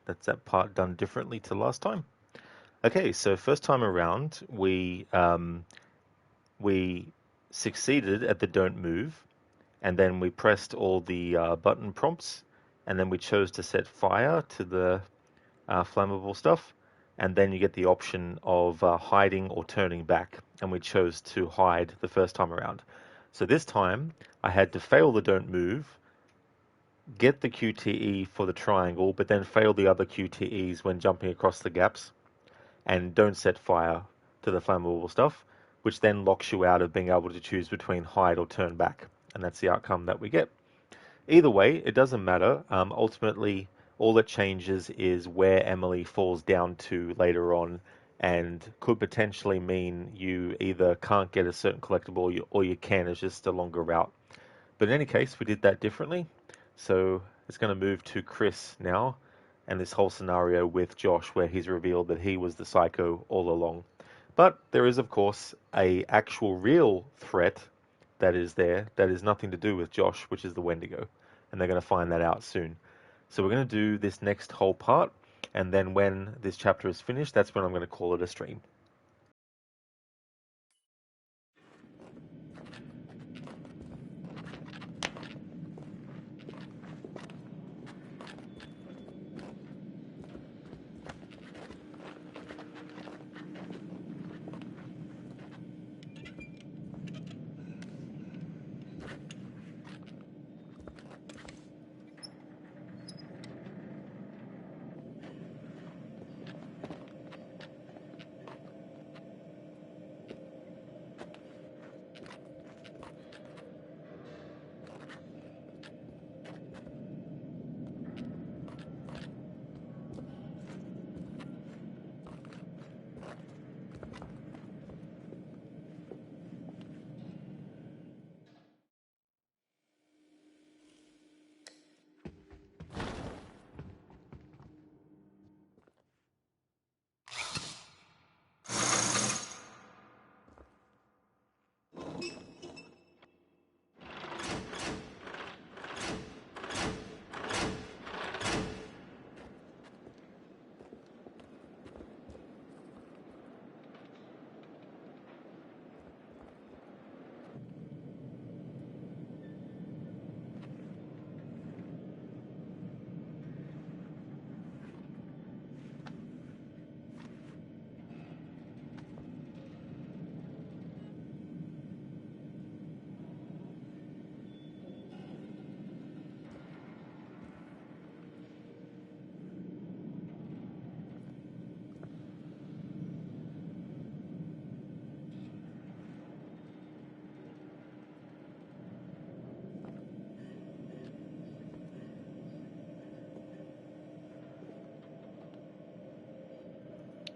That's that part done differently to last time. Okay, so first time around, we succeeded at the don't move, and then we pressed all the button prompts, and then we chose to set fire to the flammable stuff, and then you get the option of hiding or turning back, and we chose to hide the first time around. So this time I had to fail the don't move, get the QTE for the triangle, but then fail the other QTEs when jumping across the gaps, and don't set fire to the flammable stuff, which then locks you out of being able to choose between hide or turn back, and that's the outcome that we get. Either way, it doesn't matter. Ultimately, all that changes is where Emily falls down to later on, and could potentially mean you either can't get a certain collectible or you can. It's just a longer route. But in any case, we did that differently. So it's going to move to Chris now, and this whole scenario with Josh where he's revealed that he was the psycho all along. But there is, of course, a actual real threat that is there that is nothing to do with Josh, which is the Wendigo. And they're going to find that out soon. So we're going to do this next whole part, and then when this chapter is finished, that's when I'm going to call it a stream.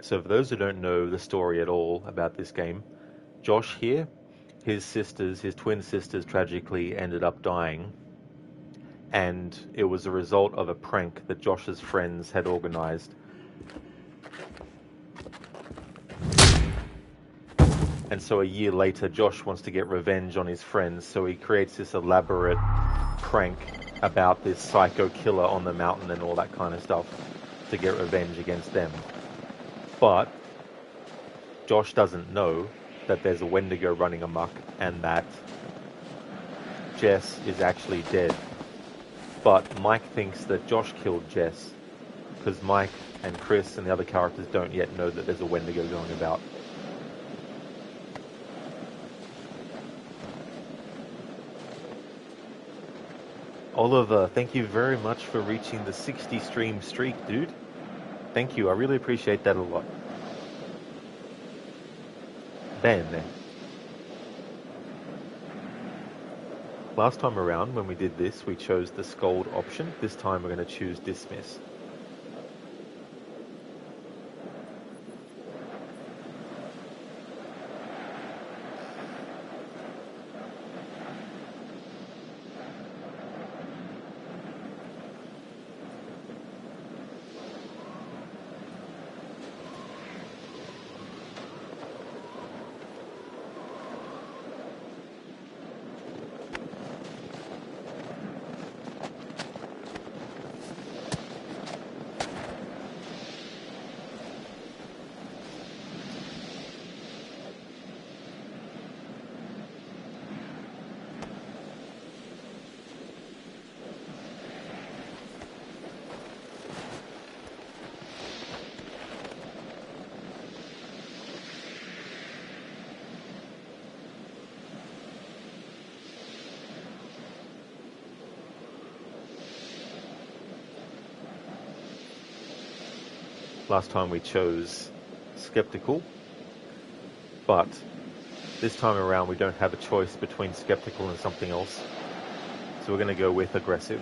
So for those who don't know the story at all about this game, Josh here, his twin sisters tragically ended up dying, and it was a result of a prank that Josh's friends had organized. And so a year later, Josh wants to get revenge on his friends, so he creates this elaborate prank about this psycho killer on the mountain and all that kind of stuff to get revenge against them. But Josh doesn't know that there's a Wendigo running amok and that Jess is actually dead. But Mike thinks that Josh killed Jess because Mike and Chris and the other characters don't yet know that there's a Wendigo going about. Oliver, thank you very much for reaching the 60 stream streak, dude. Thank you, I really appreciate that a lot. Bene. Last time around, when we did this, we chose the scold option. This time we're going to choose dismiss. Last time we chose skeptical, but this time around we don't have a choice between skeptical and something else, so we're going to go with aggressive.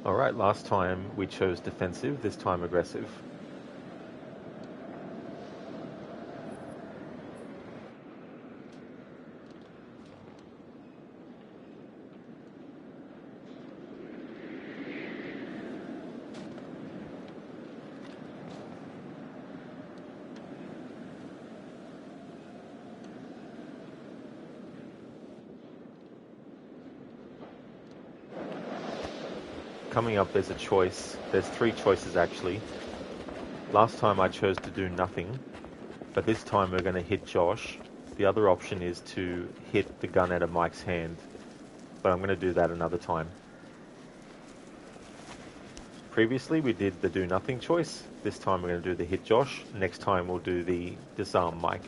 Alright, last time we chose defensive, this time aggressive. Coming up, there's a choice. There's three choices actually. Last time I chose to do nothing, but this time we're going to hit Josh. The other option is to hit the gun out of Mike's hand, but I'm going to do that another time. Previously we did the do nothing choice. This time we're going to do the hit Josh. Next time we'll do the disarm Mike.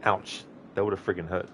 Ouch. That would have friggin' hurt.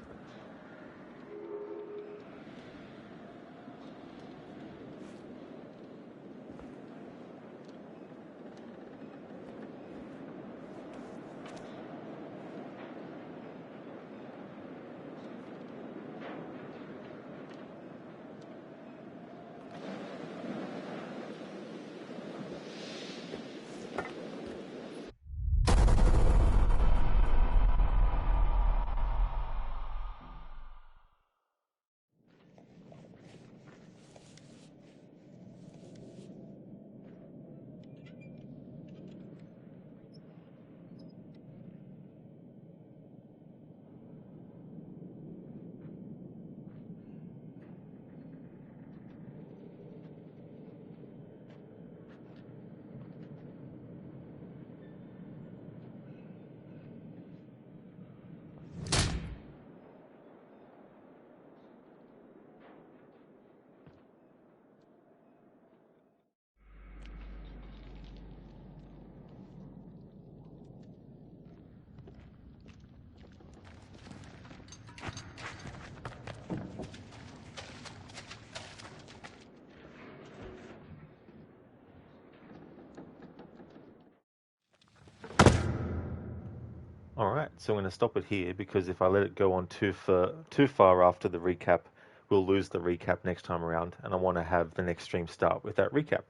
Alright, so I'm going to stop it here because if I let it go on too far after the recap, we'll lose the recap next time around, and I want to have the next stream start with that recap.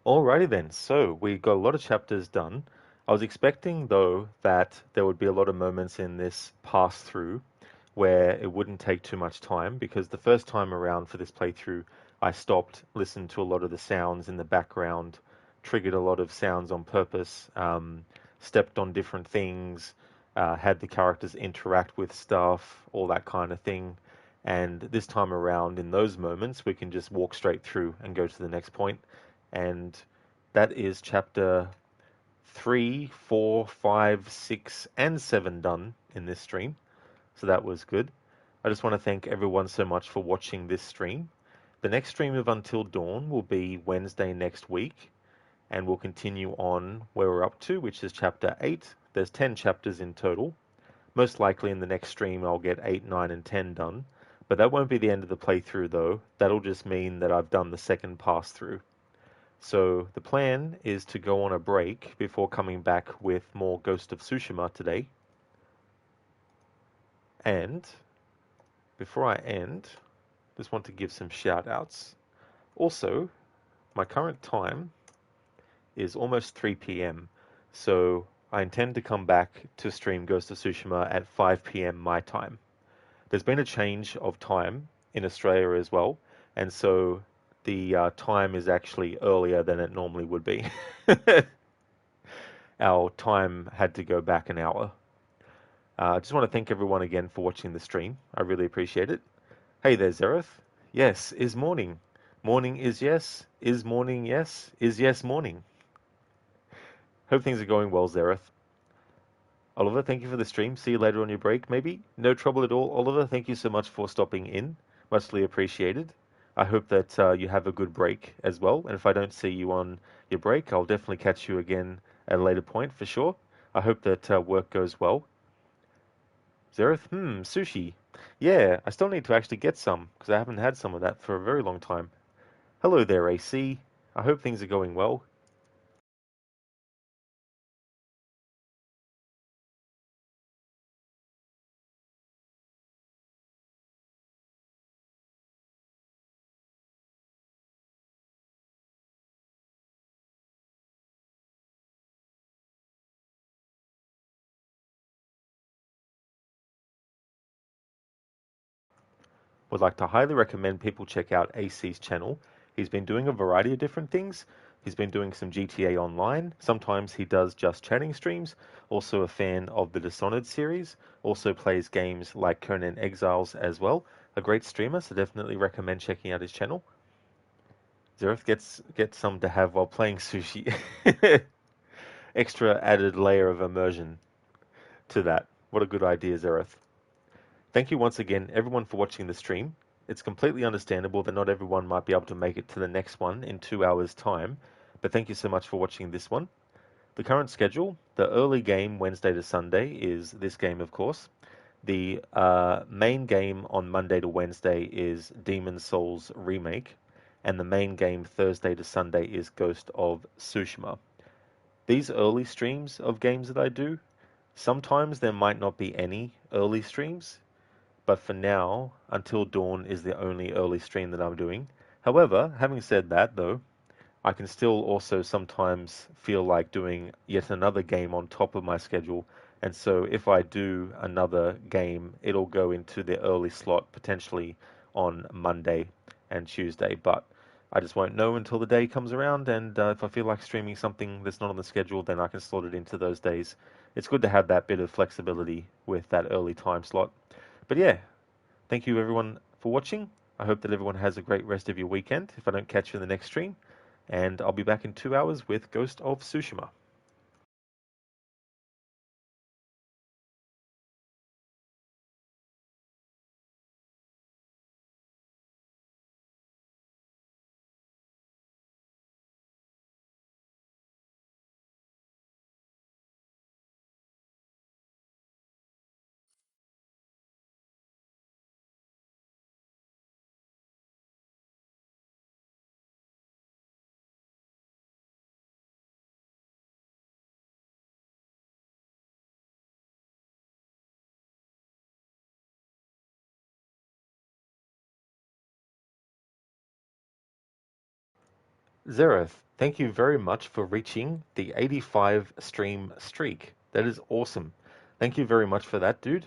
Alrighty then, so we got a lot of chapters done. I was expecting, though, that there would be a lot of moments in this pass-through where it wouldn't take too much time, because the first time around for this playthrough, I stopped, listened to a lot of the sounds in the background, triggered a lot of sounds on purpose, stepped on different things, had the characters interact with stuff, all that kind of thing. And this time around, in those moments, we can just walk straight through and go to the next point. And that is chapter 3, 4, 5, 6, and 7 done in this stream. So that was good. I just want to thank everyone so much for watching this stream. The next stream of Until Dawn will be Wednesday next week, and we'll continue on where we're up to, which is chapter 8. There's 10 chapters in total. Most likely in the next stream I'll get 8, 9, and 10 done. But that won't be the end of the playthrough though. That'll just mean that I've done the second pass through. So the plan is to go on a break before coming back with more Ghost of Tsushima today. And before I end, just want to give some shout outs. Also, my current time is almost 3 p.m. So I intend to come back to stream Ghost of Tsushima at 5 p.m. my time. There's been a change of time in Australia as well, and so the time is actually earlier than it normally would be. Our time had to go back an hour. I just want to thank everyone again for watching the stream. I really appreciate it. Hey there, Zereth. Yes, is morning. Morning is yes. Is morning yes. Is yes morning. Hope things are going well, Zereth. Oliver, thank you for the stream. See you later on your break, maybe? No trouble at all, Oliver. Thank you so much for stopping in. Muchly appreciated. I hope that you have a good break as well. And if I don't see you on your break, I'll definitely catch you again at a later point for sure. I hope that work goes well. Zereth, sushi. Yeah, I still need to actually get some because I haven't had some of that for a very long time. Hello there, AC. I hope things are going well. Would like to highly recommend people check out AC's channel. He's been doing a variety of different things. He's been doing some GTA Online. Sometimes he does just chatting streams. Also a fan of the Dishonored series. Also plays games like Conan Exiles as well. A great streamer, so definitely recommend checking out his channel. Zereth gets some to have while playing sushi. Extra added layer of immersion to that. What a good idea, Zereth. Thank you once again, everyone, for watching the stream. It's completely understandable that not everyone might be able to make it to the next one in 2 hours' time, but thank you so much for watching this one. The current schedule, the early game Wednesday to Sunday is this game, of course. The main game on Monday to Wednesday is Demon Souls Remake, and the main game Thursday to Sunday is Ghost of Tsushima. These early streams of games that I do, sometimes there might not be any early streams, but for now, Until Dawn is the only early stream that I'm doing. However, having said that though, I can still also sometimes feel like doing yet another game on top of my schedule. And so if I do another game, it'll go into the early slot potentially on Monday and Tuesday. But I just won't know until the day comes around. And if I feel like streaming something that's not on the schedule, then I can slot it into those days. It's good to have that bit of flexibility with that early time slot. But yeah, thank you everyone for watching. I hope that everyone has a great rest of your weekend if I don't catch you in the next stream. And I'll be back in 2 hours with Ghost of Tsushima. Zereth, thank you very much for reaching the 85 stream streak. That is awesome. Thank you very much for that, dude.